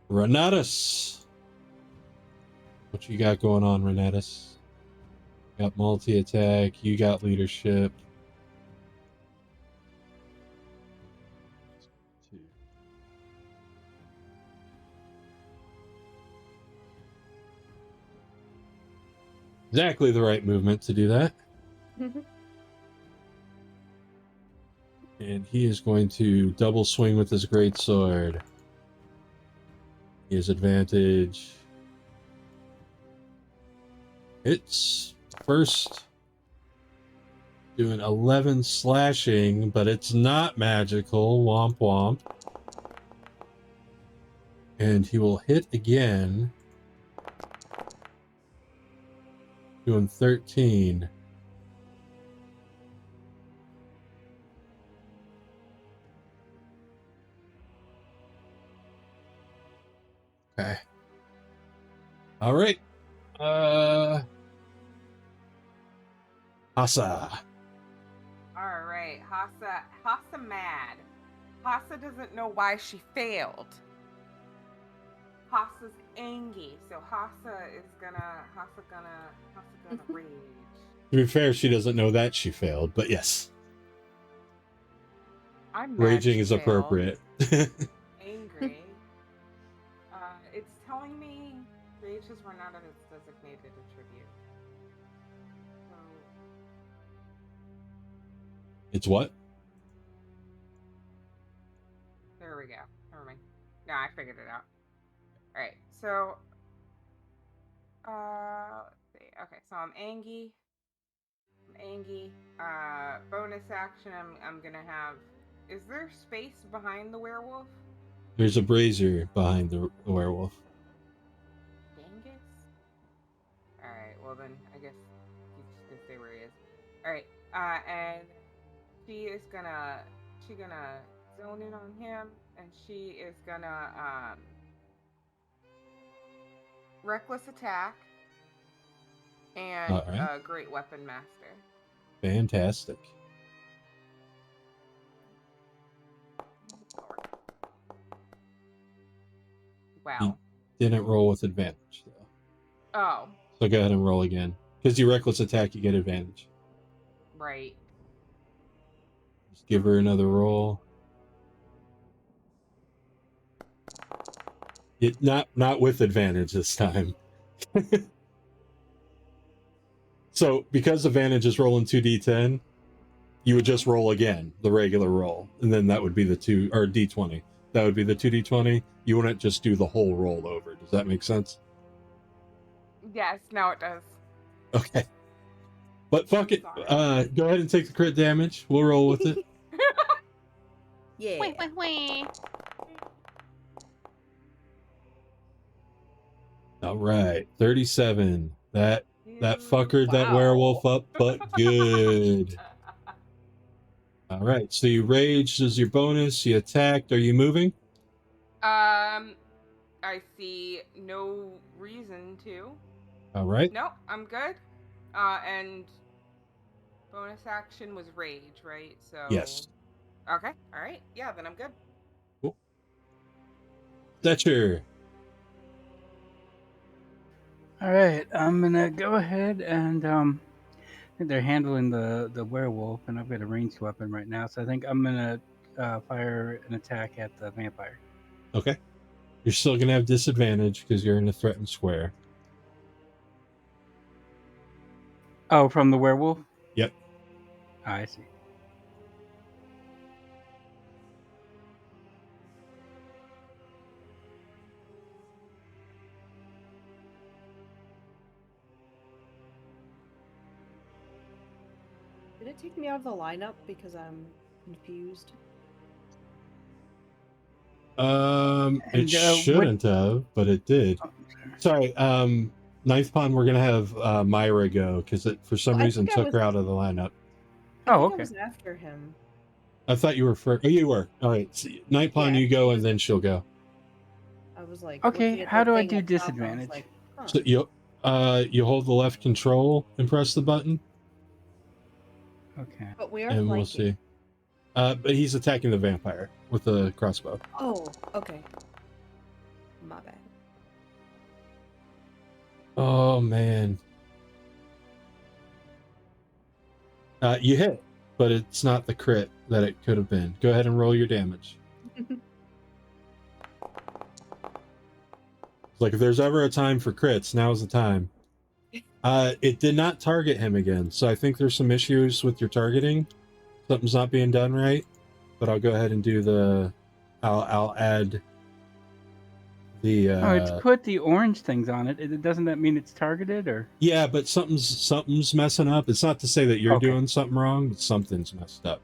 Renatus. What you got going on, Renatus? Got multi-attack. You got leadership. Exactly the right movement to do that. And he is going to double swing with his greatsword. He has advantage. It's first doing 11 slashing, but it's not magical. Womp womp. And he will hit again. Doing 13. Okay. All right. Hassa. All right, Hassa mad. Hassa doesn't know why she failed. Hassa's angry, so Hassa gonna rage. To be fair, she doesn't know that she failed, but yes. I'm mad Raging she is failed. appropriate. Angry. It's telling me rages were not of its designated attribute. So It's what? there we go. Never mind. No, I figured it out. Alright, so let's see. Okay, so I'm angry. Bonus action I'm gonna have. Is there space behind the werewolf? There's a brazier behind the werewolf. Genghis? Alright, well then I guess he's just gonna stay where he is. Alright, and she gonna zone in on him, and she is gonna reckless attack and Alright. great weapon master. Fantastic. Wow. He didn't roll with advantage, though. Oh. So go ahead and roll again. Because you reckless attack, you get advantage. Right. Just give her another roll. Not with advantage this time. So because advantage is rolling 2d10, you would just roll again, the regular roll, and then that would be the d20. That would be the 2d20. You wouldn't just do the whole roll over. Does that make sense? Yes, now it does. Okay. But fuck it. Go ahead and take the crit damage. We'll roll with it. Yeah. Wait. All right. 37. That fuckered that werewolf up, but good. All right. So you raged as your bonus. You attacked. Are you moving? I see no reason to. All right. No, I'm good. And bonus action was rage, right? So Yes. Okay. All right. Yeah, then I'm good. Cool. Secher. All right, I'm gonna go ahead and I think they're handling the werewolf, and I've got a ranged weapon right now, so I think I'm gonna fire an attack at the vampire. Okay. You're still gonna have disadvantage because you're in a threatened square. Oh, from the werewolf? Yep. I see. it take me out of the lineup because I'm confused? It And, what- shouldn't have, but it did. Oh, sorry. Sorry, Ninthpawn, we're gonna have Myra go because it for some Well, I reason think I took her was- out of the lineup. I Oh, think I okay. was after him. I thought you were first. Oh, you were. All right, Ninthpawn, Yeah, you go, and then she'll go. I was like, Okay, looking at how the do I thing do up top, and I was disadvantage? like, huh. So you hold the left control and press the button, Okay. But we are and we'll flanking. see. But he's attacking the vampire with the crossbow. Oh, okay. My bad. Oh man. You hit, but it's not the crit that it could have been. Go ahead and roll your damage. Like if there's ever a time for crits, now's the time. It did not target him again, so I think there's some issues with your targeting. Something's not being done right. But I'll go ahead and do the. I'll add the. Oh, it's put the orange things on it. Doesn't that mean it's targeted or? Yeah, but something's messing up. It's not to say that you're Okay. doing something wrong, but something's messed up.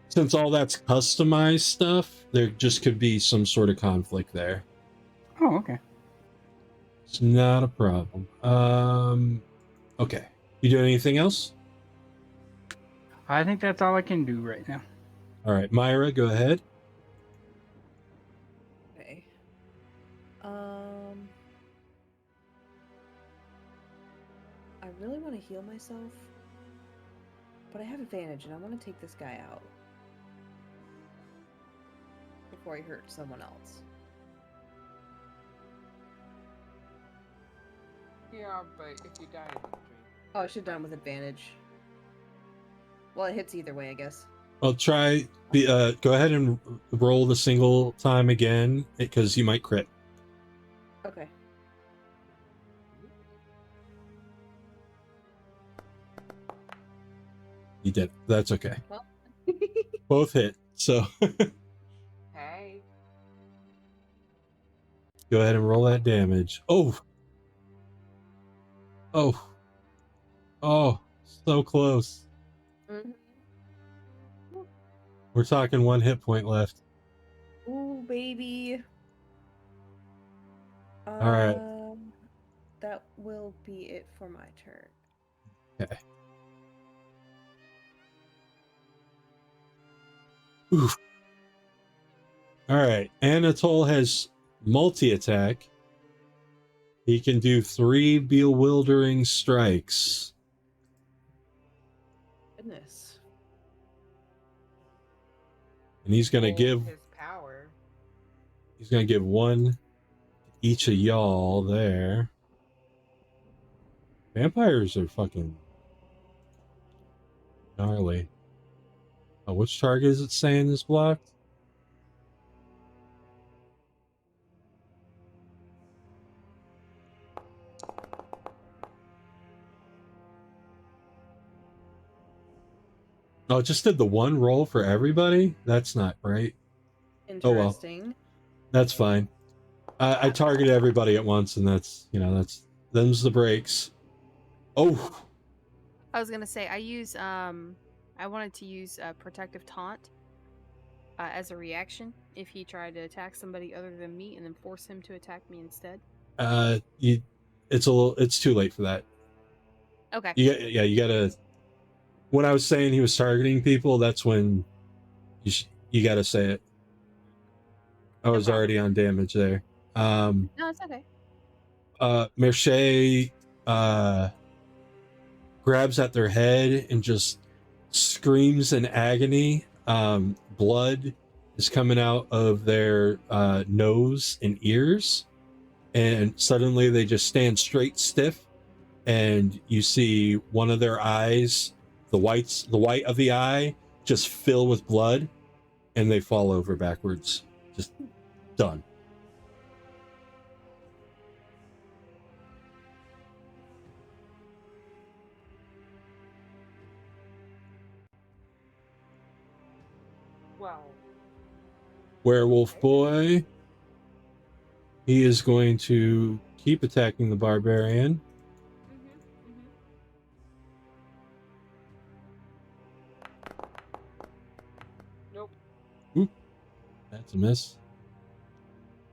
Since all that's customized stuff, there just could be some sort of conflict there. Oh, okay. It's not a problem. Okay. You doing anything else? I think that's all I can do right now. All right, Myra, go ahead. Okay. I really want to heal myself, but I have advantage, and I want to take this guy out before he hurts someone else. Yeah, but if you die, Oh, I should have done with advantage. Well, it hits either way, I guess. I'll try. Go ahead and roll the single time again because you might crit. Okay. You did. That's okay. Well. Both hit. So hey. go ahead and roll that damage. Oh. Oh. Oh. So close. Mhm. We're talking 1 hit point left. Ooh, baby. All right. That will be it for my turn. Okay. Oof. All right. Anatole has multi-attack. He can do 3 bewildering strikes. Goodness. And he's going to give his power. He's going to give 1 to each of y'all there. Vampires are fucking gnarly. Oh, which target is it saying is blocked? Oh, it just did the 1 roll for everybody? That's not right. Oh, well. Interesting. That's fine. I target everybody at once, and them's the breaks. Oh, I was gonna say I wanted to use protective taunt as a reaction if he tried to attack somebody other than me, and then force him to attack me instead. it's too late for that. Okay. You gotta. When I was saying he was targeting people, that's when you gotta say it. I was already on damage there. No, it's okay. Merche grabs at their head and just screams in agony. Blood is coming out of their nose and ears, and suddenly they just stand straight stiff, and you see one of their eyes, the white of the eye, just fill with blood, and they fall over backwards. Just done. Well, Werewolf boy, he is going to keep attacking the barbarian. Nope. Oop, that's a miss.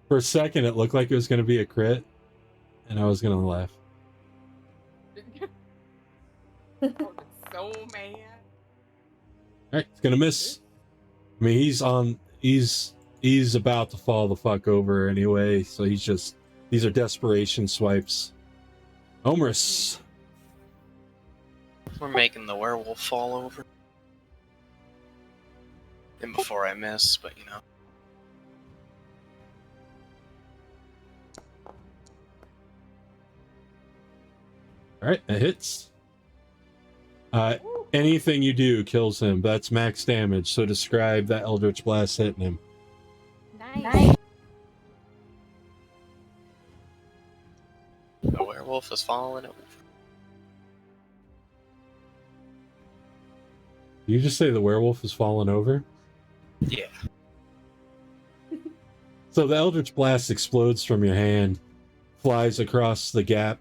For a second, it looked like it was going to be a crit, and I was going to laugh. Oh, so mad. Alright, it's going to miss. I mean, he's about to fall the fuck over anyway, so these are desperation swipes. Omris. We're making the werewolf fall over. And before I miss, but you know. Alright, that hits. Anything you do kills him. That's max damage, so describe that Eldritch Blast hitting him. Nice. The werewolf is falling over. Did you just say the werewolf is falling over? Yeah. So the Eldritch Blast explodes from your hand, flies across the gap,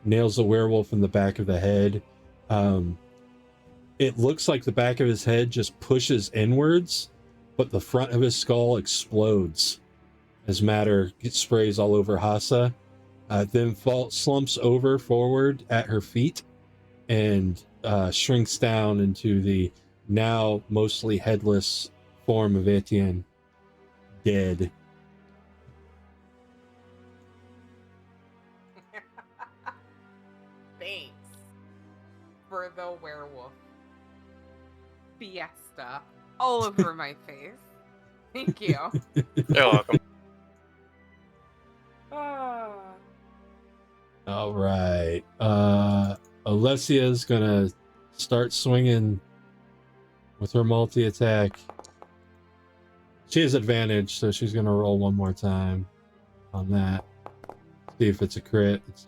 nails the werewolf in the back of the head. It looks like the back of his head just pushes inwards, but the front of his skull explodes as matter sprays all over Hassa. Then slumps over forward at her feet and shrinks down into the now mostly headless form of Etienne, dead. Thanks for the werewolf fiesta all over my face. Thank you. You're welcome. All right. Alessia's gonna start swinging with her multi-attack. She has advantage, so she's gonna roll one more time on that. See if it's a crit. It's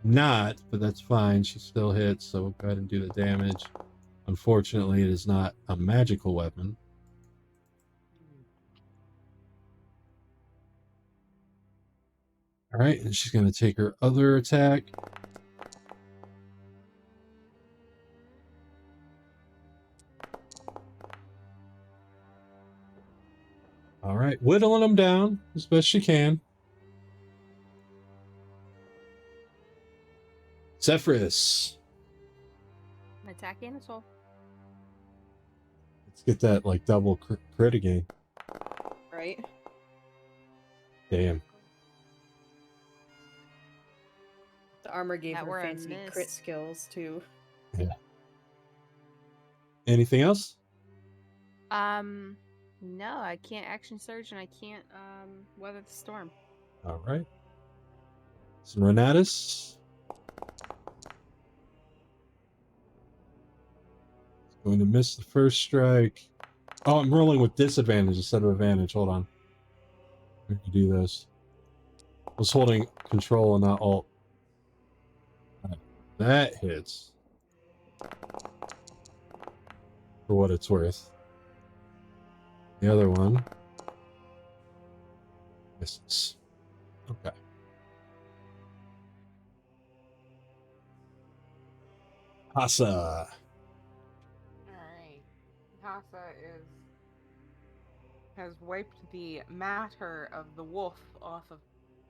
not, but that's fine. She still hits, so we'll go ahead and do the damage. Unfortunately, it is not a magical weapon. All right, and she's going to take her other attack. All right, whittling them down as best she can. Sefris. An attack and a soul. Let's get that like double crit again. Right. Damn. The armor gave That her were a fancy miss. crit skills too. Yeah. Anything else? No, I can't action surge and I can't weather the storm. All right. So Renatus. Going to miss the first strike. Oh, I'm rolling with disadvantage instead of advantage. Hold on. I can do this. I was holding control and not alt. All right. That hits. For what it's worth. The other one misses. Okay. Hassa. Alright. Hassa has wiped the matter of the wolf off of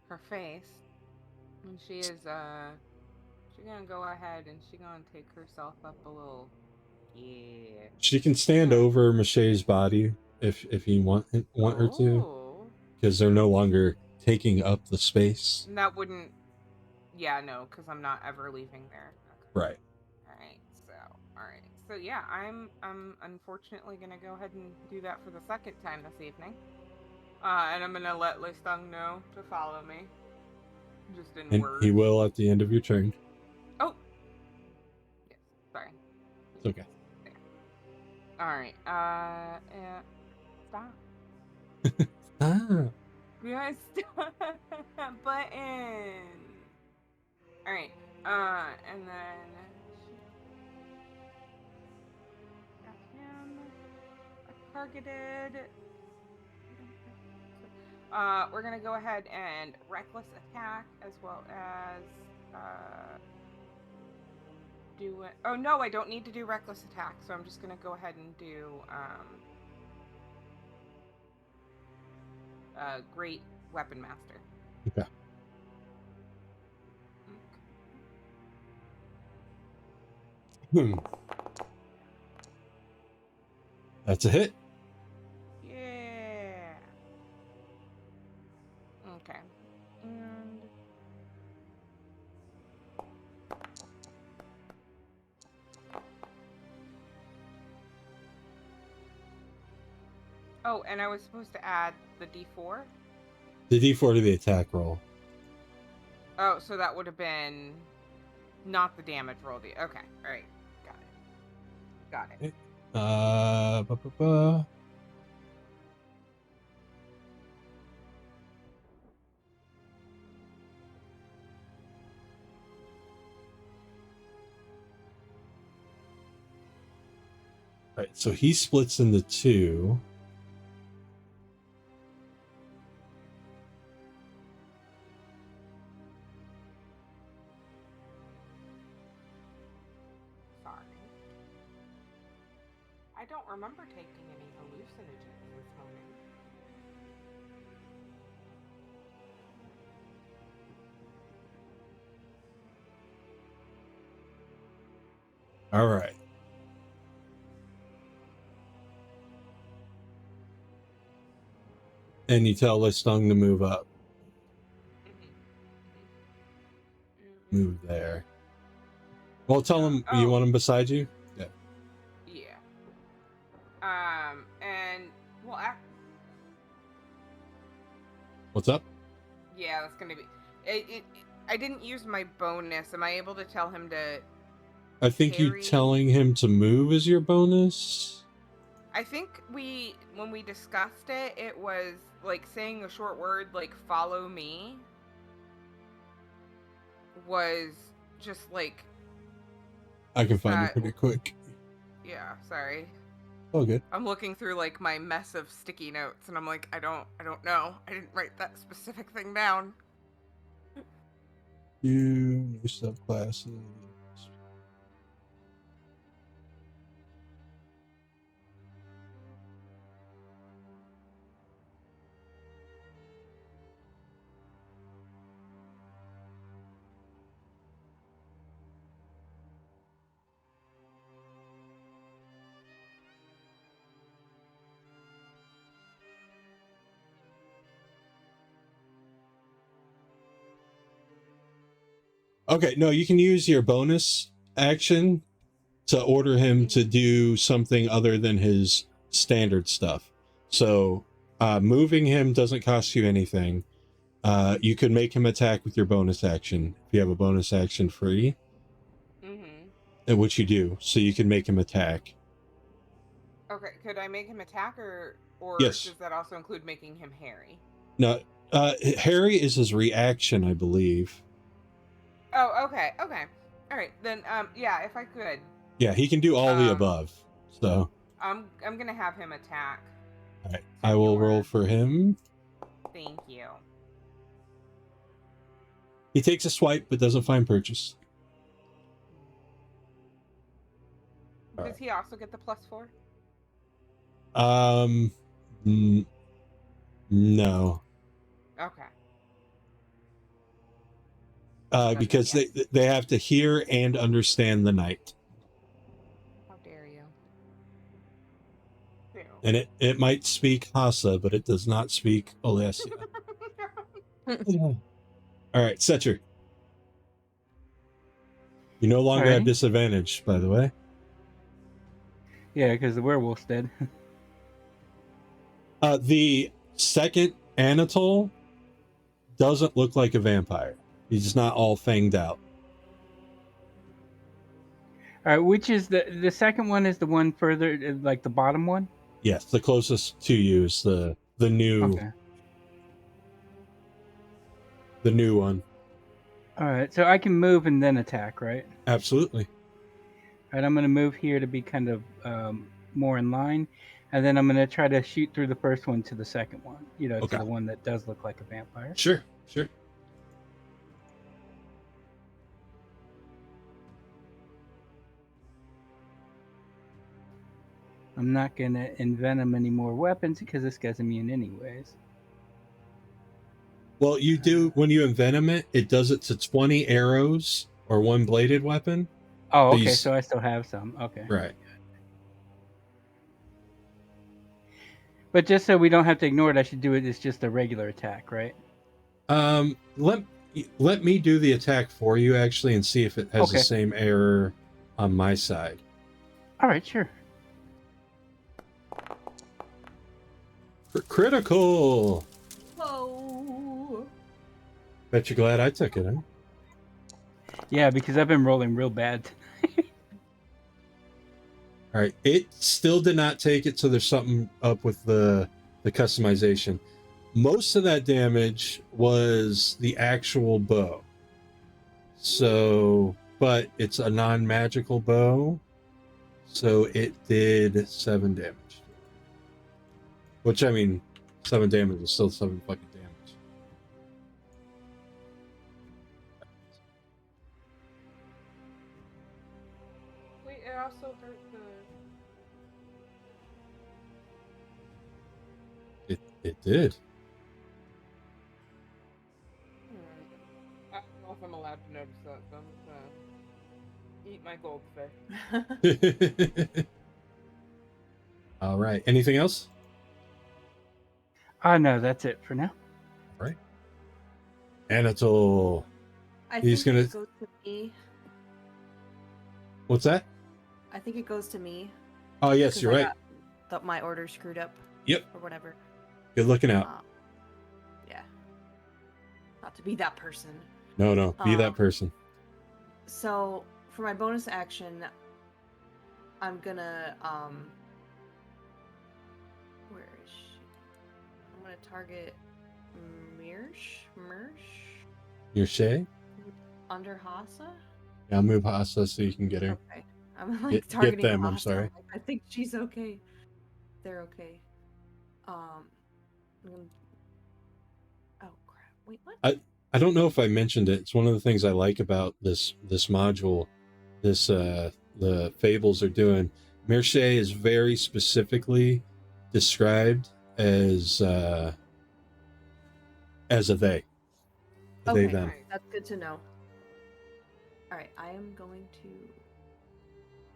her face. And she is she's gonna go ahead and she's gonna take herself up a little. Yeah. She can stand over Maché's body if you want her to, because they're no longer taking up the space. And that wouldn't. Yeah, no, because I'm not ever leaving there. Okay. Right. Alright. So yeah, I'm unfortunately gonna go ahead and do that for the second time this evening. And I'm gonna let Listang know to follow me. Just in And words. he will at the end of your turn. Oh. Yes. Sorry. It's okay. Alright. Stop. Ah. Yes. Button. Alright. And then got him targeted. We're gonna go ahead and reckless attack as well as do it. Oh no, I don't need to do reckless attack, so I'm just gonna go ahead and do great weapon master. Okay. That's a hit. Yeah. Okay. And oh, and I was supposed to add the D4? The D4 to the attack roll. Oh, so that would have been not the damage roll. Okay, all right. Got it. Right, so he splits into two. Sorry. I don't remember taking any hallucinogens this morning. All right. And you tell Listung to move up. Move there. Well, tell him you want him beside you. Yeah. Yeah. And well, What's up? yeah, that's gonna be. I didn't use my bonus. Am I able to tell him to? I think you Carry- telling him to move is your bonus. I think when we discussed it, it was like saying a short word like "follow me" was just like. I can find it pretty quick. Yeah, sorry. Oh, good. I'm looking through like my mess of sticky notes, and I'm like, I don't know. I didn't write that specific thing down. You new subclasses. Okay, no, you can use your bonus action to order him to do something other than his standard stuff. So, moving him doesn't cost you anything. You could make him attack with your bonus action if you have a bonus action free, which you do. So you can make him attack. Okay, could I make him attack, or Yes. does that also include making him hairy? No, Harry is his reaction, I believe. Oh, okay. All right, then, yeah, if I could. Yeah, he can do all the above. So I'm gonna have him attack. all right, I will roll for him. Thank you. He takes a swipe but doesn't find purchase. Does he also get the +4? No. Okay. Because they have to hear and understand the night. How dare you? Ew. And it might speak Hassa, but it does not speak Alessia. All right, Secher. You no longer have Alrighty. disadvantage, by the way. Yeah, because the werewolf's dead. The second Anatole doesn't look like a vampire. He's not all fanged out. All right, which is the second one? Is the one further, like the bottom one? Yes, the closest to you is the new Okay. the new one. All right, so I can move and then attack, right? Absolutely. All right, I'm going to move here to be kind of more in line. And then I'm going to try to shoot through the first one to the second one. Okay. To the one that does look like a vampire. Sure. I'm not going to envenom any more weapons because this guy's immune anyways. Well, you do, when you envenom it, it does it to 20 arrows or one bladed weapon. Oh, okay, so I still have some. Okay. Right. But just so we don't have to ignore it, I should do it as just a regular attack, right? Let me do the attack for you, actually, and see if it has the same error on my side. All right, sure. Critical! Whoa! Bet you're glad I took it, huh? Yeah, because I've been rolling real bad. All right, it still did not take it, so there's something up with the customization. Most of that damage was the actual bow. So, but it's a non-magical bow, so it did 7 damage. Which, I mean, 7 damage is still 7 fucking damage. Wait, it also hurt the... It did. I don't know if I'm allowed to notice that, so I'm gonna eat my goldfish. All right. Anything else? No, that's it for now. All right. Anatole. He's gonna. It goes to me. What's that? I think it goes to me. Oh, yes, you're right. Thought my order screwed up. Yep. Or whatever. Good looking out. Yeah. Not to be that person. No. Be that person. So, for my bonus action, I'm gonna, where is she? I'm gonna target Mirshe? Under Hassa? Yeah, I'll move Hassa so you can get her. Okay. I'm like targeting them, Hassa. I'm sorry. I think she's okay. They're okay. Oh crap. Wait, what? I don't know if I mentioned it. It's one of the things I like about this module. The fables are doing. Mirshe is very specifically described as a they. Okay, They them. right. That's good to know. Alright, I am going to...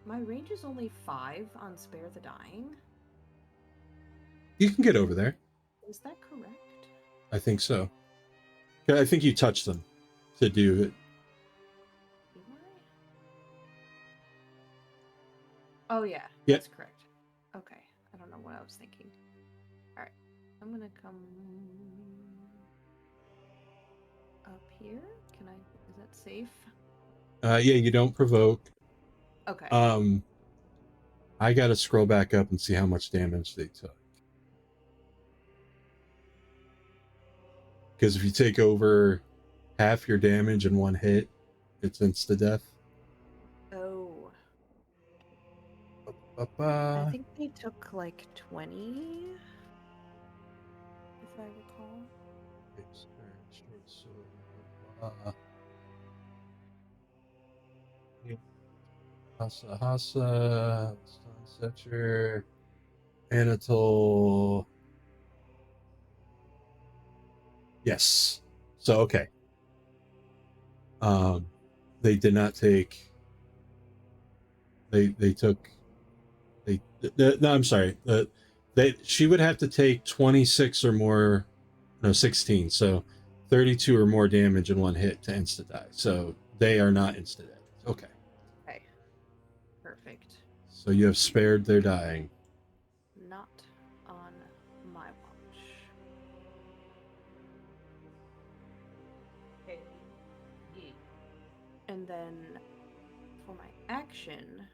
My range is only 5 on Spare the Dying. You can get over there. Is that correct? I think so. I think you touch them to do it. Do I? Oh yeah, Yep. That's correct. Okay, I don't know what I was thinking. Alright, I'm gonna come up here. Can I, is that safe? Yeah, you don't provoke. Okay. I gotta scroll back up and see how much damage they took. Because if you take over half your damage in one hit, it's insta-death. Oh. I I think they took like 20, if I recall. Hassa, Secher, Anatole. Yes. So okay. They did not take. They took. No, I'm sorry. She would have to take 26 or more. No, 16. So 32 or more damage in one hit to insta die. So they are not insta dead. Okay. Okay. Perfect. So you have spared their dying. Not on my watch. Okay. And then for my action,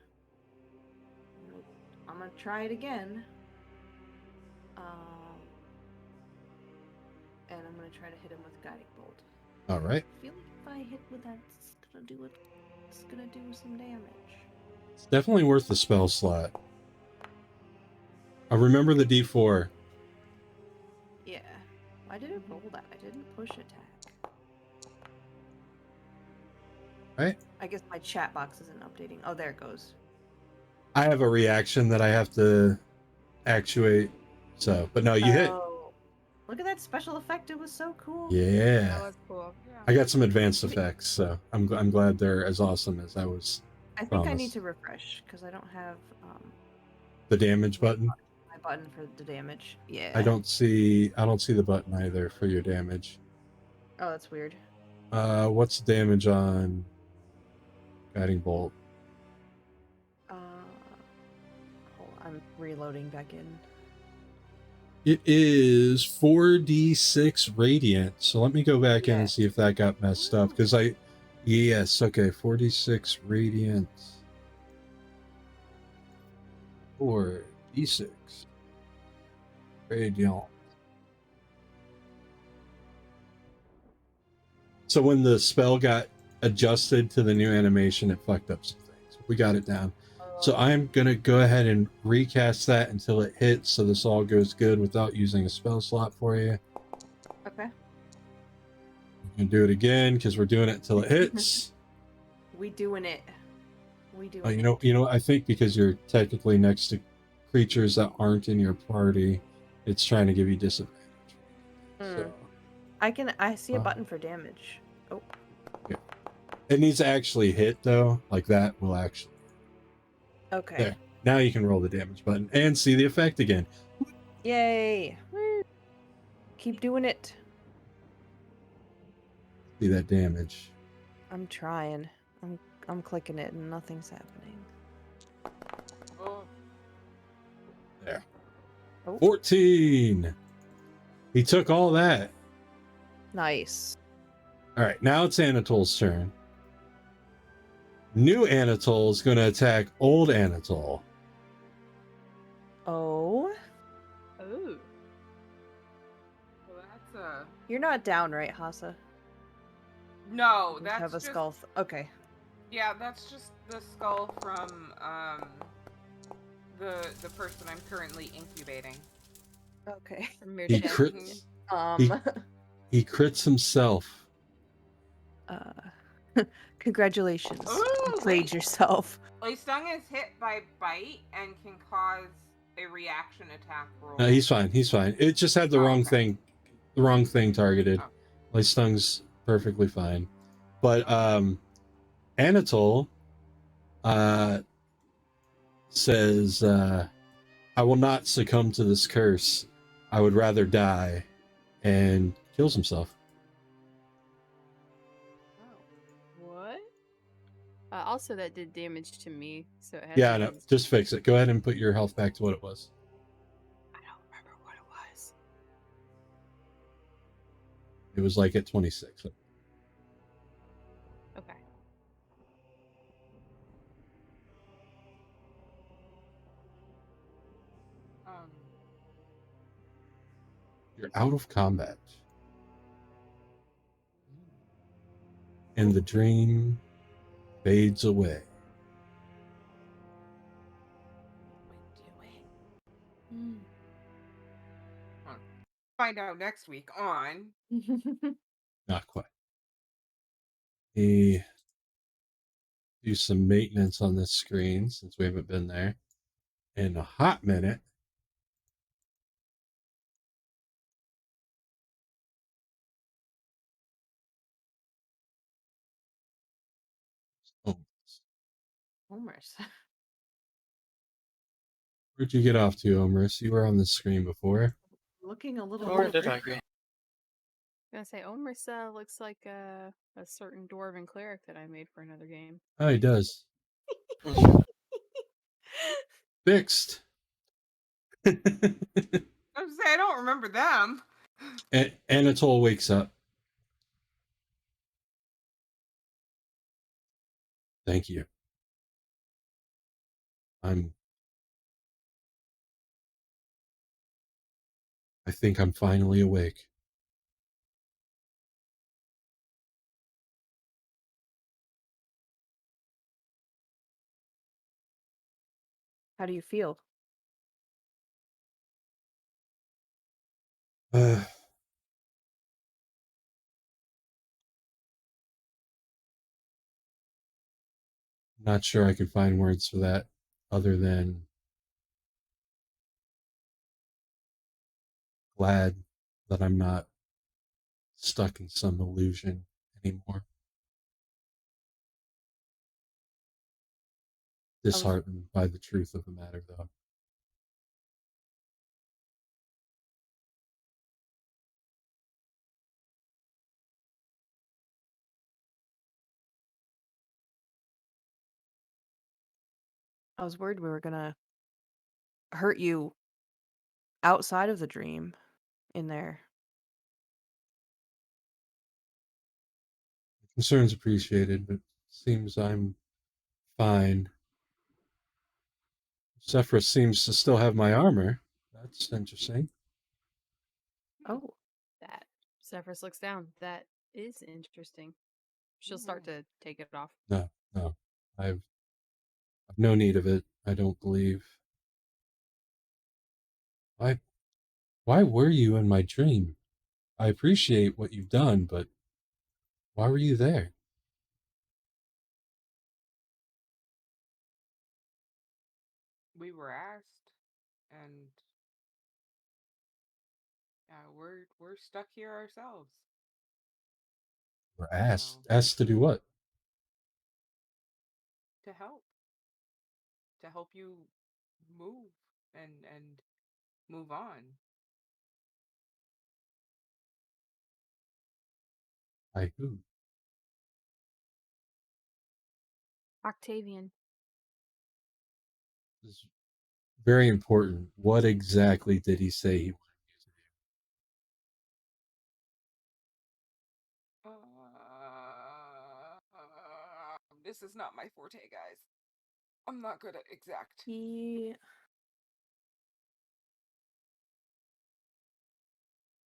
I'm gonna try it again. And I'm gonna try to hit him with Guiding Bolt. All right. I feel like if I hit with that, it's gonna do some damage. It's definitely worth the spell slot. I remember the D4. Yeah. Why did it roll that? I didn't push attack. Right? I guess my chat box isn't updating. Oh, there it goes. I have a reaction that I have to actuate. So, but no, you hit. Oh, look at that special effect. It was so cool. That Yeah. was cool. Yeah. I got some advanced effects, so I'm glad they're as awesome as I was. I think I promised. need to refresh because I don't have The damage button. my button for the damage. Yeah. I don't see the button either for your damage. Oh, that's weird. What's the damage on guiding bolt? Hold on, I'm reloading back in. It is 4d6 radiant. So let me go back in Yeah. and see if that got messed up because yes, okay, 4d6 radiant. 4d6 radiant. So when the spell got adjusted to the new animation, it fucked up some things. We got it down. So I'm going to go ahead and recast that until it hits so this all goes good without using a spell slot for you. Okay. We can do it again because we're doing it until it hits. We doing it. We doing You know, I think because you're technically next to creatures that aren't in your party, it's trying to give you disadvantage. So, I see a button for damage. Oh. yeah. It needs to actually hit though, like that will actually. Okay. There. Now you can roll the damage button and see the effect again. Yay. Woo. Keep doing it. See that damage. I'm trying. I'm clicking it and nothing's happening. Oh, There. Oh. 14. He took all that. Nice. All right, now it's Anatol's turn. New Anatol is going to attack old Anatol. Oh. Ooh. well, that's a You're not down, right, Hassa? no. You That's have a just skull. Okay. yeah. That's just the skull from the person I'm currently incubating. Okay. From your He chest. crits. Um. He crits himself. Congratulations. Ooh, You played wait. yourself. Stung is hit by bite and can cause a reaction attack roll. No, he's fine. He's fine. It just had the Oh, wrong okay. thing targeted. Oh. Stung's perfectly fine. But Anatol says, I will not succumb to this curse. I would rather die, and kills himself. What? Also, that did damage to me, so it has. Yeah, no, just fix it. Go ahead and put your health back to what it was. I don't remember what it was. It was like at 26. Okay. You're out of combat. And the dream fades away. Find out next week on. Not quite. He do some maintenance on this screen since we haven't been there in a hot minute. Omris. Where'd you get off to, Omris? You were on the screen before. Looking a little. Or did I different. agree? I'm gonna say Omris looks like a certain dwarven cleric that I made for another game. Oh, he does. Fixed. I was say I don't remember them. Anatol wakes up. Thank you. I think I'm finally awake. How do you feel? Not sure I could find words for that other than glad that I'm not stuck in some illusion anymore. Disheartened by the truth of the matter, though. I was worried we were gonna hurt you outside of the dream in there. Concerns appreciated, but seems I'm fine. Sefris seems to still have my armor. That's interesting. Oh. That Sefris looks down. That is interesting. She'll start to take it off. No. I've no need of it, I don't believe. Why were you in my dream? I appreciate what you've done, but why were you there? We were asked, and we're stuck here ourselves. We're asked. Asked to do what? To help you move and move on. By who? Octavian. This is very important. What exactly did he say he wanted you to do? This is not my forte, guys. I'm not good at exact.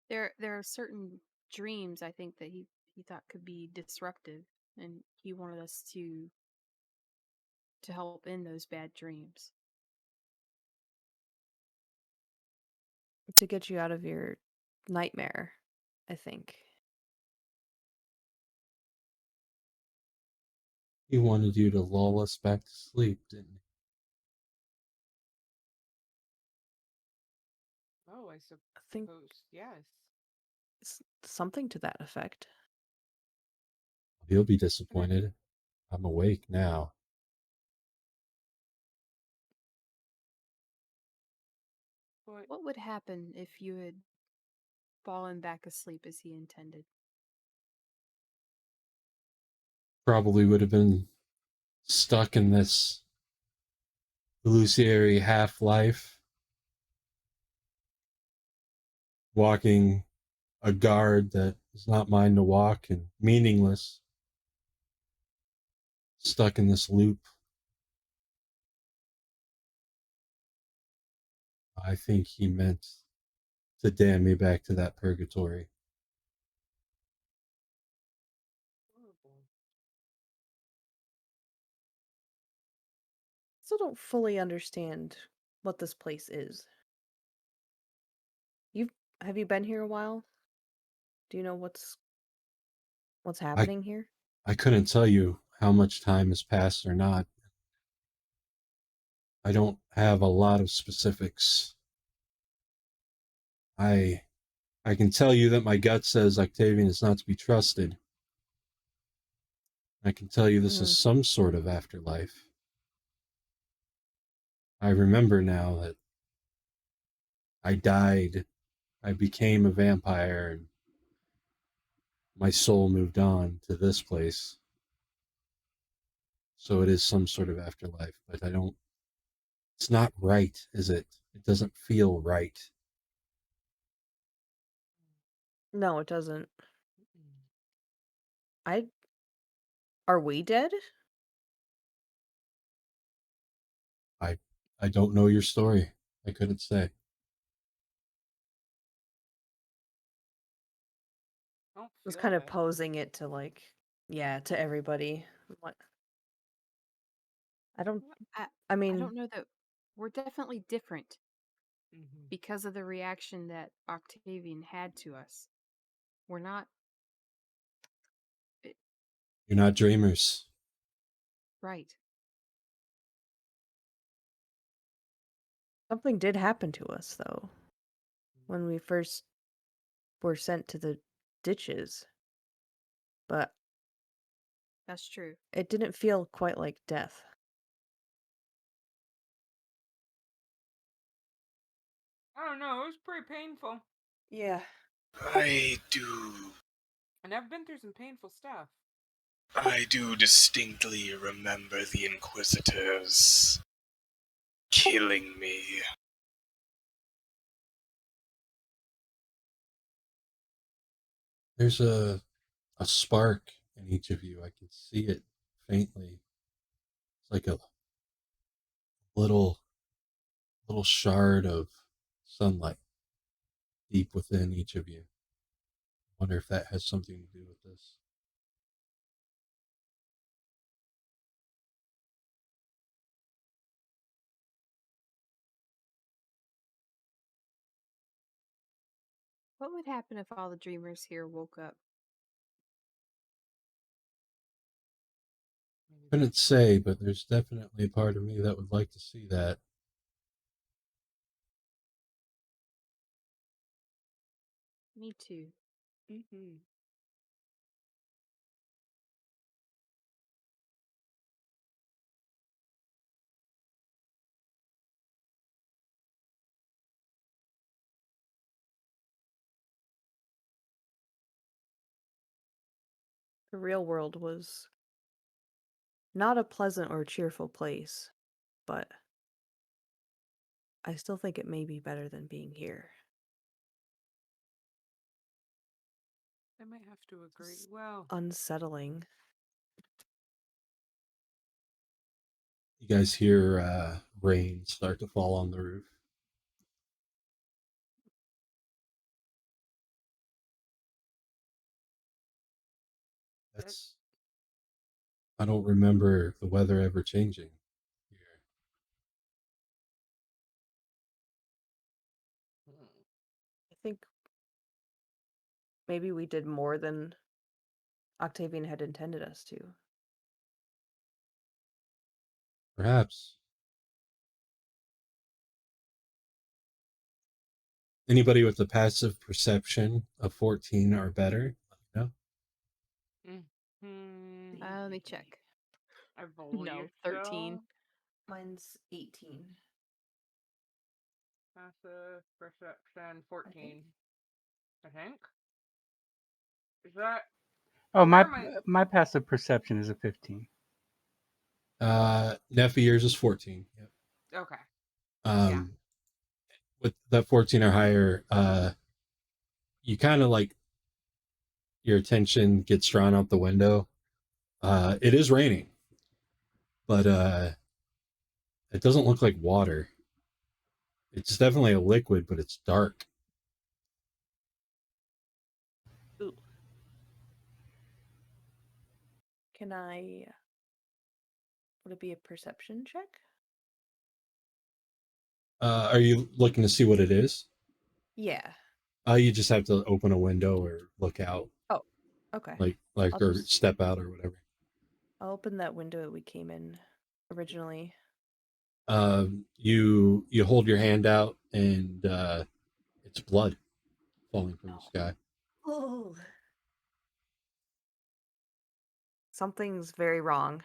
There are certain dreams I think that he thought could be disruptive, and he wanted us to help in those bad dreams. To get you out of your nightmare, I think. He wanted you to lull us back to sleep, didn't he? Oh, I think suppose, yes. something to that effect. He'll be disappointed. I'm awake now. What would happen if you had fallen back asleep as he intended? Probably would have been stuck in this illusory half-life, walking a guard that is not mine to walk and meaningless, stuck in this loop. I think he meant to damn me back to that purgatory. Still don't fully understand what this place is. Have you been here a while? Do you know what's happening here? I couldn't tell you how much time has passed or not. I don't have a lot of specifics. I can tell you that my gut says Octavian is not to be trusted. I can tell you this is some sort of afterlife. I remember now that I died, I became a vampire, and my soul moved on to this place. So it is some sort of afterlife, but it's not right, is it? It doesn't feel right. No, it doesn't. Are we dead? I don't know your story. I couldn't say. I was kind of posing it to to everybody. What? I mean, I don't know that we're definitely different. Mhm. because of the reaction that Octavian had to us. We're not You're not dreamers. right. Something did happen to us, though, when we first were sent to the ditches. But That's true. it didn't feel quite like death. I don't know. It was pretty painful. Yeah. I do. And I've been through some painful stuff. I do distinctly remember the Inquisitors killing me. There's a spark in each of you. I can see it faintly. It's like a little shard of sunlight deep within each of you. Wonder if that has something to do with this. What would happen if all the dreamers here woke up? Couldn't say, but there's definitely a part of me that would like to see that. Me too. Mm-hmm. The real world was not a pleasant or cheerful place, but I still think it may be better than being here. I might have to agree. It's Well, unsettling. You guys hear rain start to fall on the roof. That's. I don't remember the weather ever changing here. I think maybe we did more than Octavian had intended us to. Perhaps. Anybody with a passive perception of 14 or better? Let me know. Let me check. I believe No, 13. so. Mine's 18. Passive perception 14. I think. Is that Oh, where am I? my passive perception is a 15. Neffi, yours is 14. Yep. Okay. Um, with that 14 or higher, you kind of like your attention gets drawn out the window. It is raining, but it doesn't look like water. It's definitely a liquid, but it's dark. Ooh. Can I... Would it be a perception check? Are you looking to see what it is? Yeah. You just have to open a window or look out, Oh, okay. like I'll or just- step out or whatever. I'll open that window that we came in originally. You hold your hand out and it's blood falling from the sky. Oh. Something's very wrong.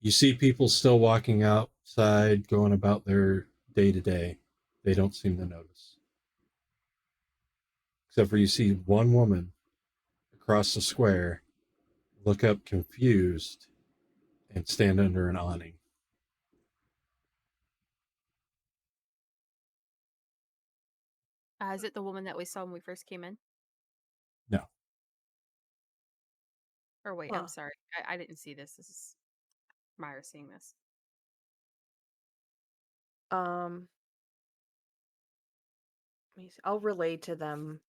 You see people still walking outside, going about their day to day. They don't seem to notice. Except for you see one woman across the square look up confused and stand under an awning. Is it the woman that we saw when we first came in? No. Or wait, Huh. I'm sorry. I didn't see this. This is Myra seeing this. Let me see. I'll relay to them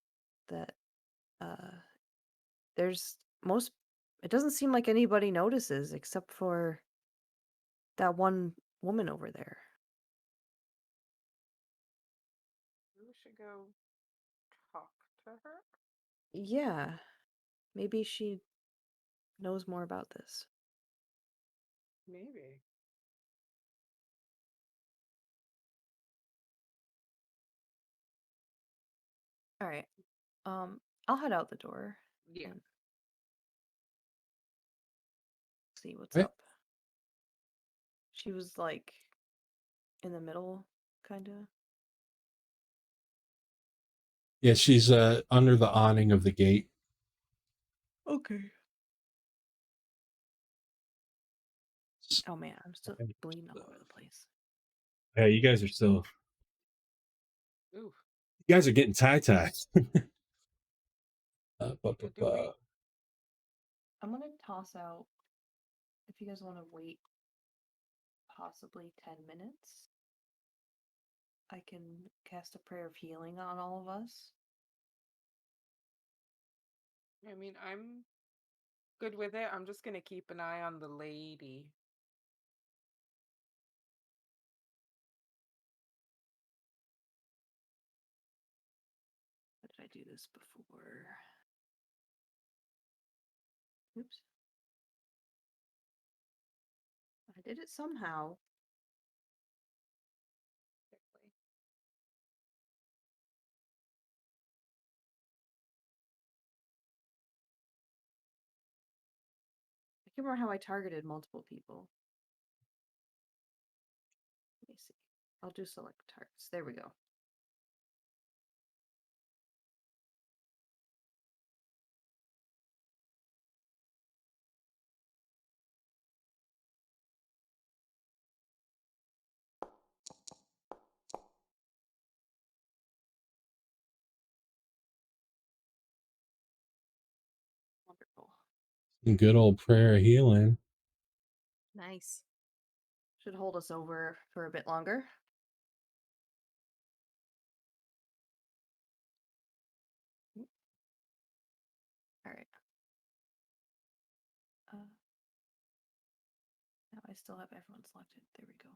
that there's most. It doesn't seem like anybody notices except for that one woman over there. go talk to her? Yeah. Maybe she knows more about this. Maybe. All right. I'll head out the door Yeah. and see what's Okay. up. She was like in the middle, kind of. Yeah, she's under the awning of the gate. Okay. Oh man, I'm still bleeding all over the place. Yeah, you guys are still. Oof. You guys are getting tie-tie. I'm gonna toss out if you guys want to wait possibly 10 minutes. I can cast a prayer of healing on all of us. I mean, I'm good with it. I'm just gonna keep an eye on the lady. How did I do this before? Oops. I did it somehow. I can't remember how I targeted multiple people. Let me see. I'll do select targets. There we go. Wonderful. Good old prayer of healing. Nice. Should hold us over for a bit longer. All right. Now I still have everyone selected. There we go.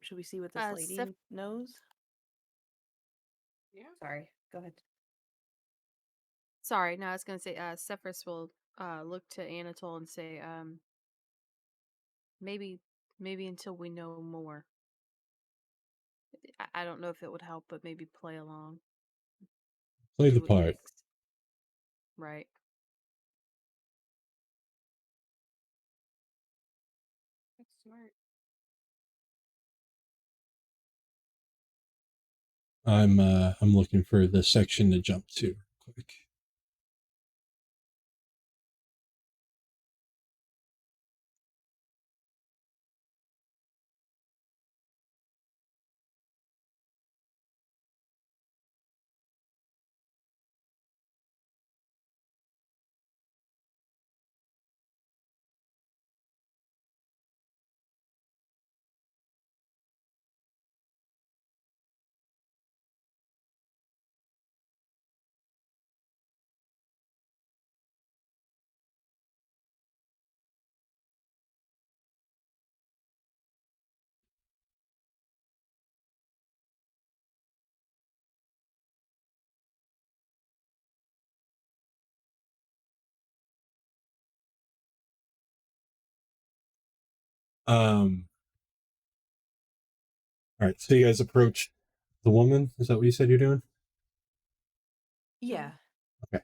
Should we see what this lady knows? Yeah. Sorry, go ahead. Sorry, no, I was gonna say Sefris will look to Anatole and say, maybe until we know more. I don't know if it would help, but maybe play along. Play the Do what he part. thinks. Right. That's smart. I'm looking for the section to jump to real quick. All right, so you guys approach the woman. Is that what you said you're doing? Yeah. Okay.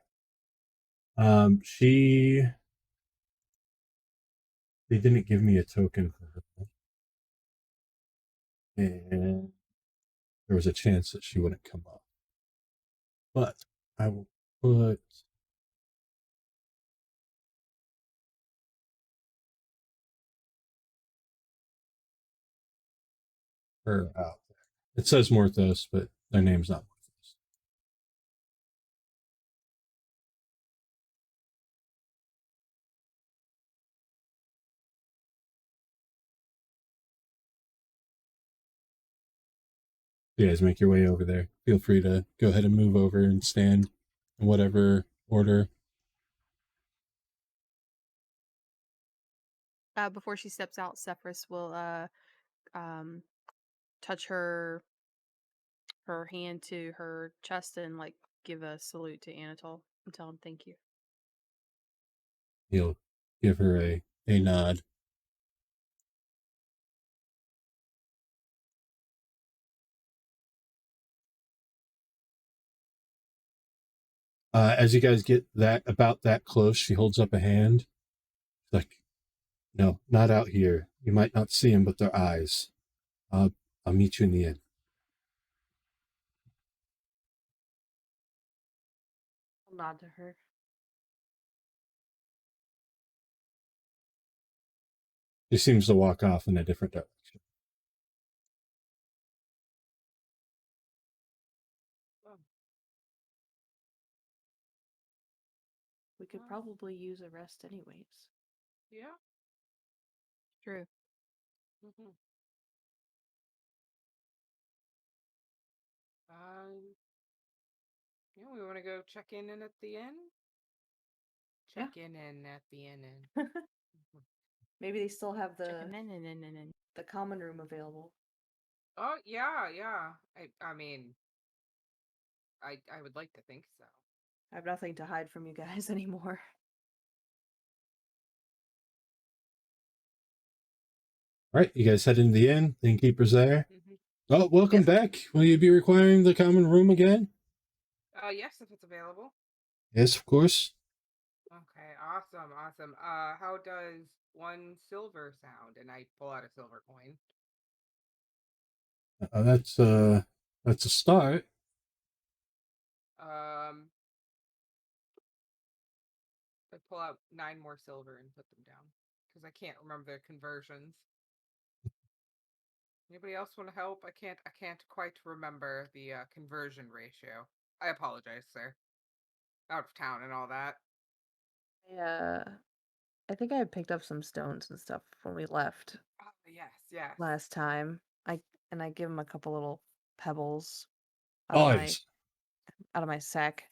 They didn't give me a token for her, and there was a chance that she wouldn't come up. But I will put her out there. It says Morthos, but their name's not Morthos. You guys make your way over there. Feel free to go ahead and move over and stand in whatever order. before she steps out, Sefris will touch her hand to her chest and like give a salute to Anatole and tell him thank you. He'll give her a nod. As you guys get about that close, she holds up a hand. She's like, no, not out here. You might not see them, but their eyes. I'll meet you in the end. I'll nod to her. She seems to walk off in a different direction. We could probably use a rest anyways. Yeah. True. Mm-hmm. Yeah, we want to go check in at the inn. Check in at the inn. Maybe they still have the Chicken. the common room available. Oh yeah. I mean, I would like to think so. I have nothing to hide from you guys anymore. All right, you guys head into the inn. The innkeeper's there. Mm-hmm. Oh, welcome back. Will you be requiring the common room again? Yes, if it's available. Yes, of course. Okay, awesome. How does 1 silver sound? And I pull out a silver coin. That's a start. I pull out 9 more silver and put them down because I can't remember the conversions. Anybody else want to help? I can't quite remember the conversion ratio. I apologize, sir. Out of town and all that. I think I picked up some stones and stuff when we left Oh, yes. last time. I give him a couple little pebbles Oh, out yes. of my sack.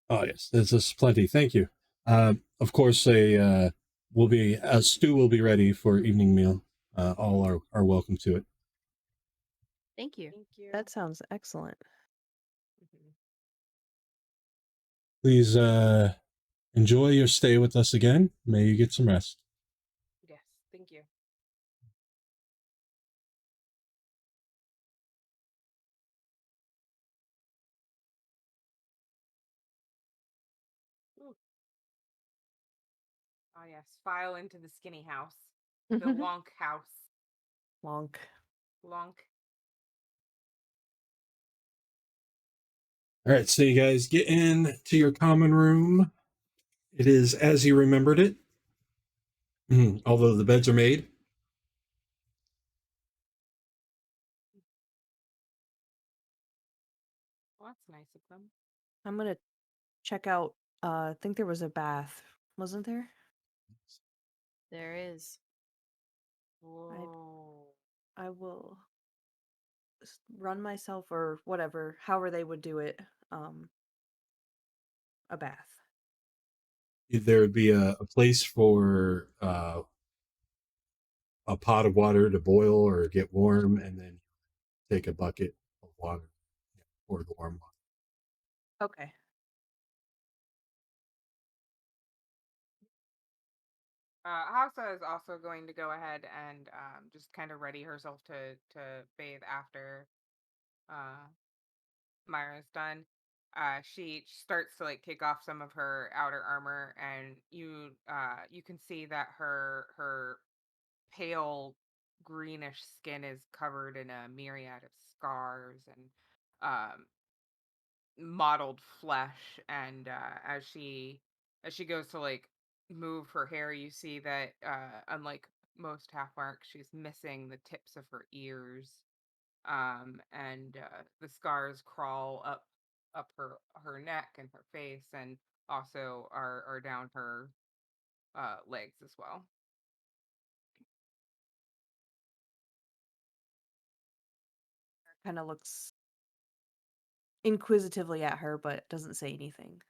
Oh, yes. There's plenty. Thank you. Of course, a stew will be ready for evening meal. All are welcome to it. Thank you. Thank you. That sounds excellent. Mhm. Please enjoy your stay with us again. May you get some rest. Yes, thank you. Ooh. Oh yes, file into the skinny house. The Wonk house. Lonk. Lonk. All right, so you guys get in to your common room. It is as you remembered it, although the beds are made. Well, that's nice of them. I'm gonna check out. I think there was a bath, wasn't there? There is. Whoa. I will run myself or whatever, however they would do it. A bath. There would be a place for a pot of water to boil or get warm, and then take a bucket of water, pour the warm water. Okay. Hassa is also going to go ahead and just kind of ready herself to bathe after Myra's done. She starts to like take off some of her outer armor, and you can see that her pale greenish skin is covered in a myriad of scars and mottled flesh. And as she goes to like move her hair, you see that unlike most half marks, she's missing the tips of her ears. And the scars crawl up her neck and her face, and also are down her legs as well. Kind of looks inquisitively at her, but doesn't say anything.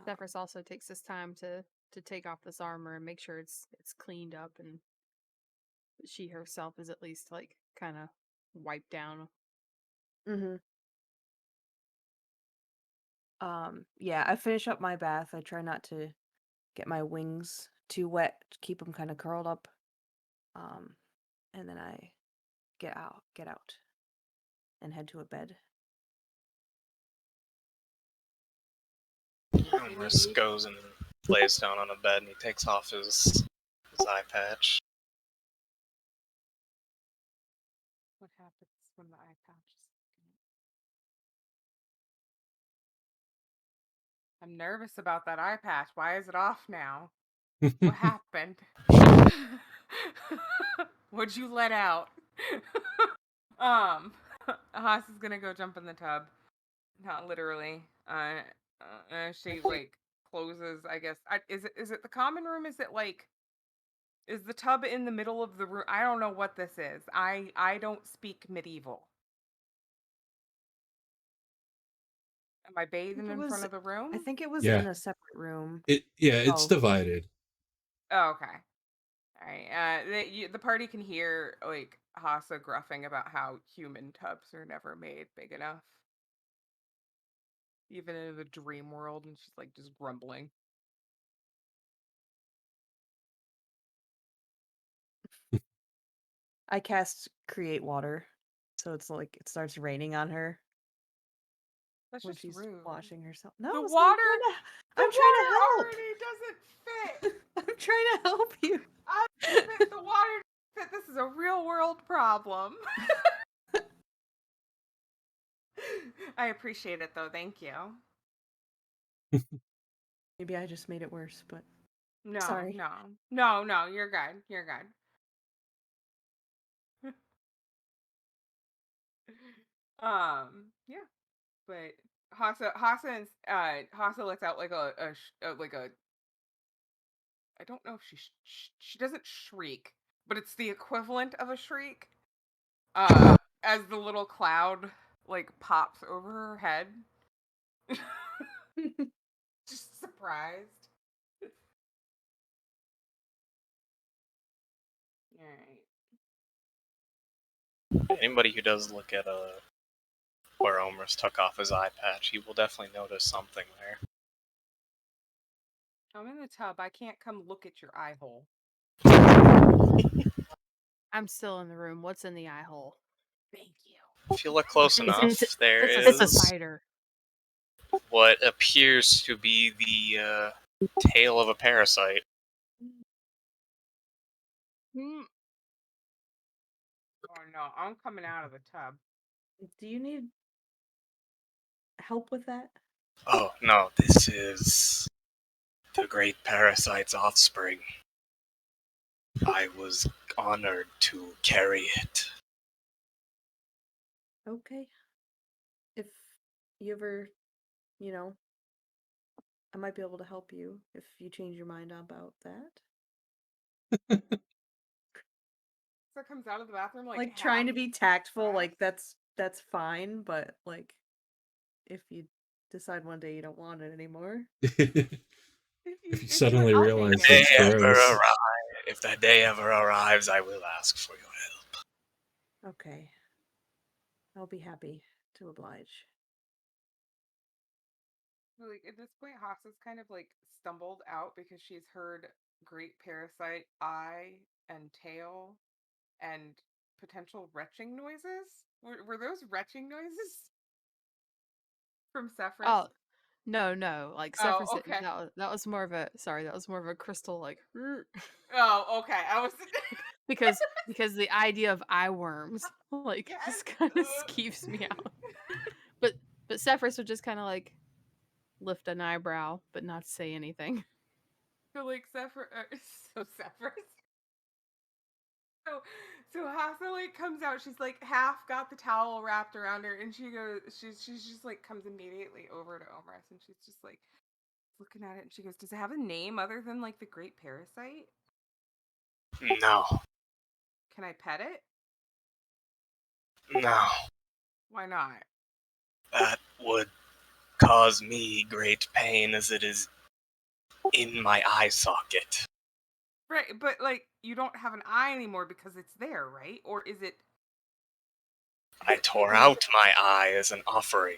Sefris also takes this time to take off this armor and make sure it's cleaned up, and she herself is at least like kind of wiped down. Mm-hmm. Yeah, I finish up my bath. I try not to get my wings too wet, to keep them kind of curled up. And then I get out, and head to a bed. Omris goes and lays down on a bed, and he takes off his eye patch. What happens when the eye patch is... I'm nervous about that eye patch. Why is it off now? What happened? What'd you let out? Haas is gonna go jump in the tub. Not literally. She like closes. I guess. Is it the common room? Is it like? Is the tub in the middle of the room? I don't know what this is. I don't speak medieval. Am I bathing in front of the room? I think it was Yeah. in a separate room. It's divided. Oh, okay. All right. The party can hear like Hassa gruffing about how human tubs are never made big enough, even in the dream world, and she's like just grumbling. I cast Create Water, so it's like it starts raining on her. That's when just she's rude. washing herself. No, The it's water. I'm trying to help. Already doesn't fit. I'm trying to help you. The water doesn't fit. This is a real world problem. I appreciate it though. Thank you. Maybe I just made it worse, but No, sorry. No. You're good. You're good. Yeah. But Hassa lets out like a I don't know if she doesn't shriek, but it's the equivalent of a shriek. As the little cloud like pops over her head. Just surprised. All right. Anybody who does look at where Omris took off his eye patch, he will definitely notice something there. I'm in the tub. I can't come look at your eye hole. I'm still in the room. What's in the eye hole? Thank you. If you look close enough, there It's a is spider. what appears to be the tail of a parasite. Mm. Oh no, I'm coming out of the tub. Do you need help with that? Oh no, this is the great parasite's offspring. I was honored to carry it. Okay. If you ever, I might be able to help you if you change your mind about that. So it comes out of the bathroom like trying to be tactful, like that's fine, but like if you decide one day you don't want it anymore. If you suddenly realize If that that's day ever gross. arrives, if that day ever arrives, I will ask for your help. Okay. I'll be happy to oblige. Like at this point, Hassa's kind of like stumbled out because she's heard great parasite eye and tail and potential retching noises. Were those retching noises from Sefris? Oh, no. Like Sefris, Oh, okay. that was more of a crystal like. Oh, okay. I was because the idea of eye worms like just kind of keeps me out. But Sefris would just kind of like lift an eyebrow, but not say anything. So like Sefris. So Hassa like comes out. She's like half got the towel wrapped around her, and she goes. She's just like comes immediately over to Omris, and she's just like looking at it, and she goes, "Does it have a name other than like the great parasite?" No. Can I pet it? No. Why not? That would cause me great pain as it is in my eye socket. Right, but like you don't have an eye anymore because it's there, right? Or is it? I tore out my eye as an offering.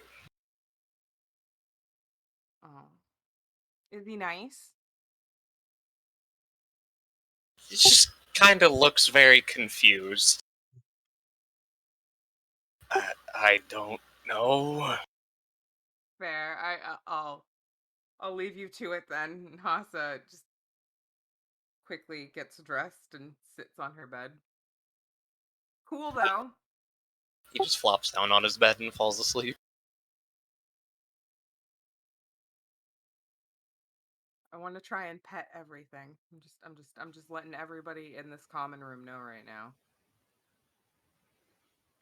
Oh, is he nice? He just kind of looks very confused. I don't know. Fair. I'll leave you to it then. Hassa just quickly gets dressed and sits on her bed. Cool though. He just flops down on his bed and falls asleep. I want to try and pet everything. I'm just letting everybody in this common room know right now.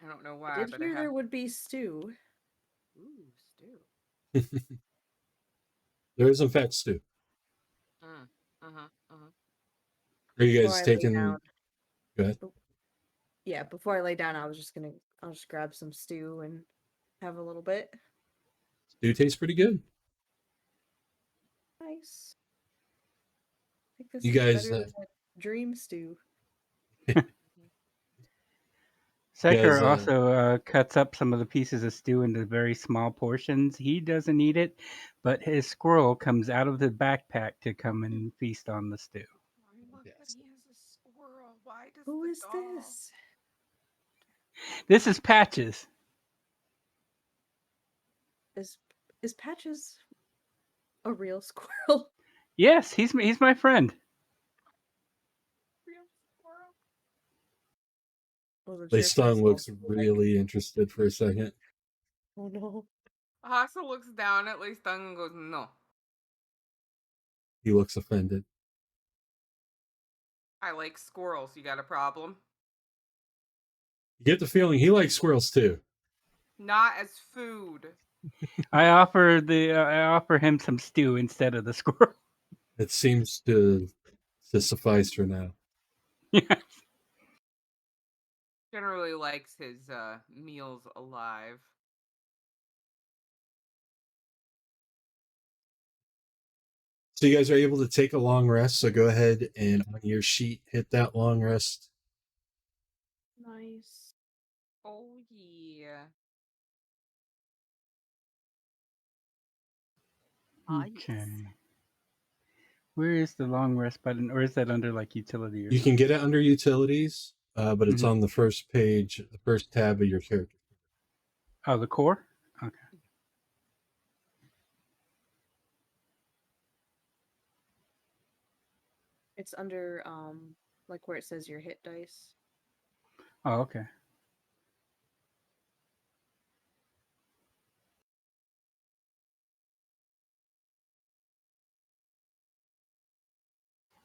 I don't know why, I did but hear there would be stew. Ooh, stew. There is in fact stew. Are you Before guys I lay taking? down. Go ahead. Yeah, before I lay down, I'll just grab some stew and have a little bit. Stew tastes pretty good. Nice. I think this You is guys, better than dream stew. Secher guys, also cuts up some of the pieces of stew into very small portions. He doesn't eat it, but his squirrel comes out of the backpack to come and feast on the stew. I love that he has a squirrel. Why does Who the is dog? this? This is Patches. Is Patches a real squirrel? Yes, he's my friend. Real squirrel. Wasn't sure if Leistung that's looks also really interested for a second. Oh no. Hassa looks down at Leistung and goes, "No, He looks offended. I like squirrels. You got a problem?" You get the feeling he likes squirrels too. Not as food. I offer him some stew instead of the squirrel. It seems to suffice for now. Yeah. Generally likes his meals alive. So you guys are able to take a long rest. So go ahead and on your sheet hit that long rest. Nice. Oh yeah. Okay. Where is the long rest button, or is that under like utility? Or You can get it under utilities, but it's Mhm. on the first page, the first tab of your character. Oh, the core. Okay. It's under like where it says your hit dice. Oh, okay.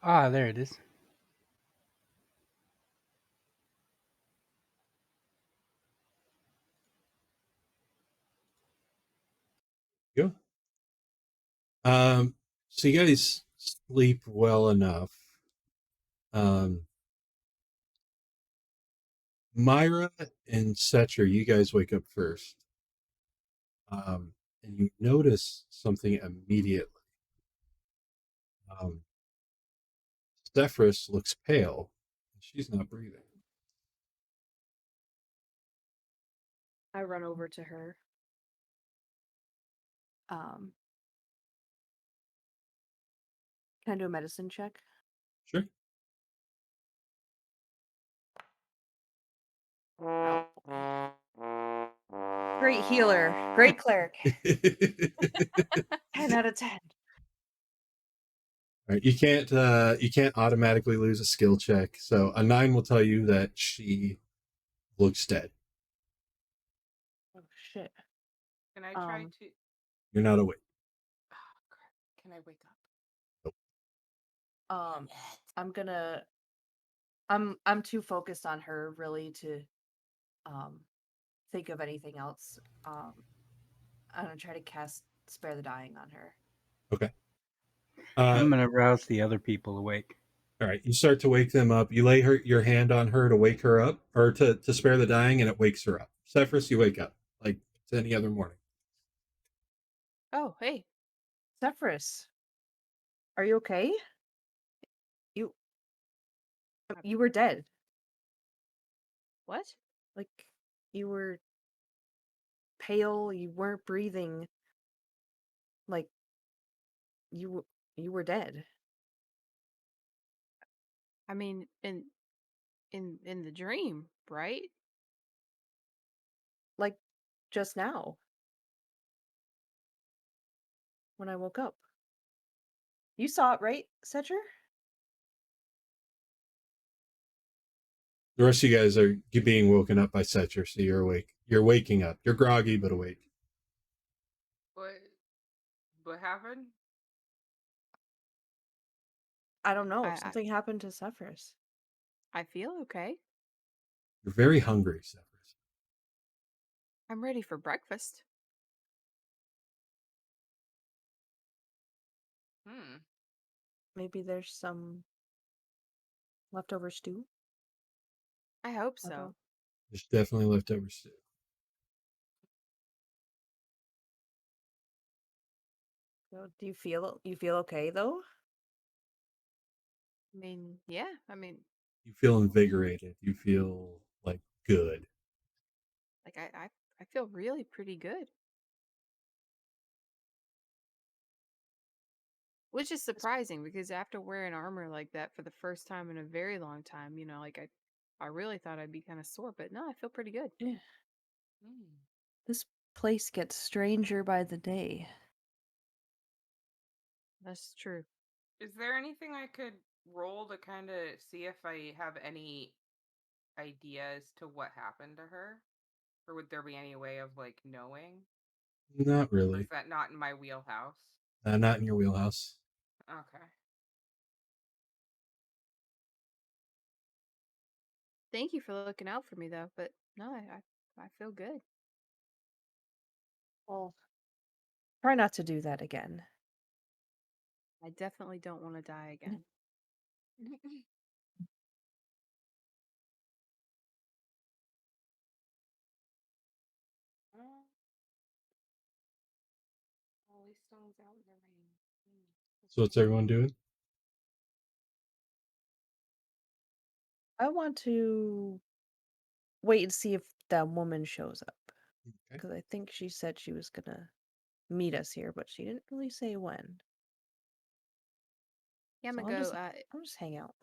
Ah, there it is. Go. So you guys sleep well enough. Myra and Secher, you guys wake up first. And you notice something immediately. Sefris looks pale. She's not breathing. I run over to her. Can I do a medicine check? Sure. Great healer. Great cleric. 10 out of 10. All right, you can't automatically lose a skill check. So a 9 will tell you that she looks dead. Oh shit. Can I try Um, to? You're not awake. Oh, crap. Can I wake up? I'm too focused on her really to think of anything else. I'm gonna try to cast Spare the Dying on her. Okay. I'm gonna rouse the other people awake. All right. You start to wake them up. You lay your hand on her to wake her up, or to spare the dying, and it wakes her up. Sefris, you wake up like it's any other morning. Oh, hey. Sefris, are you okay? You were dead. What? Like, you were pale, you weren't breathing. Like, you were dead. I mean, in the dream, right? Like, just now. When I woke up. You saw it, right, Secher? The rest of you guys are being woken up by Secher, so you're awake. You're waking up. You're groggy, but awake. What happened? I don't know. I Something happened to Sefris. I feel okay. You're very hungry, Sefris. I'm ready for breakfast. Maybe there's some leftover stew? I hope I so. don't- There's definitely leftover stew. So, do you feel okay though? I mean, yeah. I mean, You feel invigorated. You feel like good. like I feel really pretty good. Which is surprising because after wearing armor like that for the first time in a very long time, like I really thought I'd be kind of sore, but no, I feel pretty good. Yeah. This place gets stranger by the day. That's true. Is there anything I could roll to kind of see if I have any idea as to what happened to her? Or would there be any way of like knowing? Not Or really. is that not in my wheelhouse? Not in your wheelhouse. Okay. Thank you for looking out for me though, but no, I feel good. Well, try not to do that again. I definitely don't want to die again. Holy stones out in the rain. So what's everyone doing? I want to wait and see if that woman shows up. Okay. Because I think she said she was gonna meet us here, but she didn't really say when. Yeah, I'm So gonna go. I'll just hang out.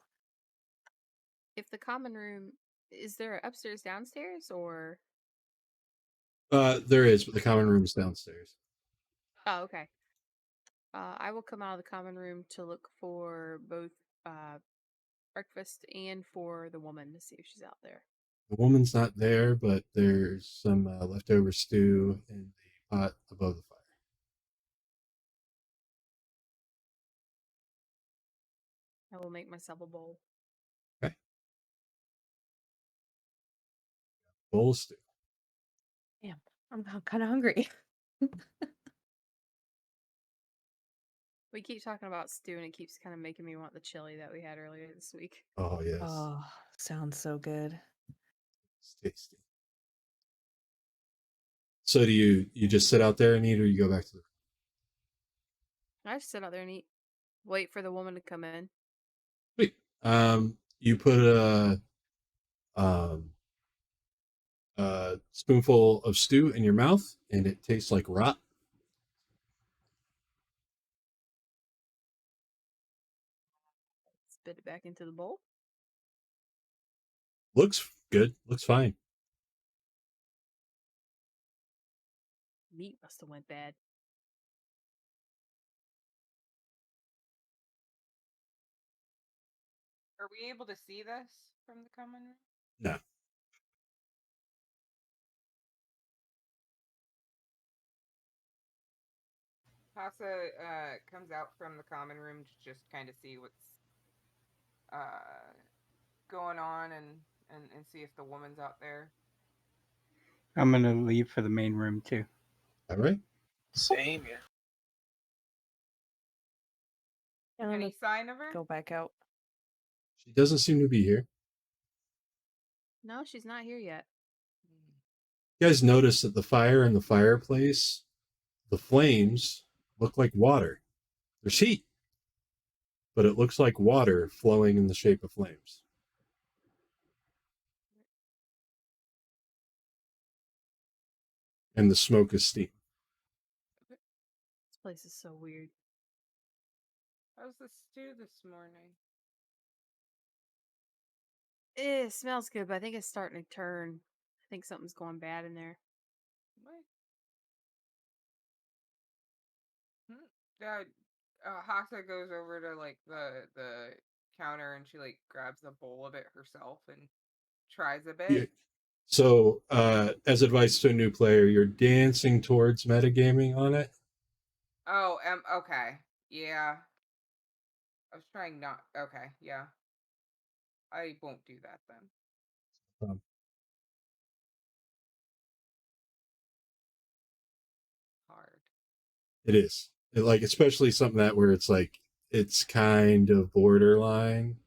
If the common room, is there upstairs, downstairs, or? There is, but the common room is downstairs. Oh, okay. I will come out of the common room to look for both breakfast and for the woman to see if she's out there. The woman's not there, but there's some leftover stew in the pot above the fire. I will make myself a bowl. Okay. Bowl of stew. Damn, I'm kind of hungry. We keep talking about stew, and it keeps kind of making me want the chili that we had earlier this week. Oh yes. Oh, sounds so good. It's tasty. So do you just sit out there and eat, or you go back to the? I just sit out there and eat. Wait for the woman to come in. Sweet. You put a spoonful of stew in your mouth, and it tastes like rot. Spit it back into the bowl. Looks good. Looks fine. Meat must have went bad. Are we able to see this from the common room? No. Hassa comes out from the common room to just kind of see what's going on and see if the woman's out there. I'm gonna leave for the main room too. All right. Same, yeah. I'm gonna Any sign of her? go back out. She doesn't seem to be here. No, she's not here yet. You guys notice that the fire in the fireplace, the flames look like water. There's heat, but it looks like water flowing in the shape of flames. And the smoke is steam. This place is so weird. How's the stew this morning? It smells good, but I think it's starting to turn. I think something's going bad in there. What? Yeah, Hassa goes over to like the counter and she like grabs a bowl of it herself and tries a bit. Yeah. So, as advice to a new player, you're dancing towards metagaming on it. Oh, okay. Yeah. I was trying not. Okay, yeah. I won't do that then. Hard. It is. Like, especially something that where it's like, it's kind of borderline.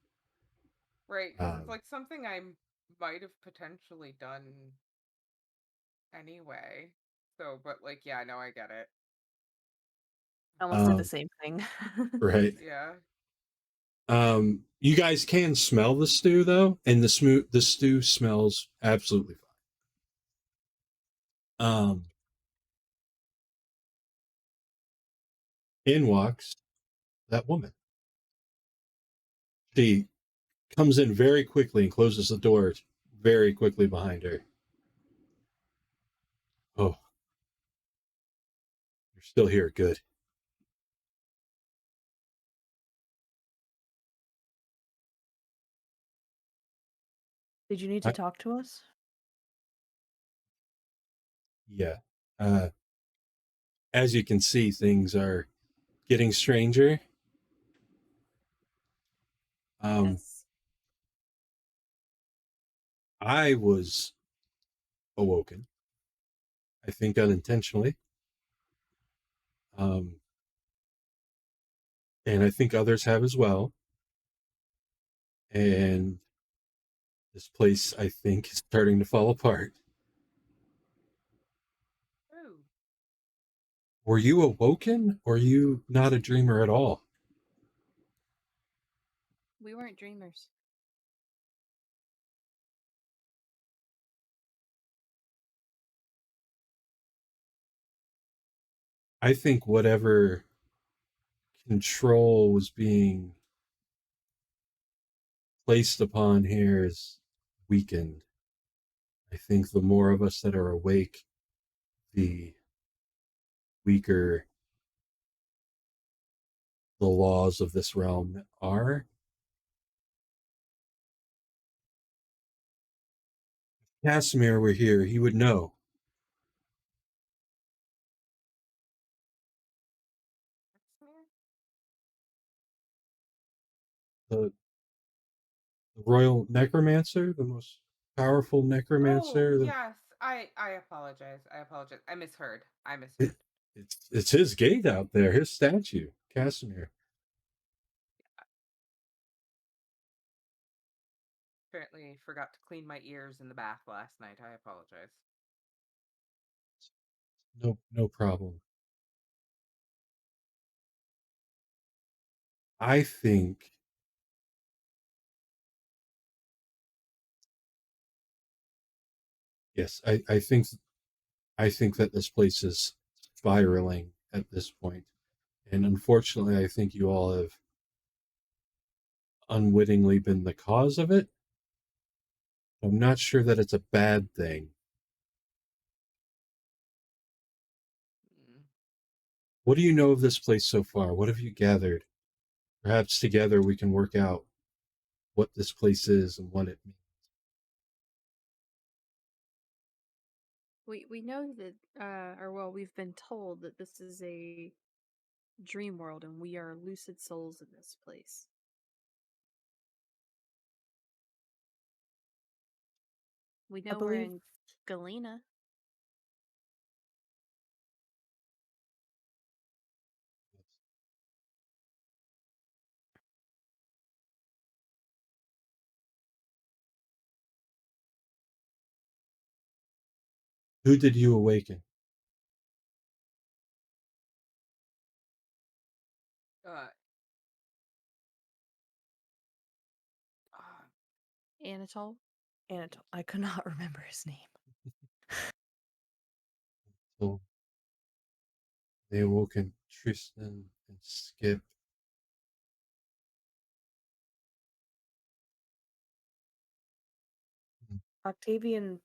Right, because it's like something I might have potentially done anyway. So, but like, yeah, no, I get it. I almost did the same thing. Right. Yeah. You guys can smell the stew though, and the stew smells absolutely fine. In walks that woman. She comes in very quickly and closes the door very quickly behind her. Oh, you're still here. Good. Did you need to talk to us? Yeah. As you can see, things are getting stranger. Yes. I was awoken, I think unintentionally. And I think others have as well. And this place, I think, is starting to fall apart. Ooh. Were you awoken, or are you not a dreamer at all? We weren't dreamers. I think whatever control was being placed upon here is weakened. I think the more of us that are awake, the weaker the laws of this realm are. If Casimir were here, he would know. The royal necromancer, the most powerful necromancer. Oh, yes. I apologize. I misheard. It's his gate out there, his statue, Casimir. Apparently forgot to clean my ears in the bath last night. I apologize. No problem. I think yes, I think that this place is spiraling at this point. And unfortunately, I think you all have unwittingly been the cause of it. I'm not sure that it's a bad thing. What do you know of this place so far? What have you gathered? Perhaps together we can work out what this place is and what it means. We know that, or well, we've been told that this is a dream world, and we are lucid souls in this place. We know we're in Galena. Who did you awaken? Anatole. Anatole. I could not remember his name. So they awoken Tristan and Skip. Octavian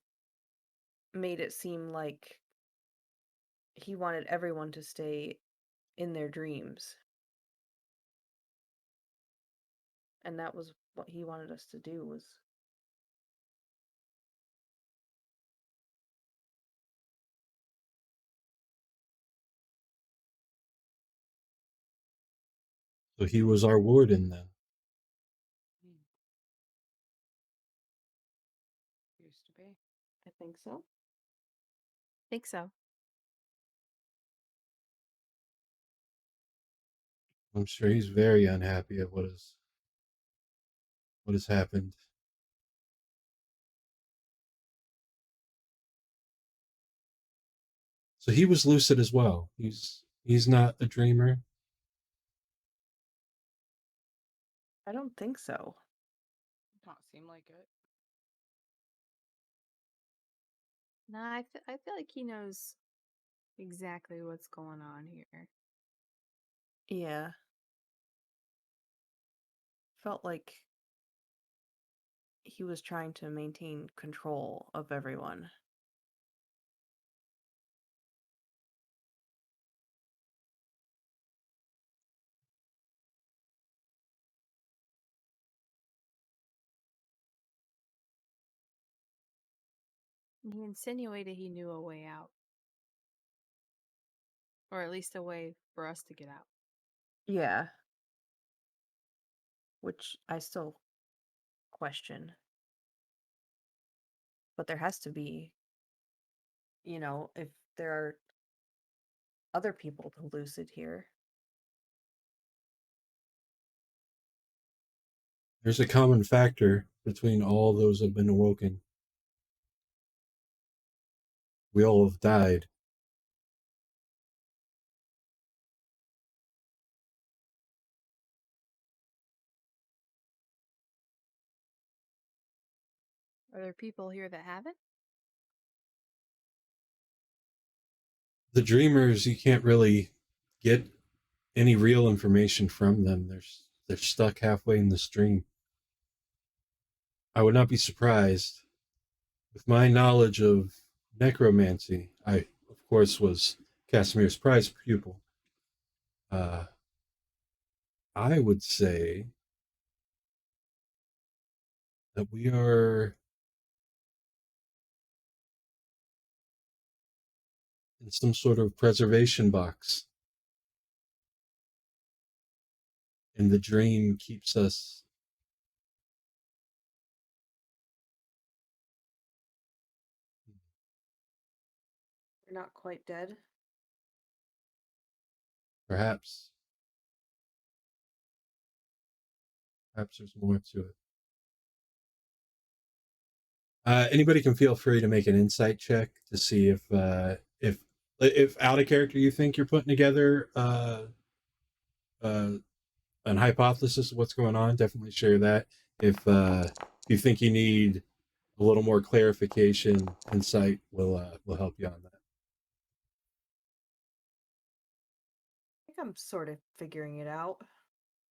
made it seem like he wanted everyone to stay in their dreams. And that was what he wanted us to do, was So he was our warden then. Used to be. I think so. Think so. I'm sure he's very unhappy at what has happened. So he was lucid as well. He's not a dreamer. I don't think so. Not seem like it. Nah, I feel like he knows exactly what's going on here. Yeah. Felt like he was trying to maintain control of everyone. He insinuated he knew a way out. Or at least a way for us to get out. Yeah. Which I still question. But there has to be, if there are other people to lucid here. There's a common factor between all those that have been awoken. We all have died. Are there people here that haven't? The dreamers, you can't really get any real information from them. They're stuck halfway in this dream. I would not be surprised. With my knowledge of necromancy, I, of course, was Casimir's prize pupil. I would say that we are in some sort of preservation box. And the dream keeps us We're not quite dead. perhaps there's more to it. Anybody can feel free to make an insight check to see if out of character you think you're putting together an hypothesis of what's going on. Definitely share that. If you think you need a little more clarification, insight will help you on that. I think I'm sort of figuring it out.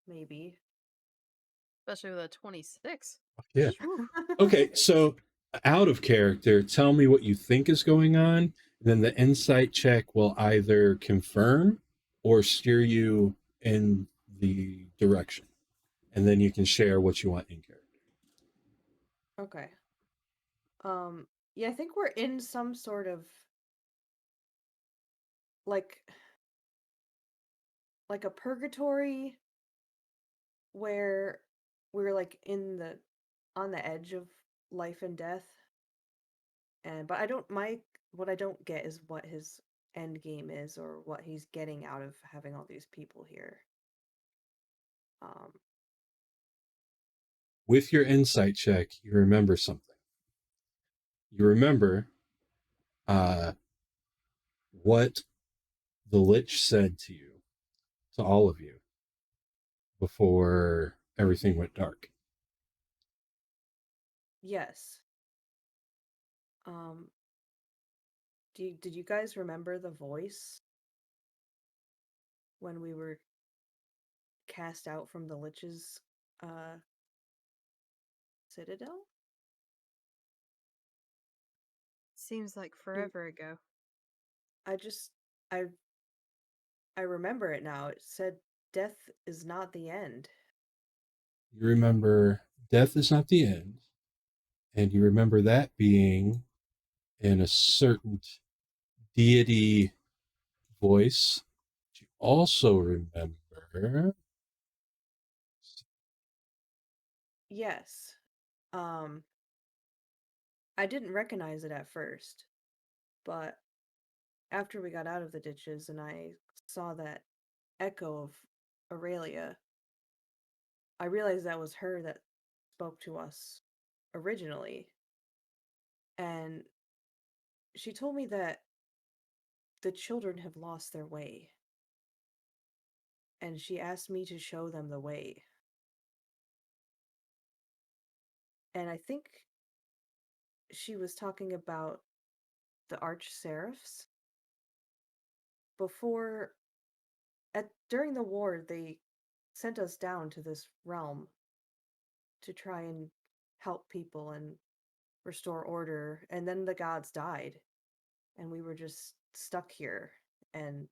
Maybe. Especially with a 26. Yeah. Whew. Okay, so out of character, tell me what you think is going on. Then the insight check will either confirm or steer you in the direction. And then you can share what you want in character. Okay. Yeah, I think we're in some sort of like a purgatory where we're like on the edge of life and death. But what I don't get is what his end game is, or what he's getting out of having all these people here. With your insight check, you remember something. You remember what the Lich said to you, to all of you, before everything went dark. Yes. Did you guys remember the voice when we were cast out from the Lich's Citadel? Seems like forever ago. I remember it now. It said death is not the end. You remember death is not the end, and you remember that being in a certain deity voice. You also remember. Yes. I didn't recognize it at first, but after we got out of the ditches and I saw that echo of Aurelia, I realized that was her that spoke to us originally. And she told me that the children have lost their way. And she asked me to show them the way. And I think she was talking about the Arch-Seraphs. During the war, they sent us down to this realm to try and help people and restore order, and then the gods died, and we were just stuck here, and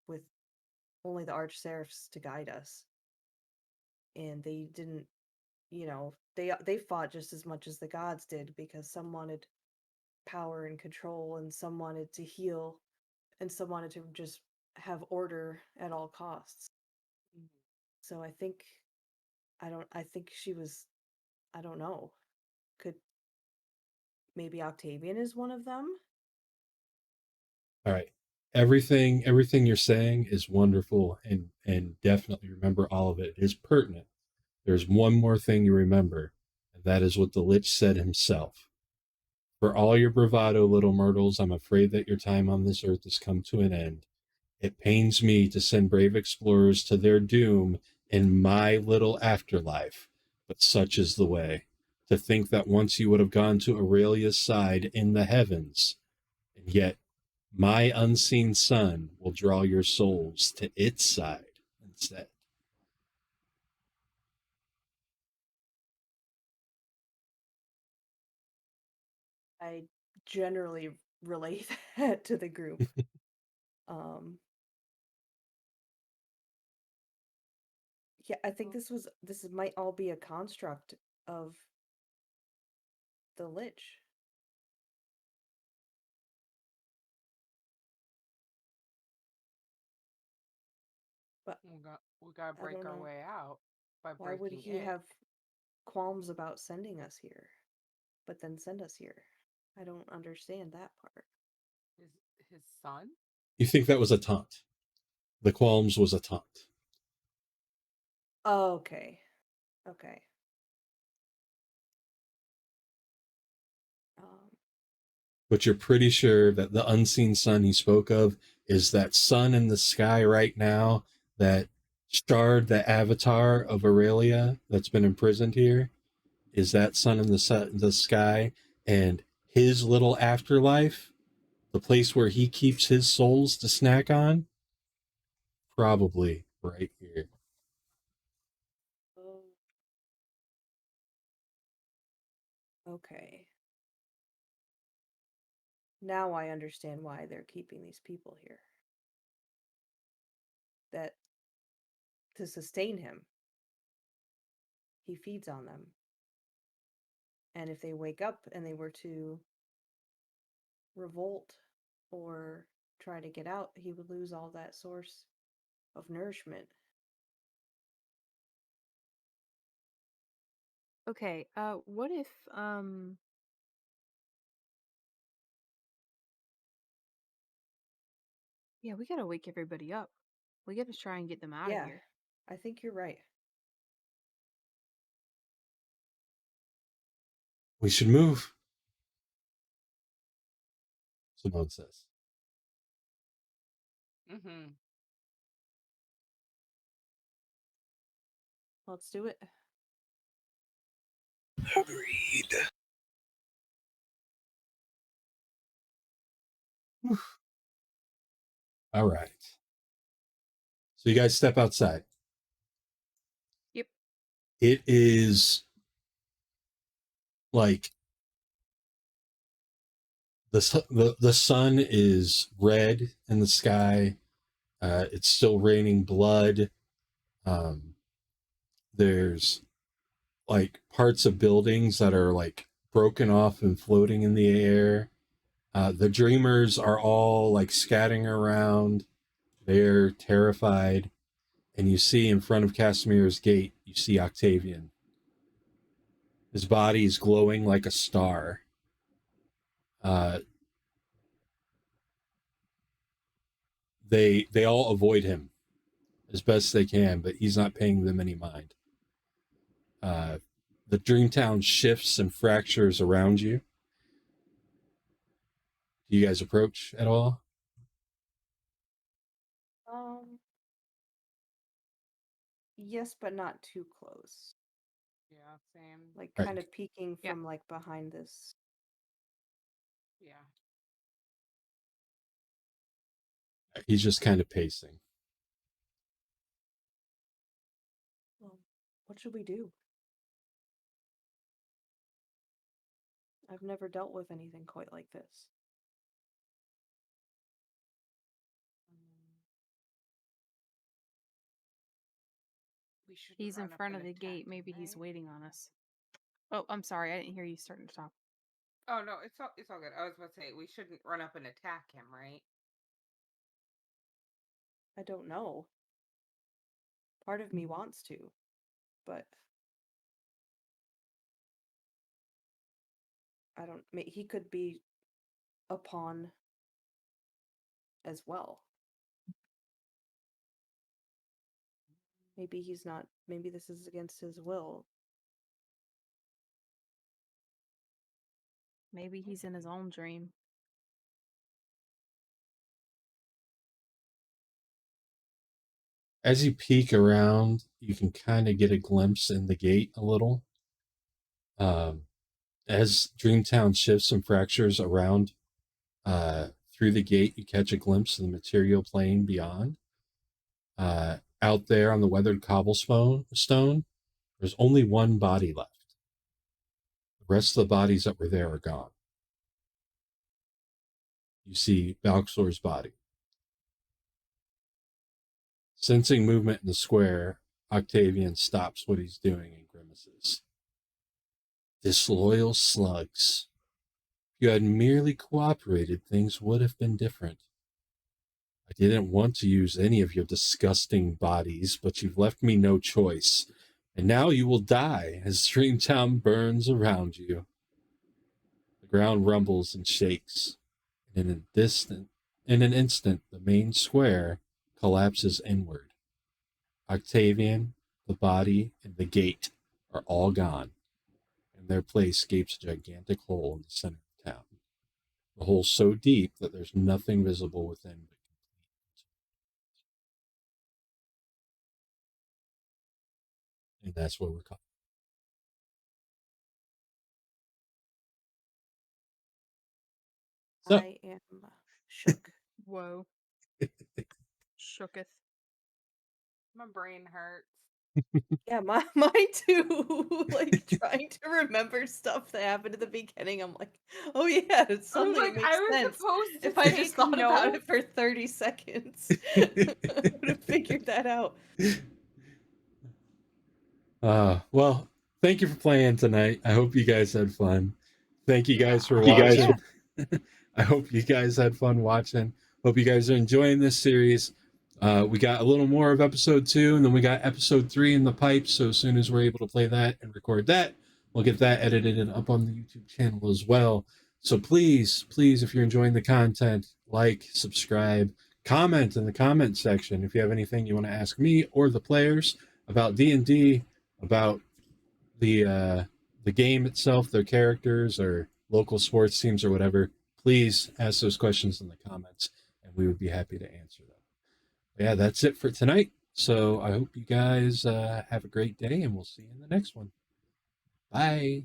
with only the Arch-Seraphs to guide us. And they didn't, they fought just as much as the gods did, because some wanted power and control, and some wanted to heal, and some wanted to just have order at all costs. So I think she was, I don't know, could maybe Octavian is one of them? All right. Everything you're saying is wonderful, and definitely remember all of it. It is pertinent. There's one more thing you remember, and that is what the Lich said himself. For all your bravado, little myrtles, I'm afraid that your time on this earth has come to an end. It pains me to send brave explorers to their doom in my little afterlife, but such is the way. To think that once you would have gone to Aurelia's side in the heavens, and yet my unseen sun will draw your souls to its side instead. I generally relate that to the group. Yeah, I think this might all be a construct of the Lich. But We gotta I break don't our know. way out by Why would breaking he it. have qualms about sending us here, but then send us here? I don't understand that part. His son? You think that was a taunt? The qualms was a taunt. Oh, okay. Okay. But you're pretty sure that the unseen sun he spoke of is that sun in the sky right now, that shard, the avatar of Aurelia that's been imprisoned here, is that sun in the sky, and his little afterlife, the place where he keeps his souls to snack on, probably right here. Oh. Okay. Now I understand why they're keeping these people here. That to sustain him, he feeds on them. And if they wake up and they were to revolt or try to get out, he would lose all that source of nourishment. Okay, what if, yeah, we gotta wake everybody up. We gotta try and get them out of Yeah, here. I think you're right. We should move, Simone says. Mm-hmm. Let's do it. Agreed. All right. So you guys step outside. Yep. It is like the sun is red in the sky. It's still raining blood. There's like parts of buildings that are like broken off and floating in the air. The dreamers are all like scattering around. They're terrified. And you see in front of Casimir's gate, you see Octavian. His body is glowing like a star. They all avoid him as best they can, but he's not paying them any mind. The Dreamtown shifts and fractures around you. Do you guys approach at all? Yes, but not too close. Yeah, same. Like Right. kind of peeking Yeah. from like behind this. Yeah. He's just kind of pacing. Well, what should we do? I've never dealt with anything quite like this. We should. He's in front of the gate. Maybe he's waiting on us. Oh, I'm sorry. I didn't hear you starting to talk. Oh no, it's all good. I was about to say we shouldn't run up and attack him, right? I don't know. Part of me wants to, but I don't. He could be a pawn as well. Maybe he's not. Maybe this is against his will. Maybe he's in his own dream. As you peek around, you can kind of get a glimpse in the gate a little. As Dreamtown shifts and fractures around through the gate, you catch a glimpse of the material plane beyond. Out there on the weathered cobblestone, there's only one body left. The rest of the bodies that were there are gone. You see Balxor's body. Sensing movement in the square, Octavian stops what he's doing and grimaces. Disloyal slugs. If you had merely cooperated, things would have been different. I didn't want to use any of your disgusting bodies, but you've left me no choice. And now you will die as Dreamtown burns around you. The ground rumbles and shakes. In an instant, the main square collapses inward. Octavian, the body, and the gate are all gone. In their place gapes a gigantic hole in the center of town. The hole so deep that there's nothing visible within but complete. And that's what we're calling. So, I am shook. Whoa. Shooketh. My brain hurts. Yeah, mine too. Like trying to remember stuff that happened at the beginning. I'm like, oh yeah, it suddenly like, makes I was sense. supposed to If I just take thought about notes. it for 30 seconds, I would have figured that out. Well, thank you for playing tonight. I hope you guys had fun. Thank you guys for Yeah. watching. I hope you guys had fun watching. Hope you guys are enjoying this series. We got a little more of episode 2, and then we got episode 3 in the pipe. So as soon as we're able to play that and record that, we'll get that edited and up on the YouTube channel as well. So please, if you're enjoying the content, like, subscribe, comment in the comment section if you have anything you want to ask me or the players about D&D, about the game itself, their characters, or local sports teams or whatever. Please ask those questions in the comments, and we would be happy to answer them. But yeah, that's it for tonight. So I hope you guys have a great day, and we'll see you in the next one. Bye.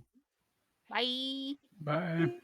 Bye. Bye.